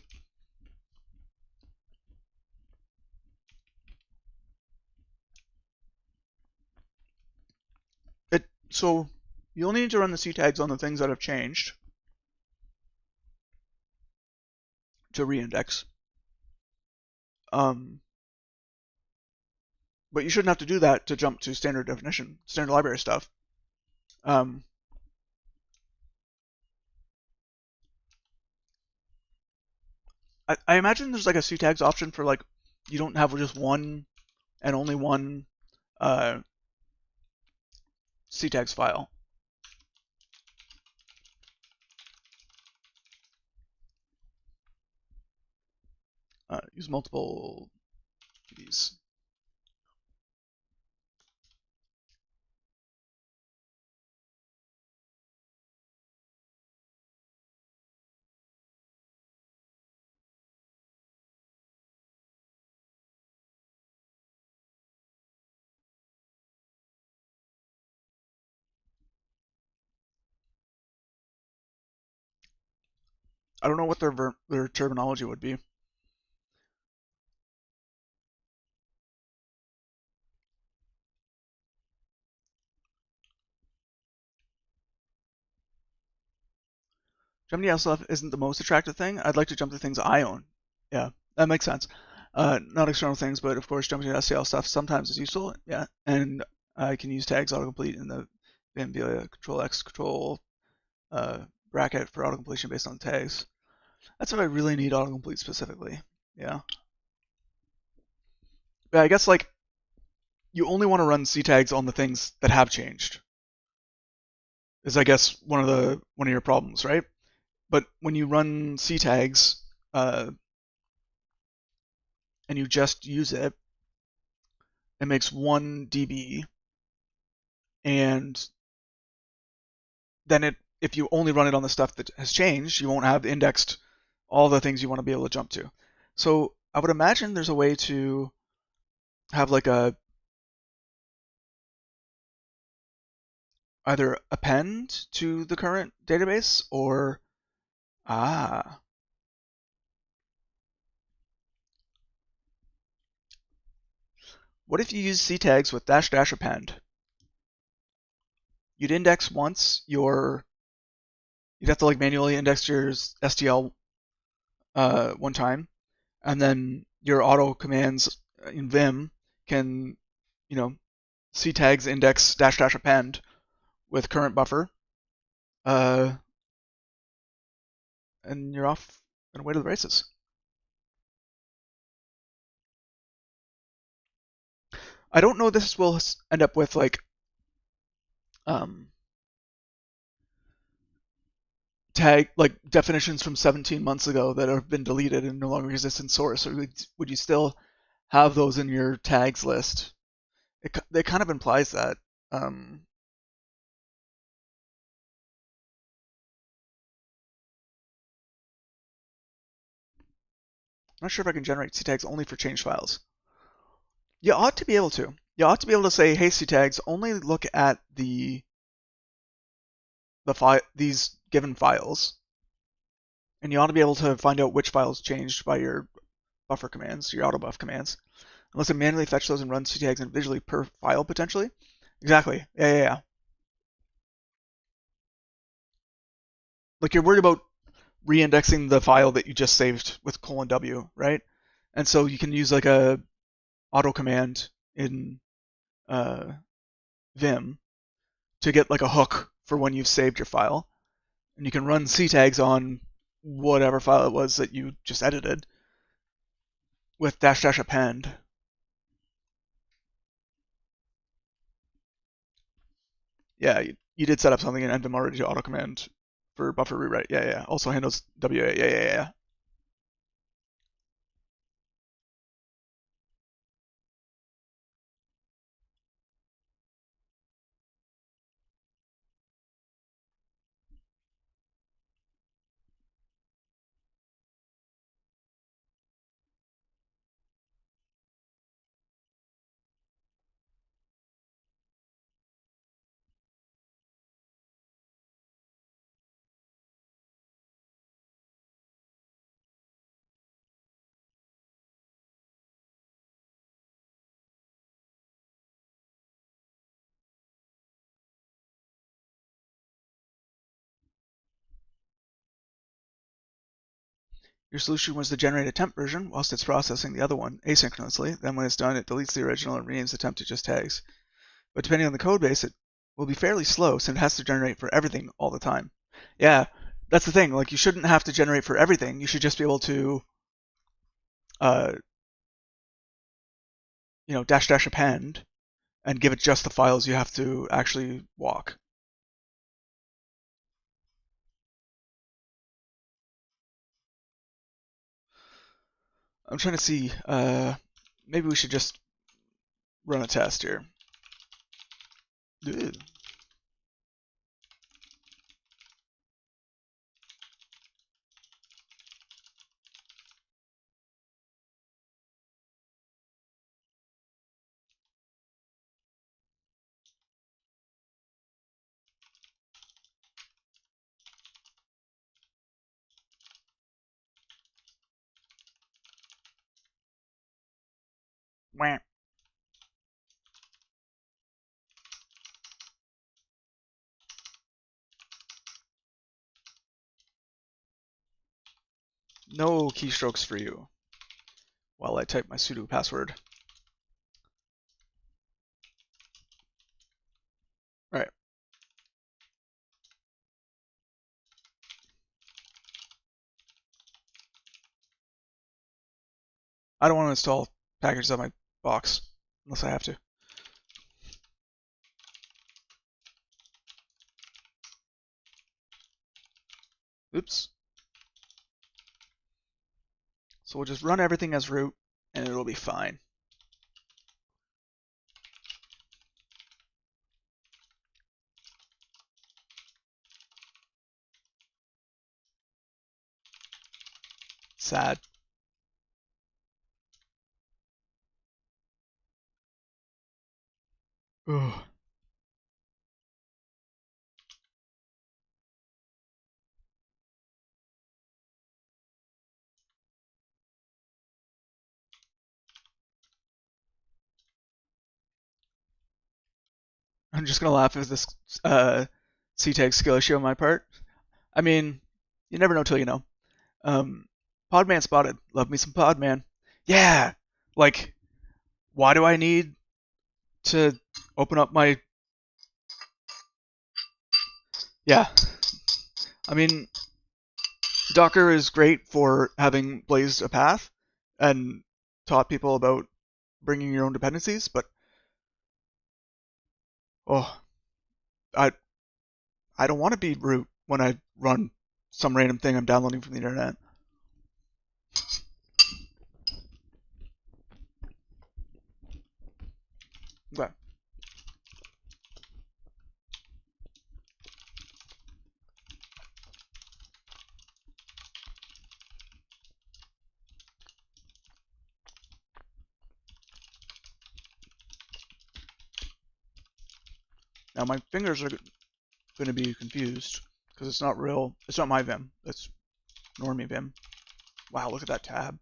it. So you only need to run the C tags on the things that have changed to reindex. Um, but you shouldn't have to do that to jump to standard definition, standard library stuff. Um, I imagine there's like a C tags option for like you don't have just one and only one uh, C tags file. Use multiple these. I don't know what their terminology would be. Jumping to LSF isn't the most attractive thing. I'd like to jump to things I own. Yeah, that makes sense. Not external things, but of course jumping to STL stuff sometimes is useful. Yeah, and I can use tags autocomplete in the Vim via Control X Control bracket for autocompletion based on tags. That's what I really need autocomplete specifically. Yeah. But I guess like you only want to run C tags on the things that have changed. Is I guess one of your problems, right? But when you run C tags and you just use it, it makes 1 dB, and then if you only run it on the stuff that has changed, you won't have indexed all the things you want to be able to jump to. So I would imagine there's a way to have like a either append to the current database or what if you use C tags with dash dash append? You'd index once you'd have to like manually index your STL one time, and then your auto commands in Vim can, you know, C tags index dash dash append with current buffer, uh, and you're off and away to the races. I don't know this will end up with like um, tag like definitions from 17 months ago that have been deleted and no longer exist in source, or would you still have those in your tags list? It kind of implies that. Um, I'm not sure if I can generate C tags only for change files. You ought to be able to. You ought to be able to say, hey, C tags, only look at these given files, and you ought to be able to find out which files changed by your buffer commands, your auto buff commands, unless it manually fetch those and runs C tags individually per file potentially. Exactly. Yeah. Like you're worried about reindexing the file that you just saved with :w, right? And so you can use like a auto command in Vim to get like a hook for when you've saved your file, and you can run ctags on whatever file it was that you just edited with -- append. Yeah, you did set up something in Vim already to auto command for buffer rewrite. Yeah. Also handles WA. Yeah. Your solution was to generate a temp version whilst it's processing the other one asynchronously. Then when it's done, it deletes the original and renames the temp to just tags. But depending on the code base, it will be fairly slow since it has to generate for everything all the time. Yeah, that's the thing. Like, you shouldn't have to generate for everything. You should just be able to, -- append and give it just the files you have to actually walk. I'm trying to see. Maybe we should just run a test here. Ugh. Wah. No keystrokes for you while I type my sudo password. All right. I don't want to install packages on my box unless I have to. Oops. So we'll just run everything as root and it'll be fine. Sad. Ugh. I'm just gonna laugh at this CTAG skill issue on my part. I mean, you never know till you know. Podman spotted. Love me some Podman. Yeah. Like, why do I need to open up my? Yeah. I mean, Docker is great for having blazed a path and taught people about bringing your own dependencies, but oh, I I don't want to be root when I run some random thing I'm downloading from the internet. Okay. Now my fingers are going to be confused because it's not real. It's not my Vim. It's normie Vim. Wow, look at that tab.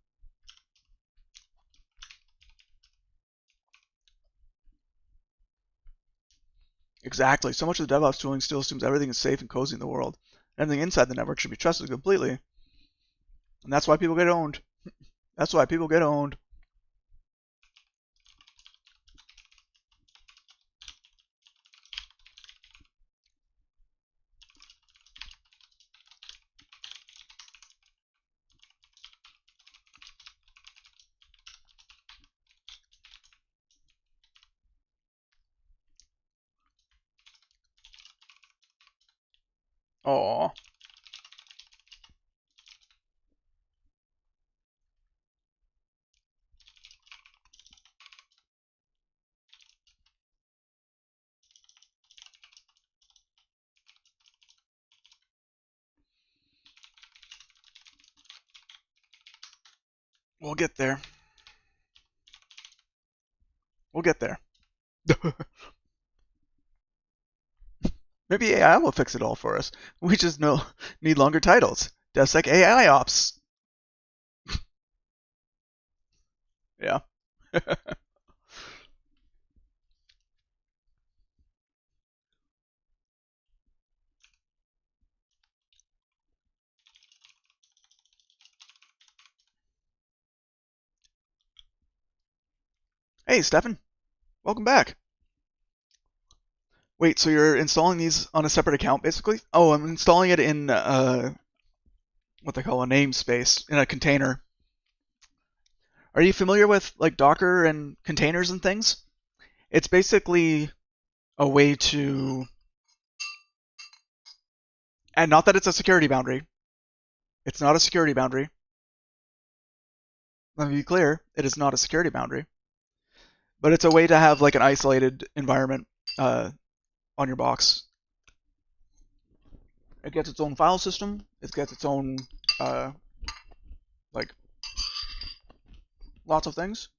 Exactly. So much of the DevOps tooling still assumes everything is safe and cozy in the world. Everything inside the network should be trusted completely. And that's why people get owned. That's why people get owned. Aw. We'll get there. We'll get there. Maybe AI will fix it all for us. We just need longer titles. DevSec AI Ops. Yeah. Hey, Stefan. Welcome back. Wait, so you're installing these on a separate account, basically? Oh, I'm installing it in what they call a namespace in a container. Are you familiar with like Docker and containers and things? It's basically a way to, and not that it's a security boundary. It's not a security boundary. Let me be clear, it is not a security boundary. But it's a way to have like an isolated environment on your box. It gets its own file system. It gets its own like lots of things,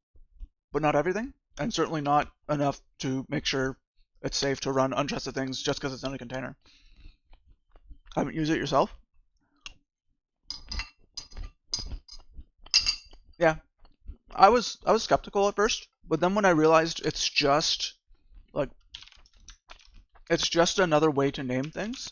but not everything, and certainly not enough to make sure it's safe to run untrusted things just because it's in a container. Haven't used it yourself? Yeah, I was skeptical at first, but then when I realized like it's just another way to name things.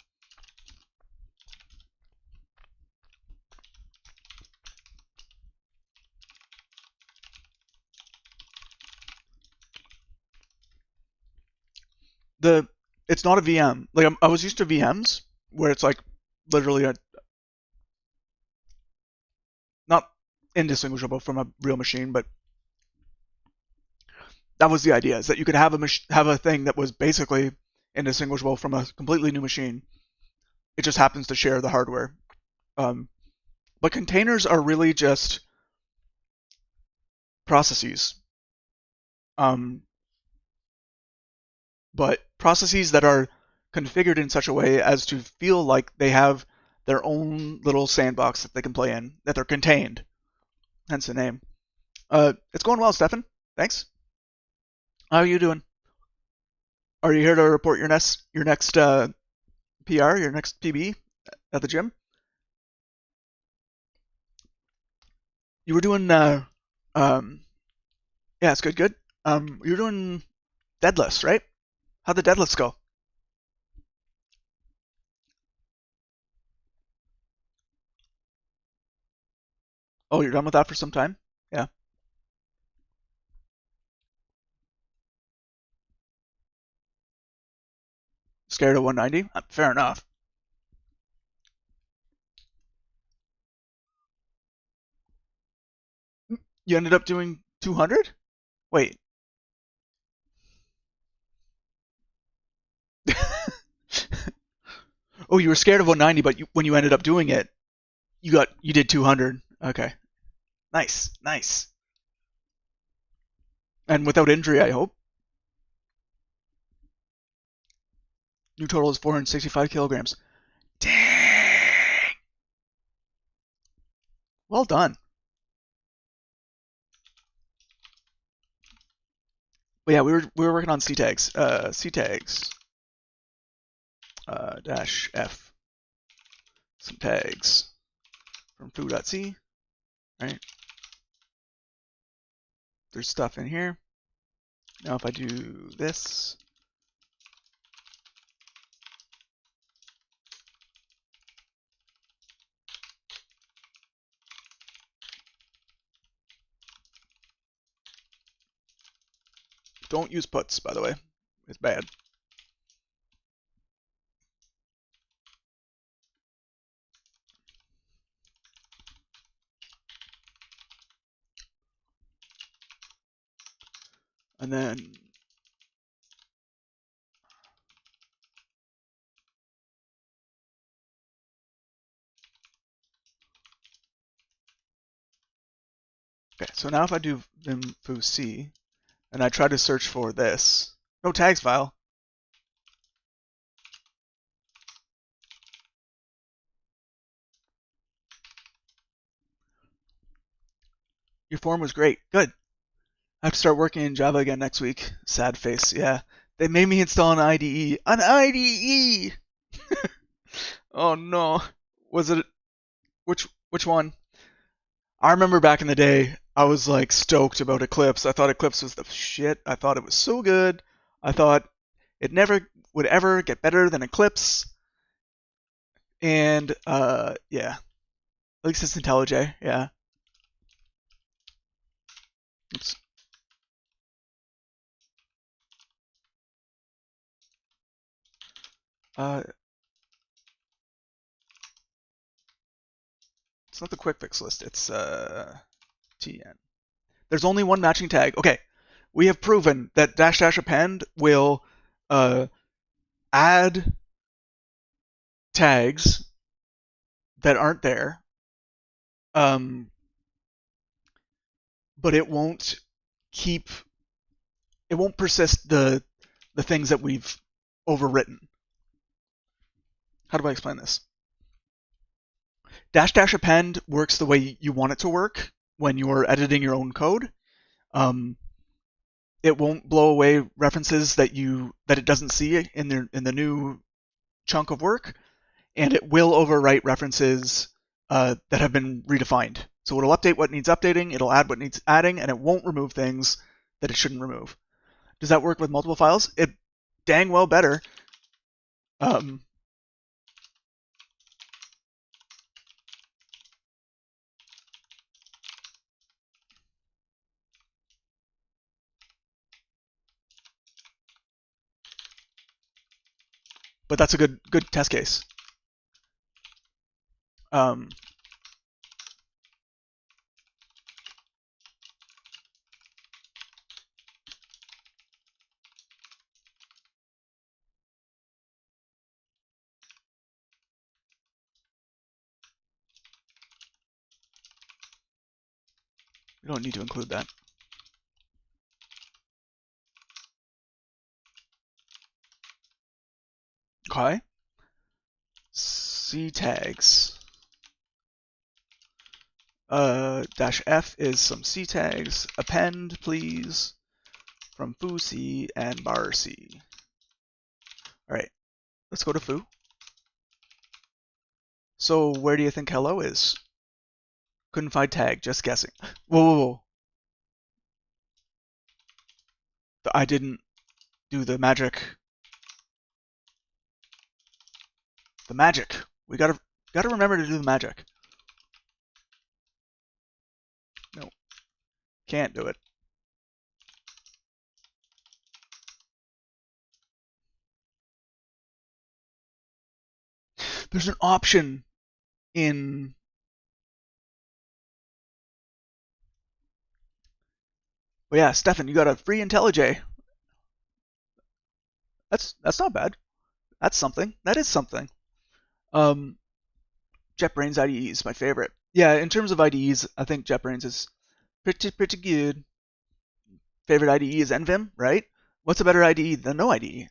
It's not a VM. Like I was used to VMs where it's like literally not indistinguishable from a real machine, but that was the idea, is that you could have a thing that was basically indistinguishable from a completely new machine. It just happens to share the hardware. Um, but containers are really just processes. Um, but processes that are configured in such a way as to feel like they have their own little sandbox that they can play in, that they're contained. Hence the name. It's going well, Stefan. Thanks. How are you doing? Are you here to report your next PR, your next PB at the gym? You were doing um yeah, it's good. You were doing deadlifts, right? How'd the deadlifts go? Oh, you're done with that for some time? Yeah. Scared of 190? Fair enough. You ended up doing 200? Wait. Oh, you were scared of 190, but when you ended up doing it, you did 200. Okay. Nice. And without injury, I hope. New total is 465 kilograms. Dang. Well done. But yeah, we were working on C tags. C tags dash F. Some tags from foo.c. Right. There's stuff in here. Now if I do this, don't use puts, by the way. It's bad. And then Okay, so now if I do vim foo c and I try to search for this, no tags file. Your form was great. Good. I have to start working in Java again next week. Sad face. Yeah. They made me install an IDE. An IDE! Oh no. Was it which one? I remember back in the day, I was like stoked about Eclipse. I thought Eclipse was the shit. I thought it was so good. I thought it never would ever get better than Eclipse. And yeah. At least it's IntelliJ, yeah. Oops. It's not the quick fix list, it's TN. There's only one matching tag. Okay, we have proven that dash dash append will add tags that aren't there, but it won't persist the things that we've overwritten. How do I explain this? Dash dash append works the way you want it to work when you're editing your own code. It won't blow away references that it doesn't see in the new chunk of work, and it will overwrite references that have been redefined. So it'll update what needs updating, it'll add what needs adding, and it won't remove things that it shouldn't remove. Does that work with multiple files? It dang well better. But that's a good test case. We don't need to include that. Okay. C tags. Dash F is some C tags. Append, please, from foo C and bar C. All right, let's go to foo. So where do you think hello is? Couldn't find tag, just guessing. Whoa. I didn't do the magic. The magic. We gotta remember to do the magic. No, can't do it. There's an option in. Oh yeah, Stefan, you got a free IntelliJ. That's not bad. That's something. That is something. JetBrains IDE is my favorite. Yeah, in terms of IDEs, I think JetBrains is pretty good. Favorite IDE is NVim, right? What's a better IDE than no IDE?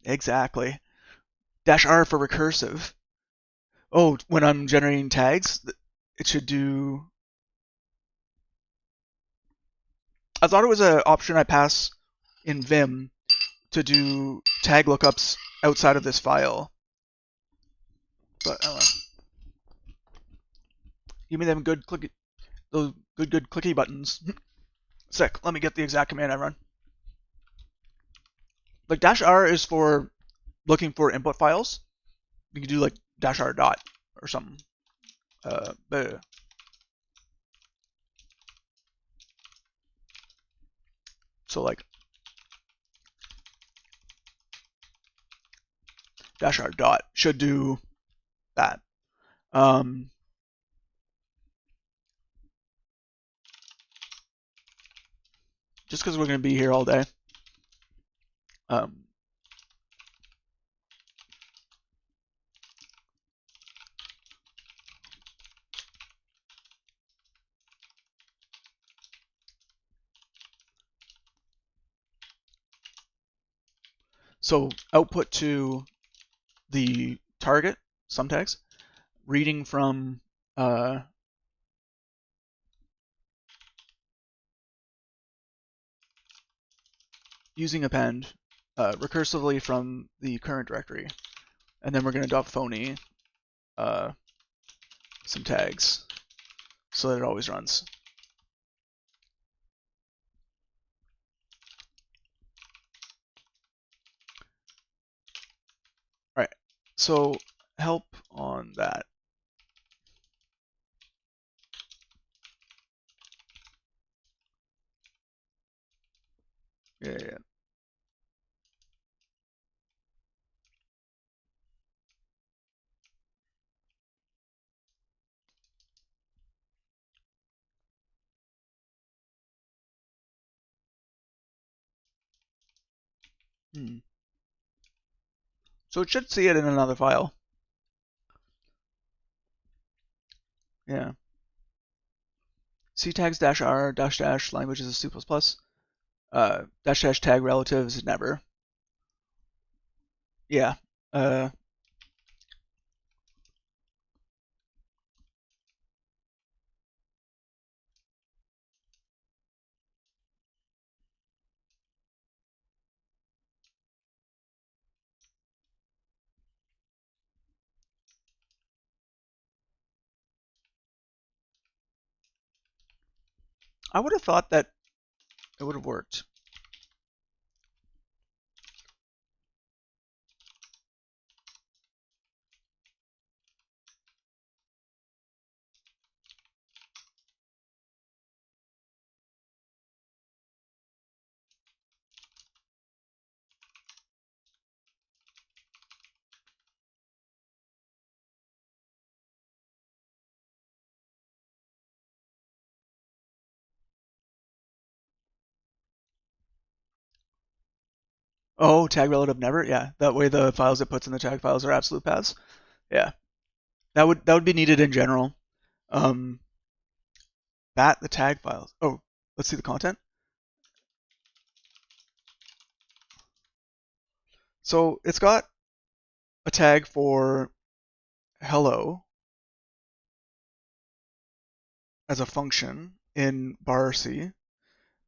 Exactly. Dash R for recursive. Oh, when I'm generating tags, it should do. I thought it was an option I pass in Vim to do tag lookups outside of this file. But give me them good clicky, those good clicky buttons. Sick. Let me get the exact command I run. Like dash R is for looking for input files. You can do like dash R dot or something. So like dash R dot should do that. Just because we're going to be here all day. So output to the target, some tags, reading from using append recursively from the current directory. And then we're going to .phony some tags so that it always runs. All right, so help on that. Yeah. So it should see it in another file. Yeah. ctags -r -- language is C++. -- tag relative is never. Yeah. I would have thought that it would have worked. Oh, tag relative never? Yeah. That way the files it puts in the tag files are absolute paths. Yeah. That would be needed in general. The tag files. Oh, let's see the content. So it's got a tag for hello as a function in bar_c,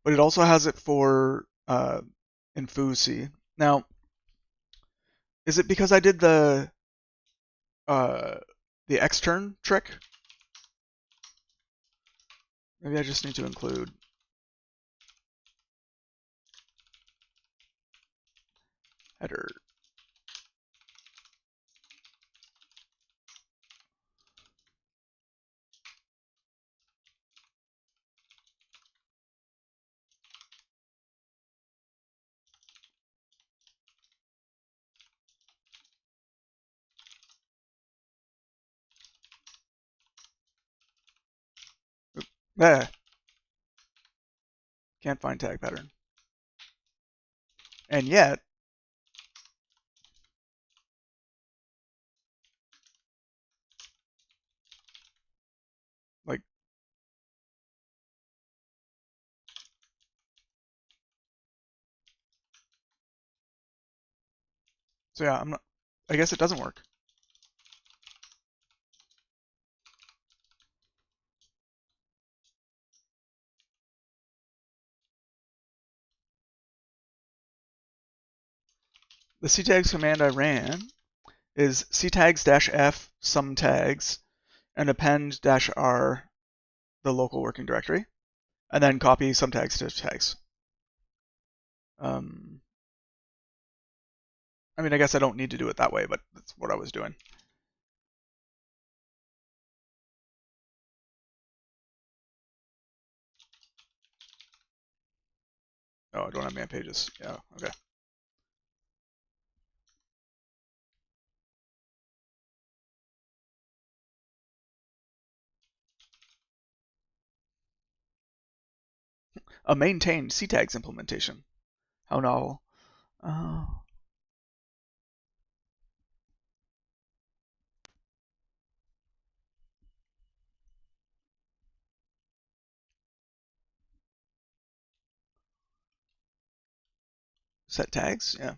but it also has it for in foo_c. Now, is it because I did the extern trick? Maybe I just need to include header. Eh, can't find tag pattern. And yet, like, so yeah, I guess it doesn't work. The ctags command I ran is ctags-f some tags and append -r the local working directory, and then copy some tags to tags. I mean, I guess I don't need to do it that way, but that's what I was doing. Oh, I don't have man pages. Yeah, okay. A maintained ctags implementation. How novel. Oh. Set tags? Yeah.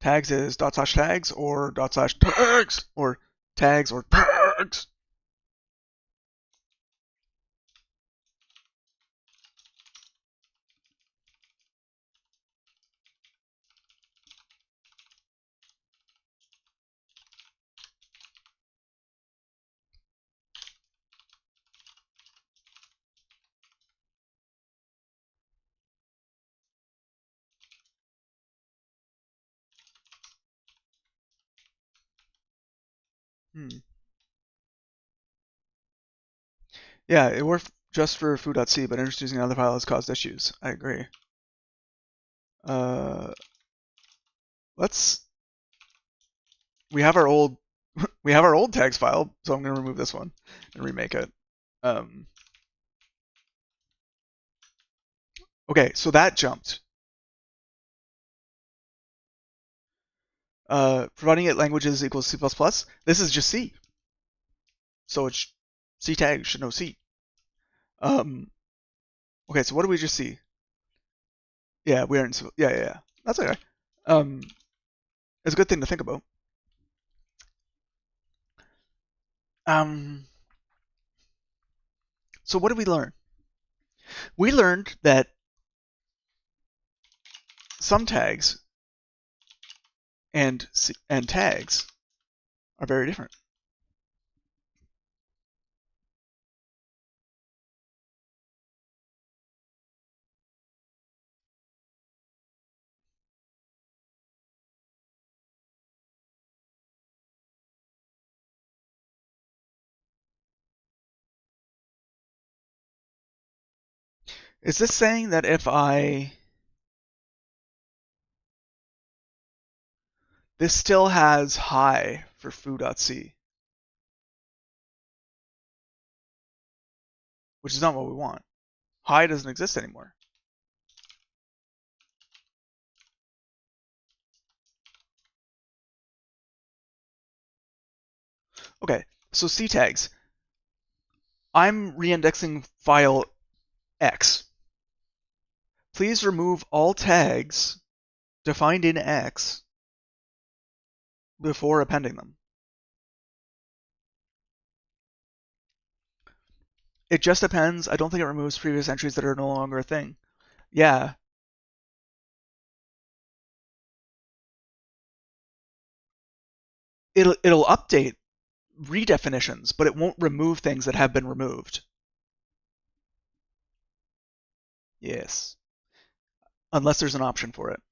tags is /tags or /tags or tags or tags. Yeah, it worked just for foo.c, but introducing another file has caused issues. I agree. Let's. We have our old tags file, so I'm gonna remove this one and remake it. Okay, so that jumped. Providing it languages equals C++. This is just C, so it's C tag should know C. Okay, so what do we just see? Yeah, we aren't. Yeah. That's okay. It's a good thing to think about. So what did we learn? We learned that some tags and tags are very different. Is this saying that if this still has high for foo.c, which is not what we want. High doesn't exist anymore. Okay, so C tags. I'm reindexing file X. Please remove all tags defined in X before appending them. It just depends. I don't think it removes previous entries that are no longer a thing. Yeah. It'll update redefinitions, but it won't remove things that have been removed. Yes. Unless there's an option for it.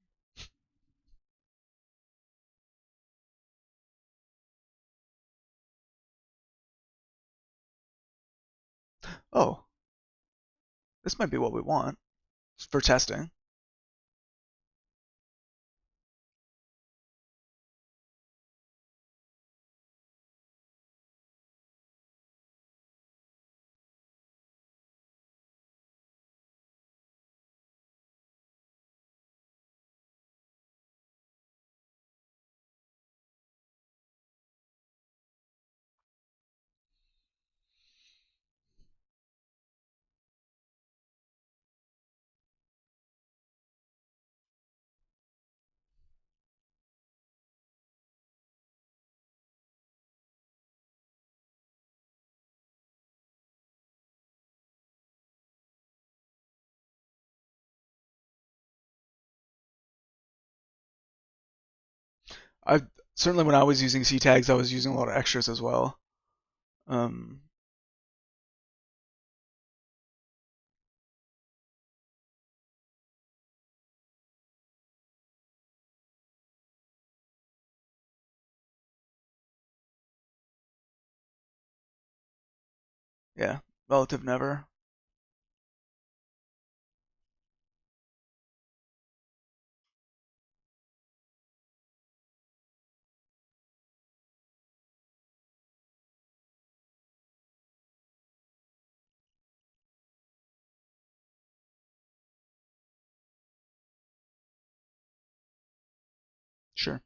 Oh, this might be what we want for testing. I certainly when I was using C tags, I was using a lot of extras as well. Um, yeah, relative never. Sure.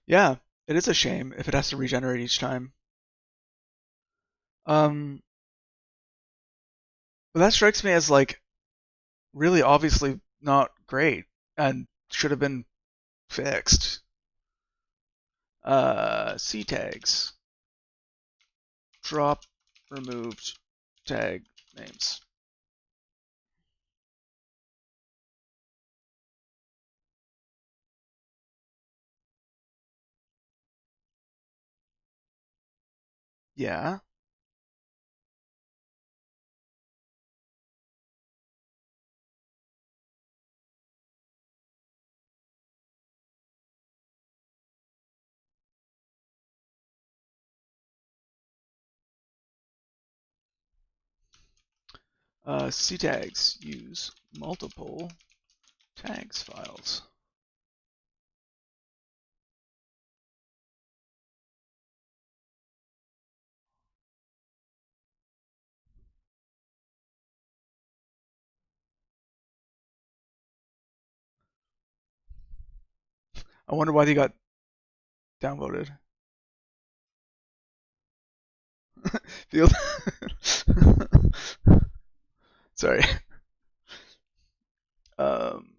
Yeah, it is a shame if it has to regenerate each time. But that strikes me as like really obviously not great and should have been fixed. C tags. Drop removed tag names. Yeah. C tags use multiple tags files. I wonder why they got downvoted. Field. Sorry. Um,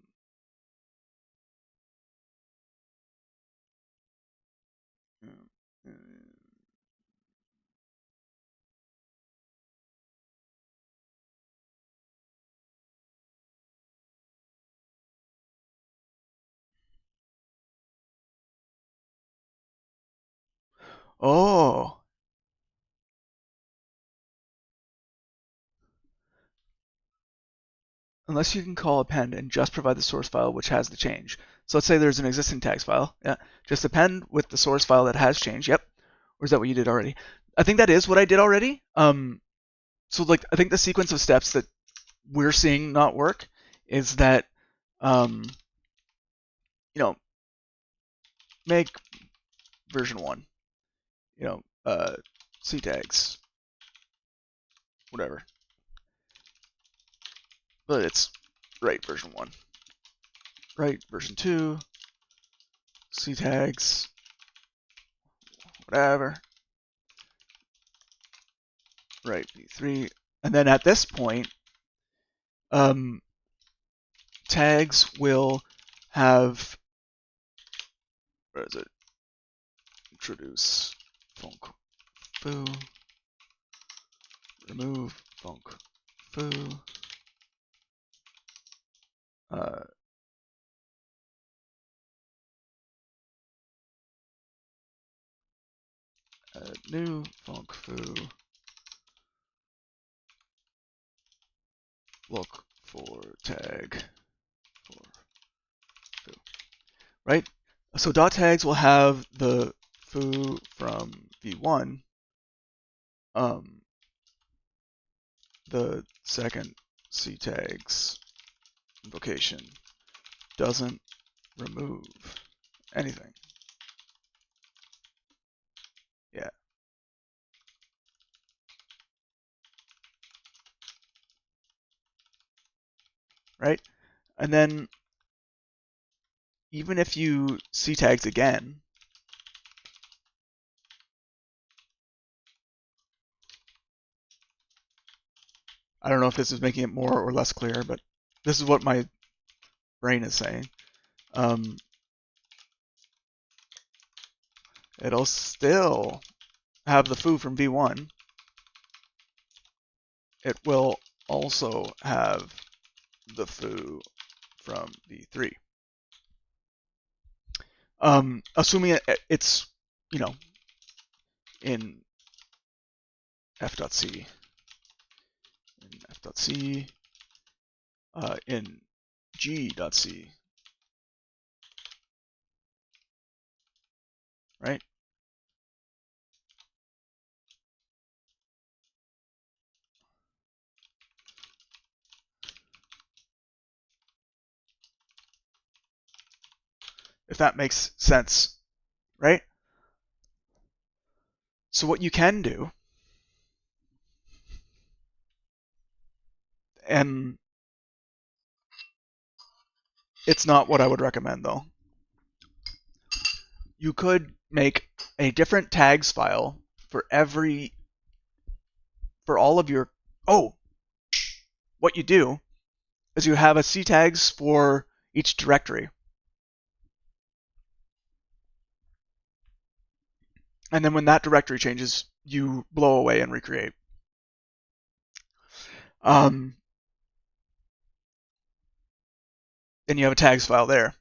oh, unless you can call append and just provide the source file which has the change. So let's say there's an existing tags file. Yeah, just append with the source file that has change. Yep. Or is that what you did already? I think that is what I did already. So like I think the sequence of steps that we're seeing not work is that um, you know, make version 1, C tags, whatever. But it's write version 1. Write version 2, C tags, whatever. Write v3. And then at this point, tags will have, what is it? Introduce func foo, remove func foo, uh, add new func foo, look for tag for foo, right? So dot tags will have the foo from v1. The second C tags invocation doesn't remove anything. Yeah. Right? And then even if you C tags again, I don't know if this is making it more or less clear, but this is what my brain is saying. It'll still have the foo from v1. It will also have the foo from v3. Assuming it's, in f.c, in g.c, right? If that makes sense, right? So what you can do, and it's not what I would recommend though, you could make a different tags file for all of your. Oh, what you do is you have a ctags for each directory. And then when that directory changes, you blow away and recreate. And you have a tags file there.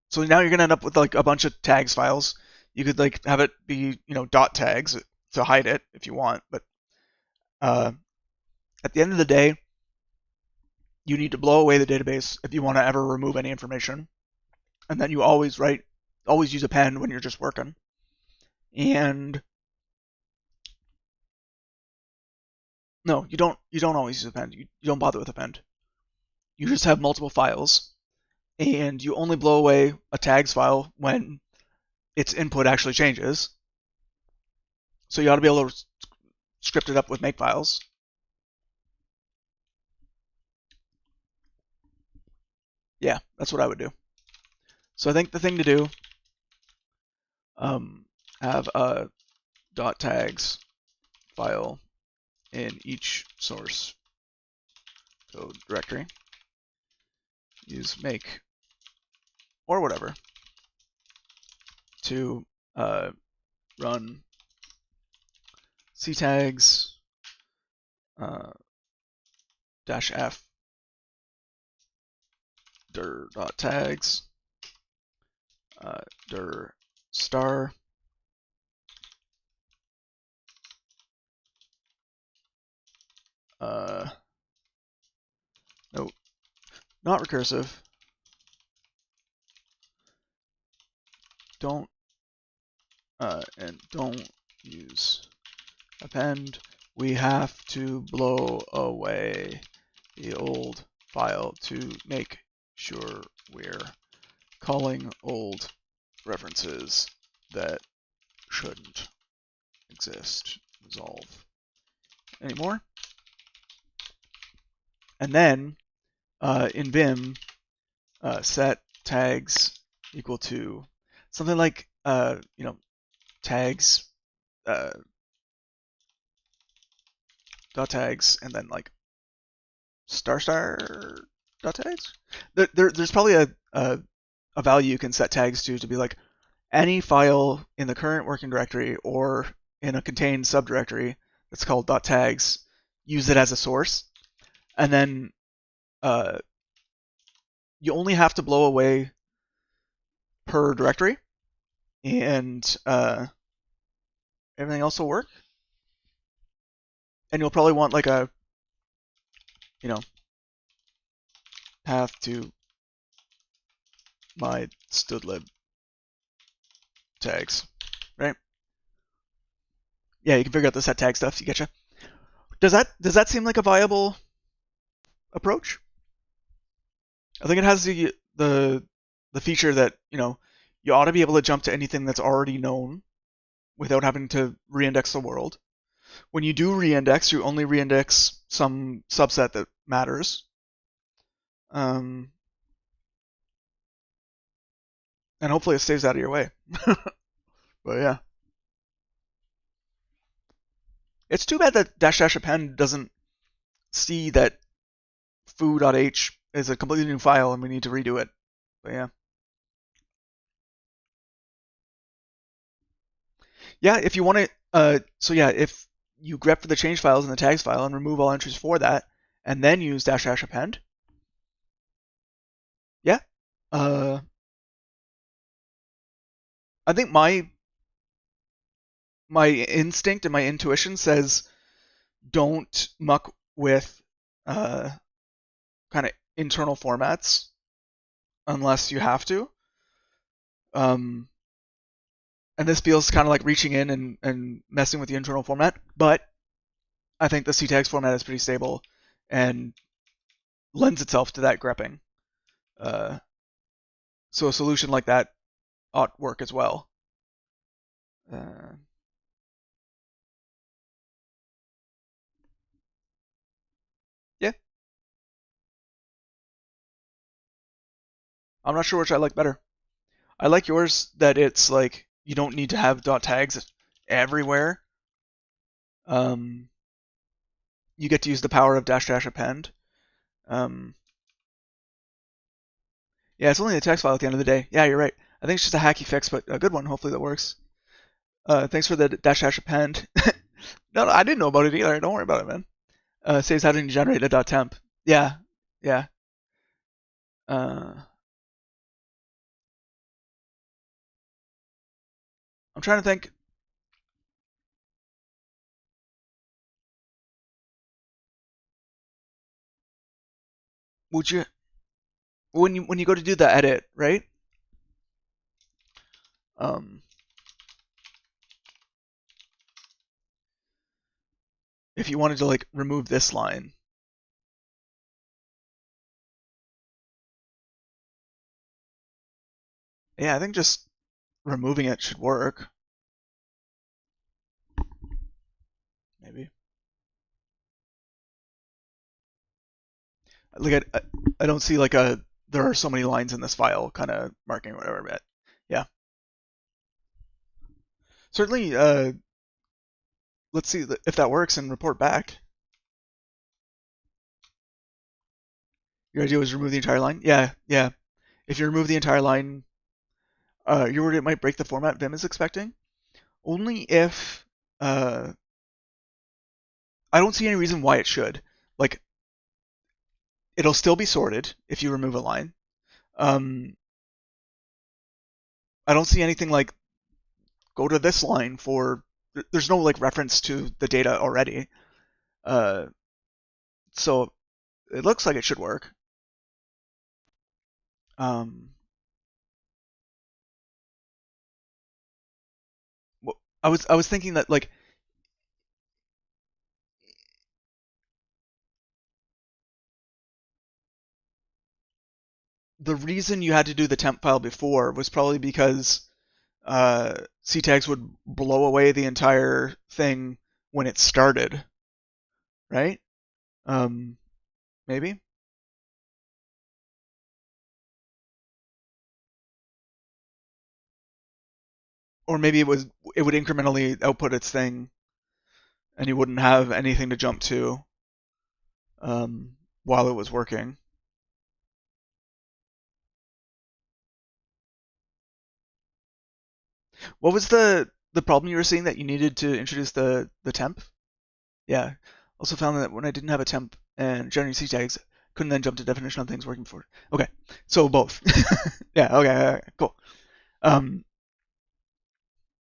So now you're gonna end up with like a bunch of tags files. You could like have it be dot tags to hide it if you want, but at the end of the day, you need to blow away the database if you want to ever remove any information, and then you always use append when you're just working. And no, you don't always use append. You don't bother with append. You just have multiple files, and you only blow away a tags file when its input actually changes. So you ought to be able to script it up with makefiles. Yeah, that's what I would do. So I think the thing to do, have a dot tags file in each source code directory. Use make or whatever to run ctags -f dir.tags dir star nope, not recursive. Don't and don't use append. We have to blow away the old file to make sure we're calling old references that shouldn't exist. Resolve anymore. And then in Vim, set tags equal to something like tags dot tags and then like star dot tags. There's probably a value you can set tags to be like any file in the current working directory or in a contained subdirectory that's called dot tags. Use it as a source, and then you only have to blow away per directory, and everything else will work. And you'll probably want like a path to my stdlib tags, right? Yeah, you can figure out the set tag stuff. You getcha. Does that seem like a viable approach? I think it has the feature that you ought to be able to jump to anything that's already known without having to reindex the world. When you do reindex, you only reindex some subset that matters. And hopefully it stays out of your way. But yeah. It's too bad that --append doesn't see that foo.h is a completely new file and we need to redo it. But yeah. Yeah, if you want to, so yeah, if you grep for the change files in the tags file and remove all entries for that, and then use --append, yeah. I think my instinct and my intuition says don't muck with kind of internal formats unless you have to. And this feels kind of like reaching in and messing with the internal format, but I think the ctags format is pretty stable and lends itself to that grepping. So a solution like that ought work as well. Yeah. I'm not sure which I like better. I like yours that it's like you don't need to have dot tags everywhere. Um, you get to use the power of dash dash append. Um, yeah, it's only a text file at the end of the day. Yeah, you're right. I think it's just a hacky fix, but a good one. Hopefully that works. Thanks for the dash dash append. No, I didn't know about it either. Don't worry about it, man. Saves having to generate a dot temp. Yeah, yeah. Uh, I'm trying to think. Would you when you go to do the edit, right? Um, if you wanted to like remove this line, yeah, I think just removing it should work. Maybe. Like I don't see like a there are so many lines in this file kind of marking or whatever, but yeah. Certainly, let's see if that works and report back. Your idea was remove the entire line? Yeah, yeah. If you remove the entire line, you're worried it might break the format Vim is expecting? Only if, uh, I don't see any reason why it should. Like, it'll still be sorted if you remove a line. Um, I don't see anything like, go to this line for, there's no like reference to the data already. Uh, so it looks like it should work. Um, I was thinking that like the reason you had to do the temp file before was probably because ctags would blow away the entire thing when it started, right? Um, maybe, or maybe it would incrementally output its thing, and you wouldn't have anything to jump to while it was working. What was the problem you were seeing that you needed to introduce the temp? Yeah. Also found that when I didn't have a temp and generating C tags, couldn't then jump to definition on things working before. Okay, so both. Yeah. Okay. Cool. Um.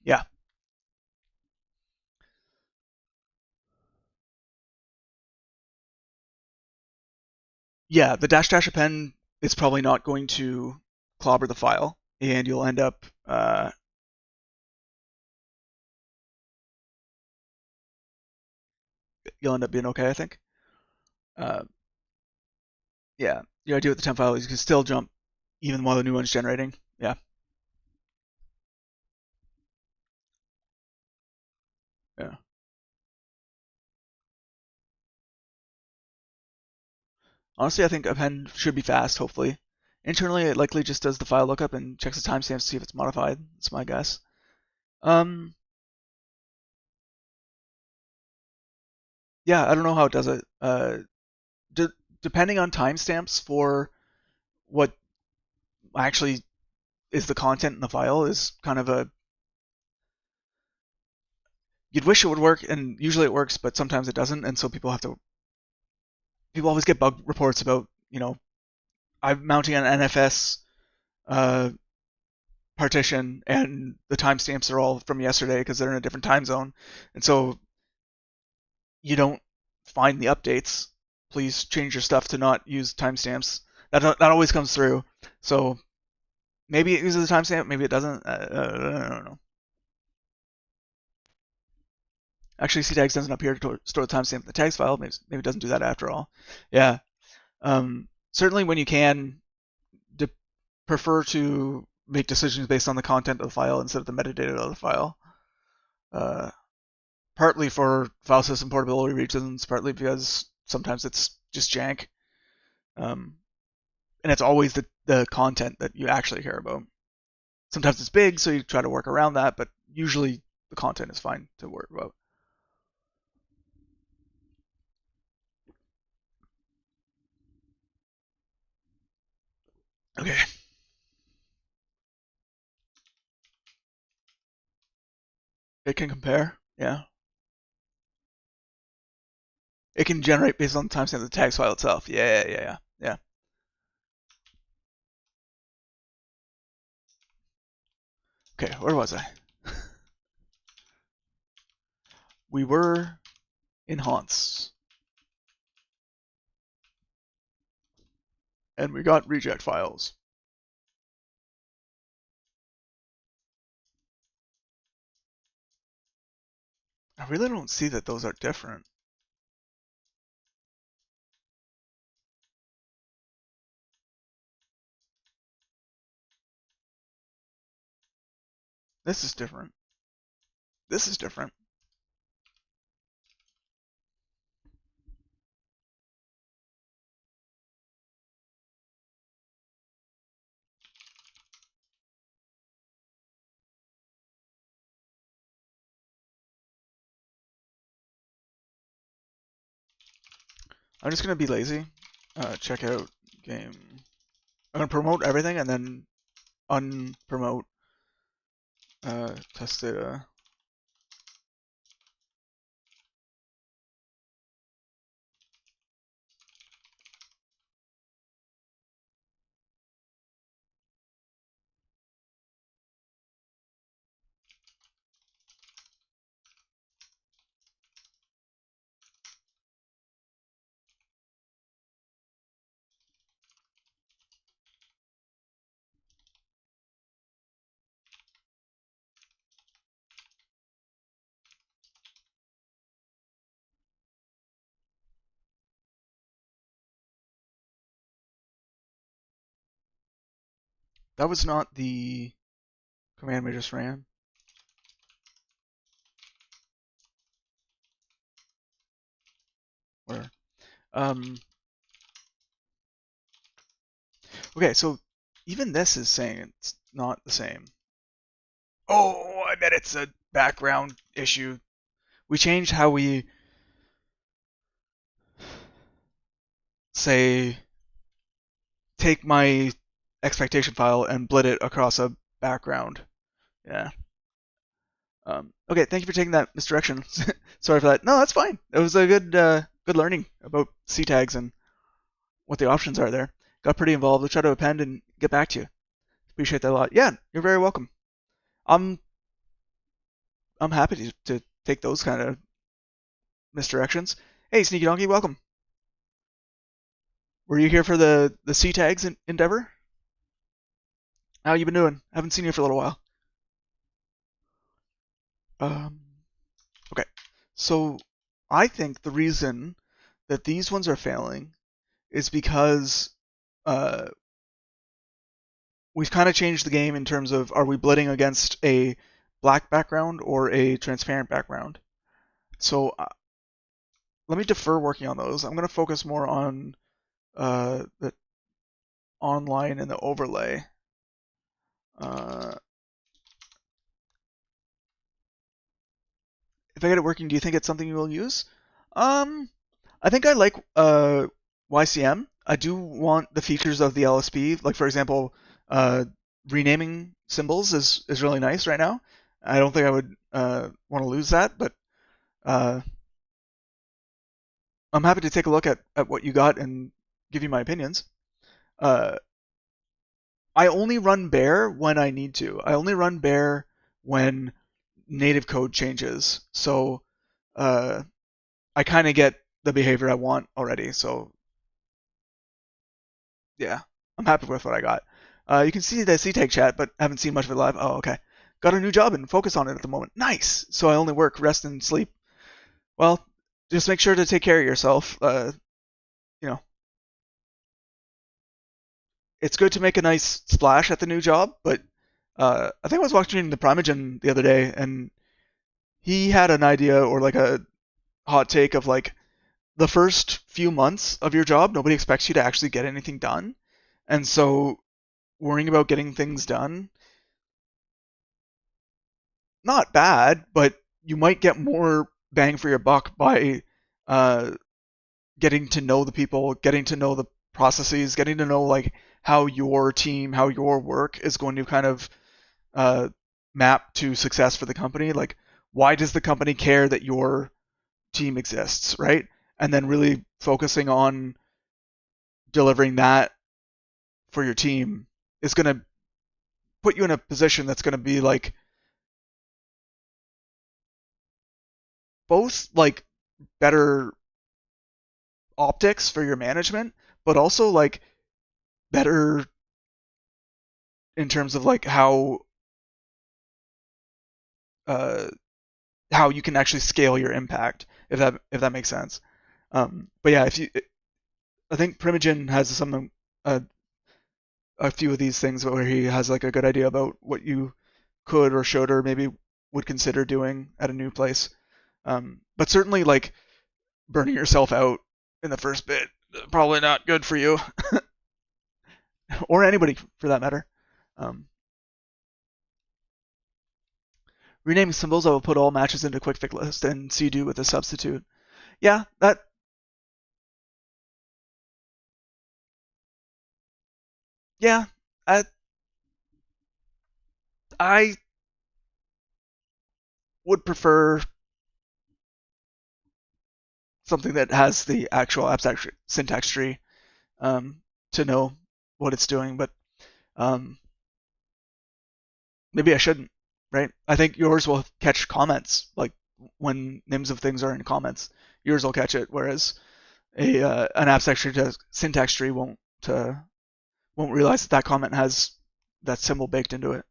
Yeah. Yeah. The dash dash append is probably not going to clobber the file, and you'll end up being okay. I think. Uh. Yeah. Your idea with the temp file is you can still jump even while the new one's generating. Yeah. Yeah. Honestly, I think append should be fast. Hopefully. Internally, it likely just does the file lookup and checks the timestamps to see if it's modified. That's my guess. Um, yeah, I don't know how it does it. De- Depending on timestamps for what actually is the content in the file is kind of a. You'd wish it would work, and usually it works, but sometimes it doesn't, and so people have to. People always get bug reports about, I'm mounting an NFS uh, partition, and the timestamps are all from yesterday because they're in a different time zone, and so you don't find the updates. Please change your stuff to not use timestamps. That always comes through. So maybe it uses a timestamp, maybe it doesn't. I don't know. Actually, ctags doesn't appear to store the timestamp in the tags file. Maybe it doesn't do that after all. Yeah. Certainly, when you can, de- prefer to make decisions based on the content of the file instead of the metadata of the file. Uh, Partly for file system portability reasons, partly because sometimes it's just jank. Um, and it's always the content that you actually care about. Sometimes it's big, so you try to work around that, but usually the content is fine to worry about. Okay. It can compare. Yeah. It can generate based on the timestamp of the tags file itself. Yeah. Okay, where was I? We were in haunts. And we got reject files. I really don't see that those are different. This is different. This is different. I'm just gonna be lazy. Check out game. I'm gonna promote everything and then unpromote test data. That was not the command we just ran. Where? Okay, so even this is saying it's not the same. Oh, I bet it's a background issue. We changed how we say take my expectation file and blit it across a background. Yeah. Okay, thank you for taking that misdirection. Sorry for that. No, that's fine. It was a good learning about C tags and what the options are there. Got pretty involved. We'll try to append and get back to you. Appreciate that a lot. Yeah, you're very welcome. I'm I'm happy to take those kind of misdirections. Hey, Sneaky Donkey, welcome. Were you here for the C tags endeavor? How you been doing? Haven't seen you for a little while. Um, okay, so I think the reason that these ones are failing is because uh, we've kind of changed the game in terms of are we blitting against a black background or a transparent background. So let me defer working on those. I'm going to focus more on the online and the overlay. Uh, if I get it working, do you think it's something you will use? Um, I think I like YCM. I do want the features of the LSP, like for example, renaming symbols is really nice right now. I don't think I would want to lose that, but uh, I'm happy to take a look at what you got and give you my opinions. Uh, I only run bear when I need to. I only run bear when native code changes. So I kind of get the behavior I want already. So yeah, I'm happy with what I got. You can see the CTAG chat, but haven't seen much of it live. Oh, okay. Got a new job and focus on it at the moment. Nice. So I only work, rest, and sleep. Well, just make sure to take care of yourself. You know, it's good to make a nice splash at the new job, but I think I was watching the Primogen the other day, and he had an idea or like a hot take of like the first few months of your job, nobody expects you to actually get anything done, and so worrying about getting things done not bad, but you might get more bang for your buck by uh, getting to know the people, getting to know the processes, getting to know like how your team, how your work is going to kind of uh, map to success for the company. Like, why does the company care that your team exists, right? And then really focusing on delivering that for your team is going to put you in a position that's going to be like both like better optics for your management, but also like better in terms of like uh, how you can actually scale your impact, if that makes sense. But yeah, if you, I think Primogen has some a few of these things where he has like a good idea about what you could or should or maybe would consider doing at a new place. But certainly like burning yourself out in the first bit probably not good for you or anybody for that matter. Um, Renaming symbols, I will put all matches into quick fix list and see do with a substitute. Yeah, that yeah, I I would prefer something that has the actual abstract syntax tree um, to know what it's doing, but um, maybe I shouldn't, right? I think yours will catch comments, like when names of things are in comments, yours will catch it, whereas a an abstract syntax tree won't realize that comment has that symbol baked into it.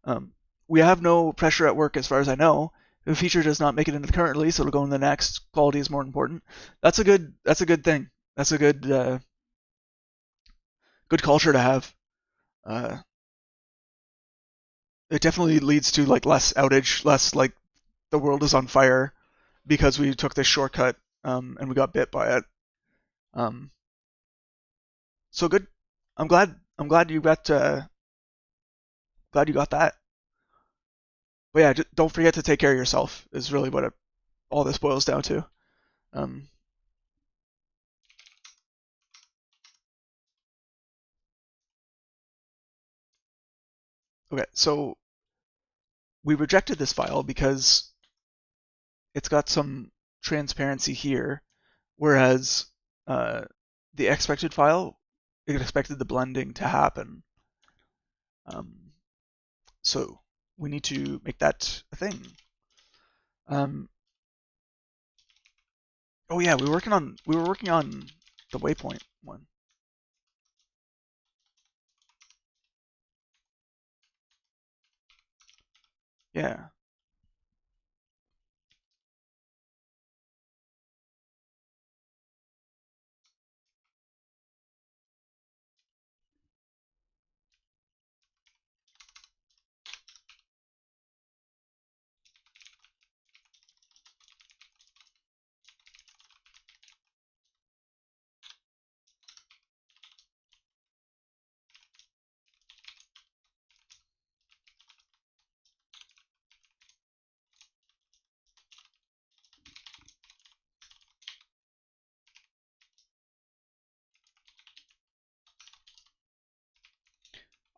Um, we have no pressure at work, as far as I know. If a feature does not make it into the current release, it'll go in the next. Quality is more important. That's a good thing. That's a good culture to have. Uh, it definitely leads to like less outage, less like the world is on fire because we took this shortcut and we got bit by it. Um, so good. I'm glad. I'm glad you got. Glad you got that. But yeah, just don't forget to take care of yourself. Is really what all this boils down to. Um, okay, so we rejected this file because it's got some transparency here, whereas uh, the expected file, it expected the blending to happen. Um, so we need to make that a thing. Um, oh yeah, we were working on the waypoint one. Yeah.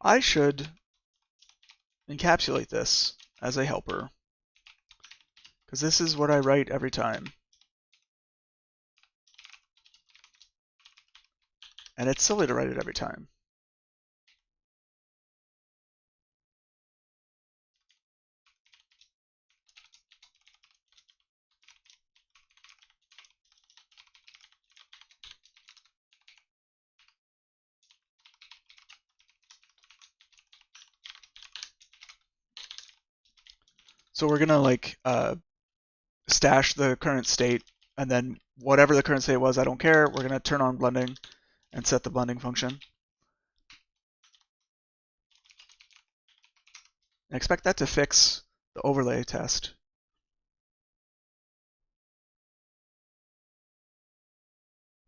I should encapsulate this as a helper because this is what I write every time, and it's silly to write it every time. So we're gonna like stash the current state, and then whatever the current state was, I don't care. We're gonna turn on blending and set the blending function. And expect that to fix the overlay test.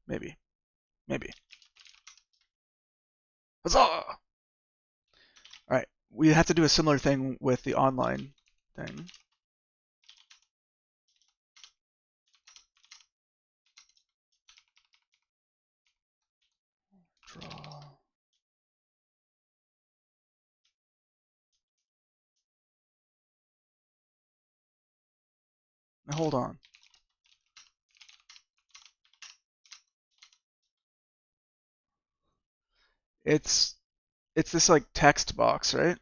Maybe. Maybe. Huzzah! Alright, we have to do a similar thing with the online thing. Draw. Now hold on. It's this like text box, right?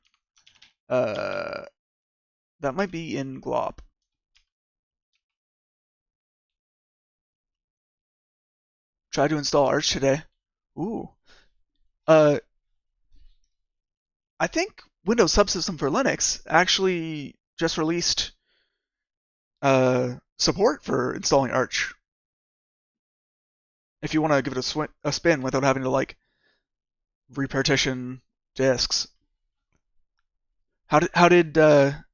That might be in glop. Try to install Arch today. Ooh. I think Windows Subsystem for Linux actually just released support for installing Arch. If you want to give it a spin without having to like repartition disks. How did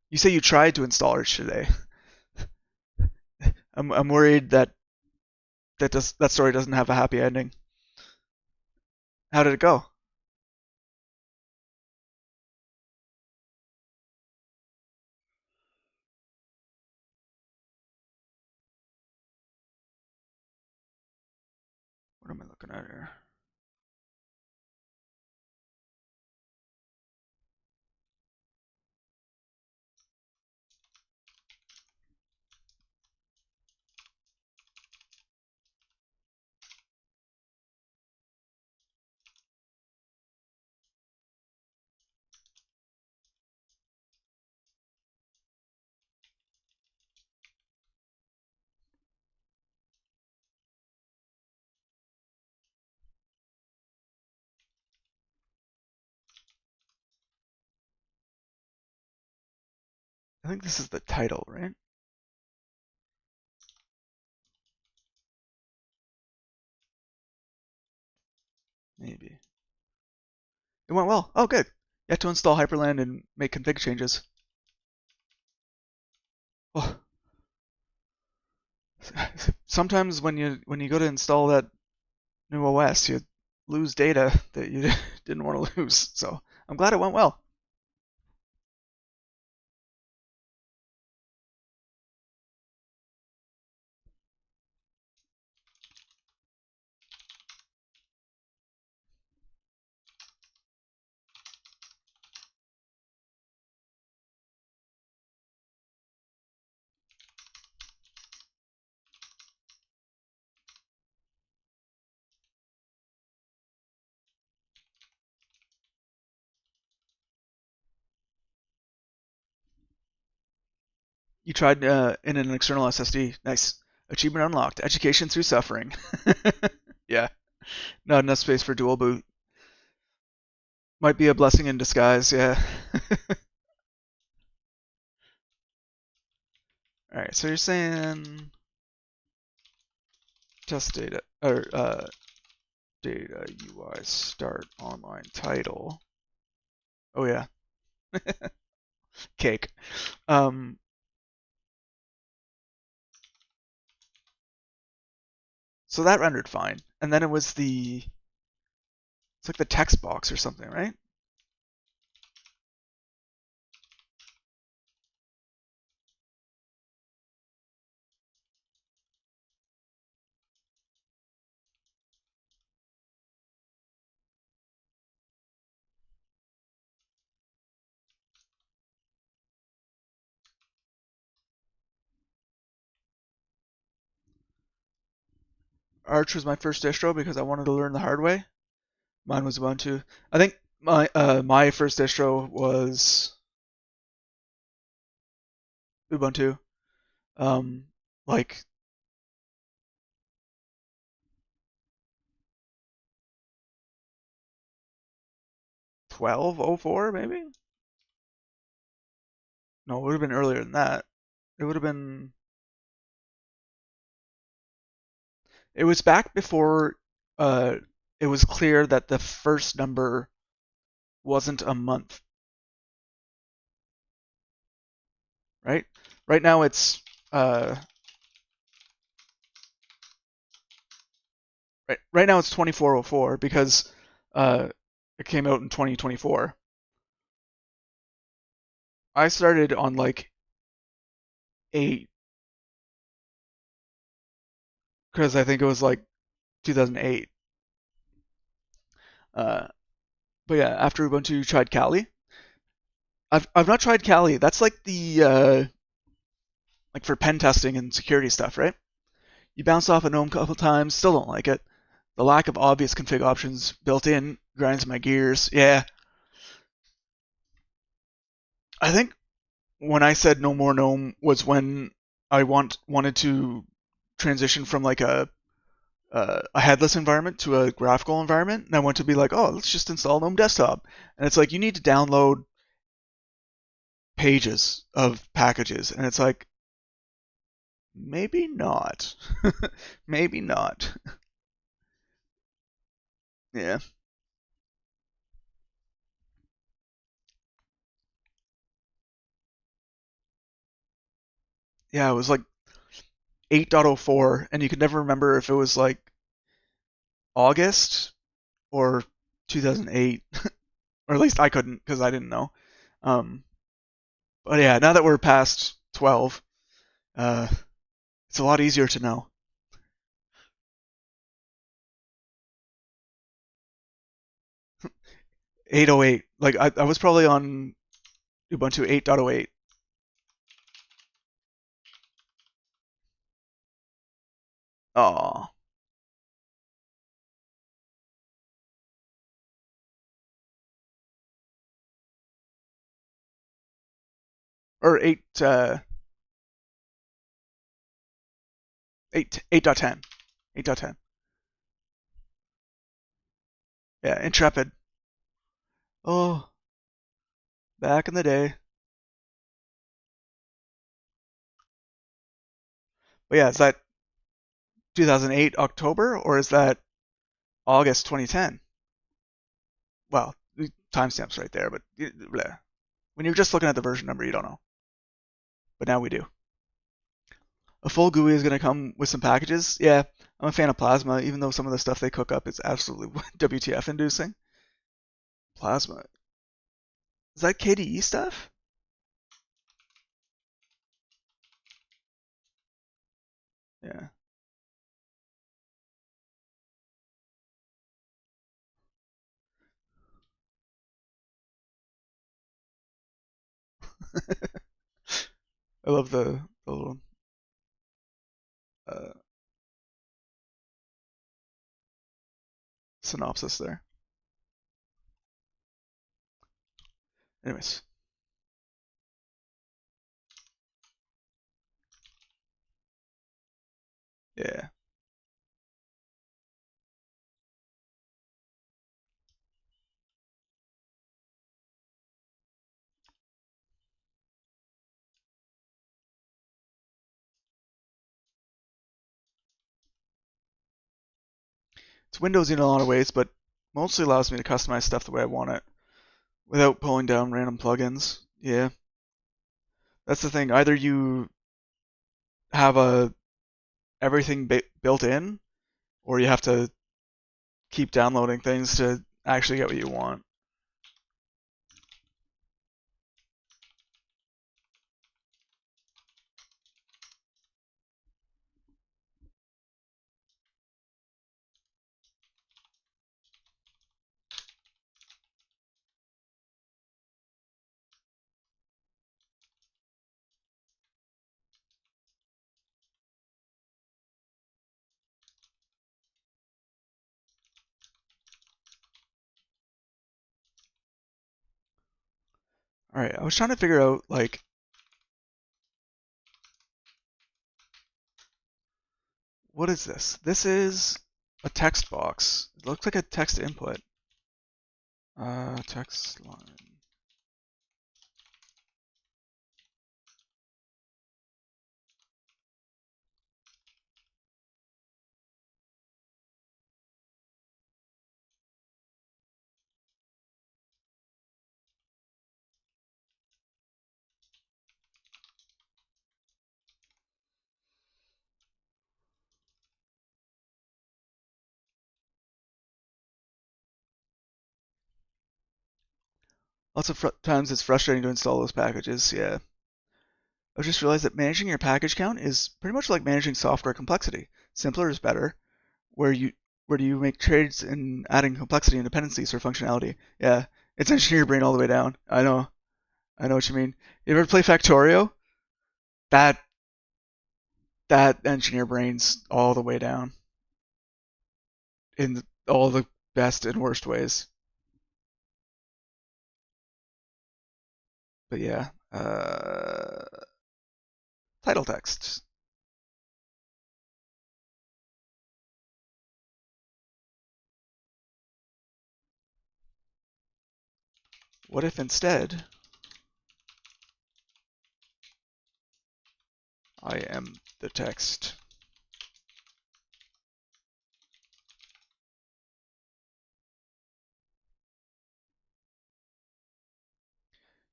you say you tried to install Arch today? I'm worried that that story doesn't have a happy ending. How did it go? What am I looking at here? I think this is the title, right? Maybe. It went well. Oh, good. You have to install Hyperland and make config changes. Oh. Sometimes when you go to install that new OS, you lose data that you didn't want to lose. So I'm glad it went well. You tried in an external SSD. Nice. Achievement unlocked. Education through suffering. Yeah. Not enough space for dual boot. Might be a blessing in disguise, yeah. Alright, so you're saying test data or data UI start online title. Oh yeah. Cake. Um so that rendered fine. And then it was it's like the text box or something, right? Arch was my first distro because I wanted to learn the hard way. Mine was Ubuntu. I think my first distro was Ubuntu. Um, like 1204 maybe. No, it would have been earlier than that. It would have been. It was back before uh, it was clear that the first number wasn't a month, right? Right now it's right now it's 2404 because uh, it came out in 2024. I started on like because I think it was like 2008. Uh, but yeah, after Ubuntu tried Kali. I've not tried Kali. That's like the like for pen testing and security stuff, right? You bounce off a GNOME a couple times, still don't like it. The lack of obvious config options built in grinds my gears. Yeah, I think when I said no more GNOME was when I wanted to transition from like a headless environment to a graphical environment, and I want to be like, oh, let's just install GNOME Desktop, and it's like you need to download pages of packages, and it's like maybe not, maybe not. Yeah, yeah, it was like 8.04, and you could never remember if it was like August or 2008, or at least I couldn't because I didn't know. Um, but yeah, now that we're past 12, uh, it's a lot easier to know. 808, like I was probably on Ubuntu 8.08. Oh, or 8.10, 8.10. Yeah, Intrepid. Oh, back in the day. But yeah, is that 2008 October or is that August 2010? Well, the timestamps right there, but bleh. When you're just looking at the version number, you don't know. But now we do. A full GUI is going to come with some packages. Yeah, I'm a fan of Plasma, even though some of the stuff they cook up is absolutely WTF inducing. Plasma. Is that KDE stuff? Yeah. I love the little uh, synopsis there. Anyways, yeah. It's Windows in a lot of ways, but mostly allows me to customize stuff the way I want it without pulling down random plugins. Yeah, that's the thing. Either you have a everything built in, or you have to keep downloading things to actually get what you want. All right, I was trying to figure out like what is this? This is a text box. It looks like a text input. Text line. Lots of times it's frustrating to install those packages. Yeah, I just realized that managing your package count is pretty much like managing software complexity. Simpler is better. Where you where do you make trades in adding complexity and dependencies for functionality? Yeah, it's engineer brain all the way down. I know what you mean. You ever play Factorio? That that engineer brains all the way down in all the best and worst ways. But yeah, title text. What if instead I am the text?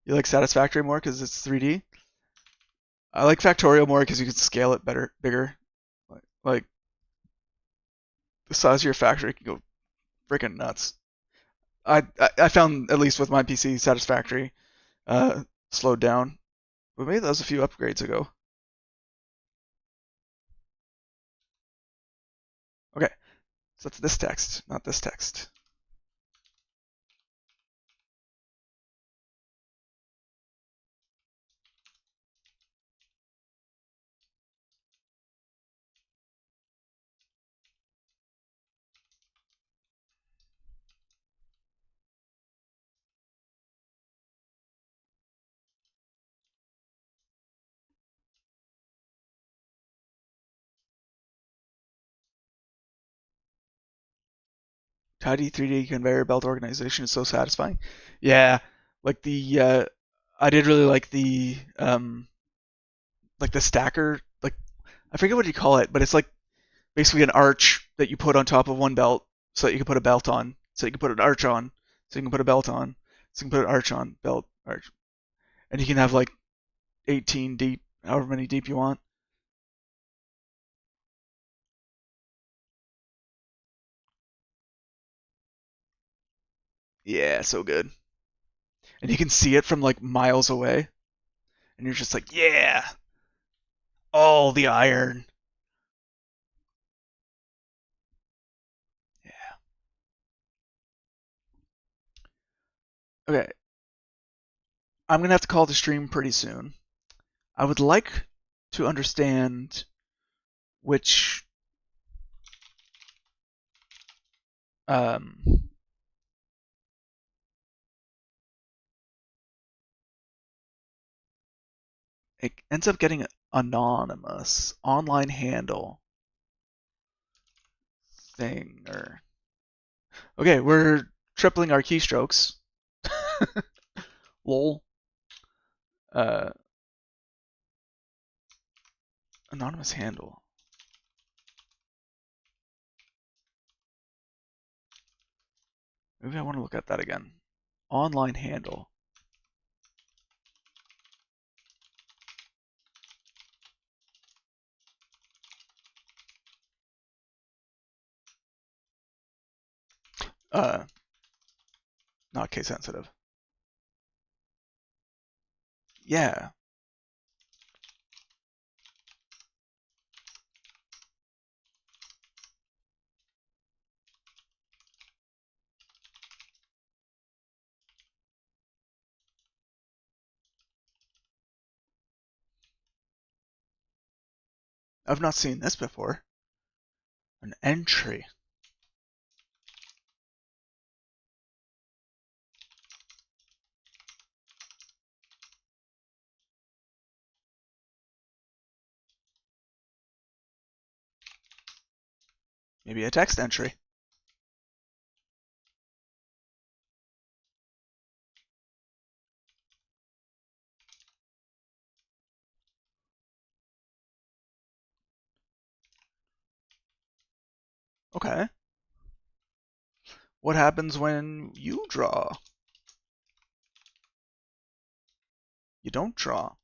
You like Satisfactory more because it's 3D? I like Factorio more because you can scale it better, bigger. Like the size of your factory can go freaking nuts. I found at least with my PC Satisfactory slowed down, but maybe that was a few upgrades ago. Okay, so that's this text, not this text. Tidy 3D conveyor belt organization is so satisfying. Yeah, like I did really like the stacker, like I forget what you call it, but it's like basically an arch that you put on top of one belt so that you can put a belt on, so you can put an arch on, so you can put a belt on, so you can put an arch on, belt, arch, and you can have like 18 deep, however many deep you want. Yeah, so good. And you can see it from like miles away, and you're just like, yeah, all the iron. Yeah. Okay, I'm gonna have to call the stream pretty soon. I would like to understand which um, it ends up getting anonymous online handle thing or okay, we're tripling our keystrokes. Lol. Uh, anonymous handle. Maybe I want to look at that again. Online handle. Uh, not case sensitive. Yeah, I've not seen this before. An entry. Maybe a text entry. Okay. What happens when you draw? You don't draw.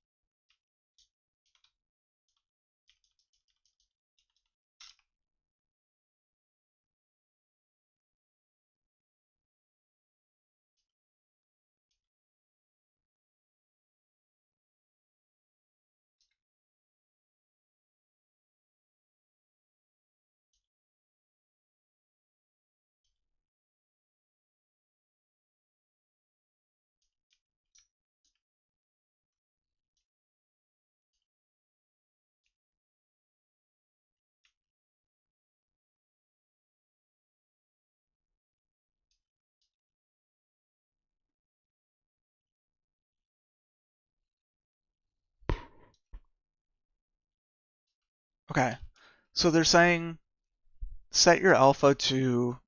Okay. So they're saying set your alpha to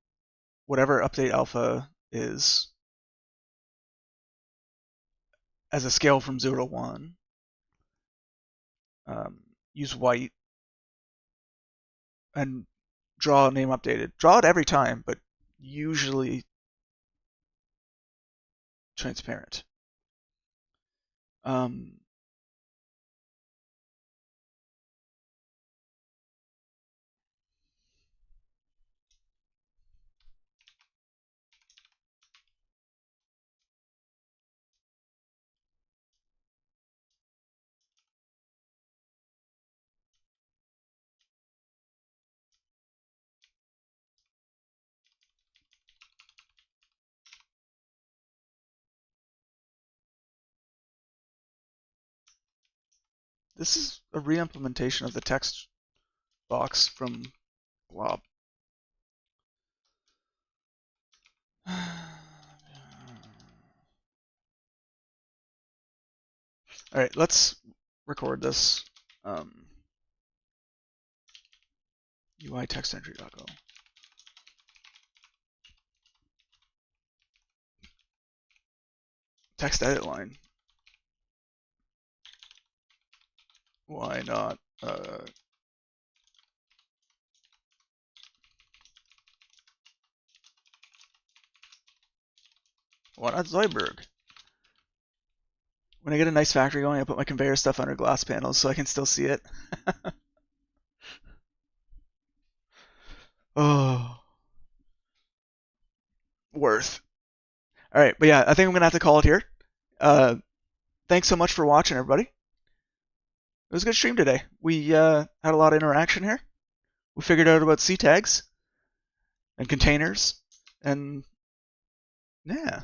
whatever update alpha is as a scale from 0 to 1. Use white and draw name updated. Draw it every time, but usually transparent. Um, this is a re-implementation of the text box from glop. All right, let's record this. UI text entry.go. Text edit line. Why not? Why not Zoidberg? When I get a nice factory going, I put my conveyor stuff under glass panels so I can still see it. Oh, worth. All right, but yeah, I think I'm gonna have to call it here. Thanks so much for watching, everybody. It was a good stream today. We had a lot of interaction here. We figured out about C tags and containers, and yeah,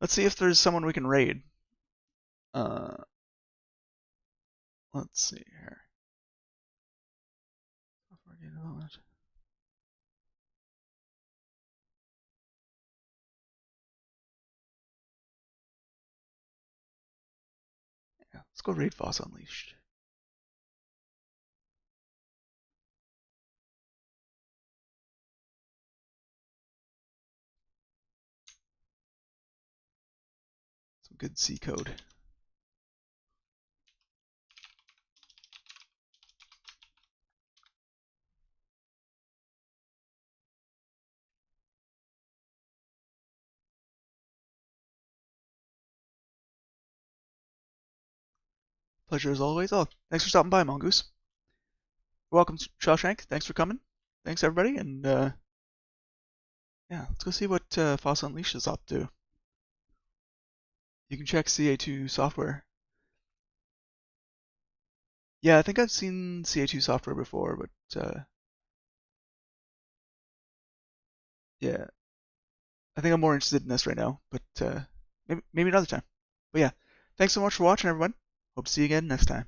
let's see if there's someone we can raid. Let's see here. Yeah, let's go raid Foss Unleashed. Some good C code. Pleasure as always. Oh, thanks for stopping by, Mongoose. Welcome, Shawshank. Thanks for coming. Thanks, everybody. And yeah, let's go see what Foss Unleashed is up to. You can check CA2 software. Yeah, I think I've seen CA2 software before, but yeah, I think I'm more interested in this right now. But maybe another time. But yeah, thanks so much for watching, everyone. Hope to see you again next time.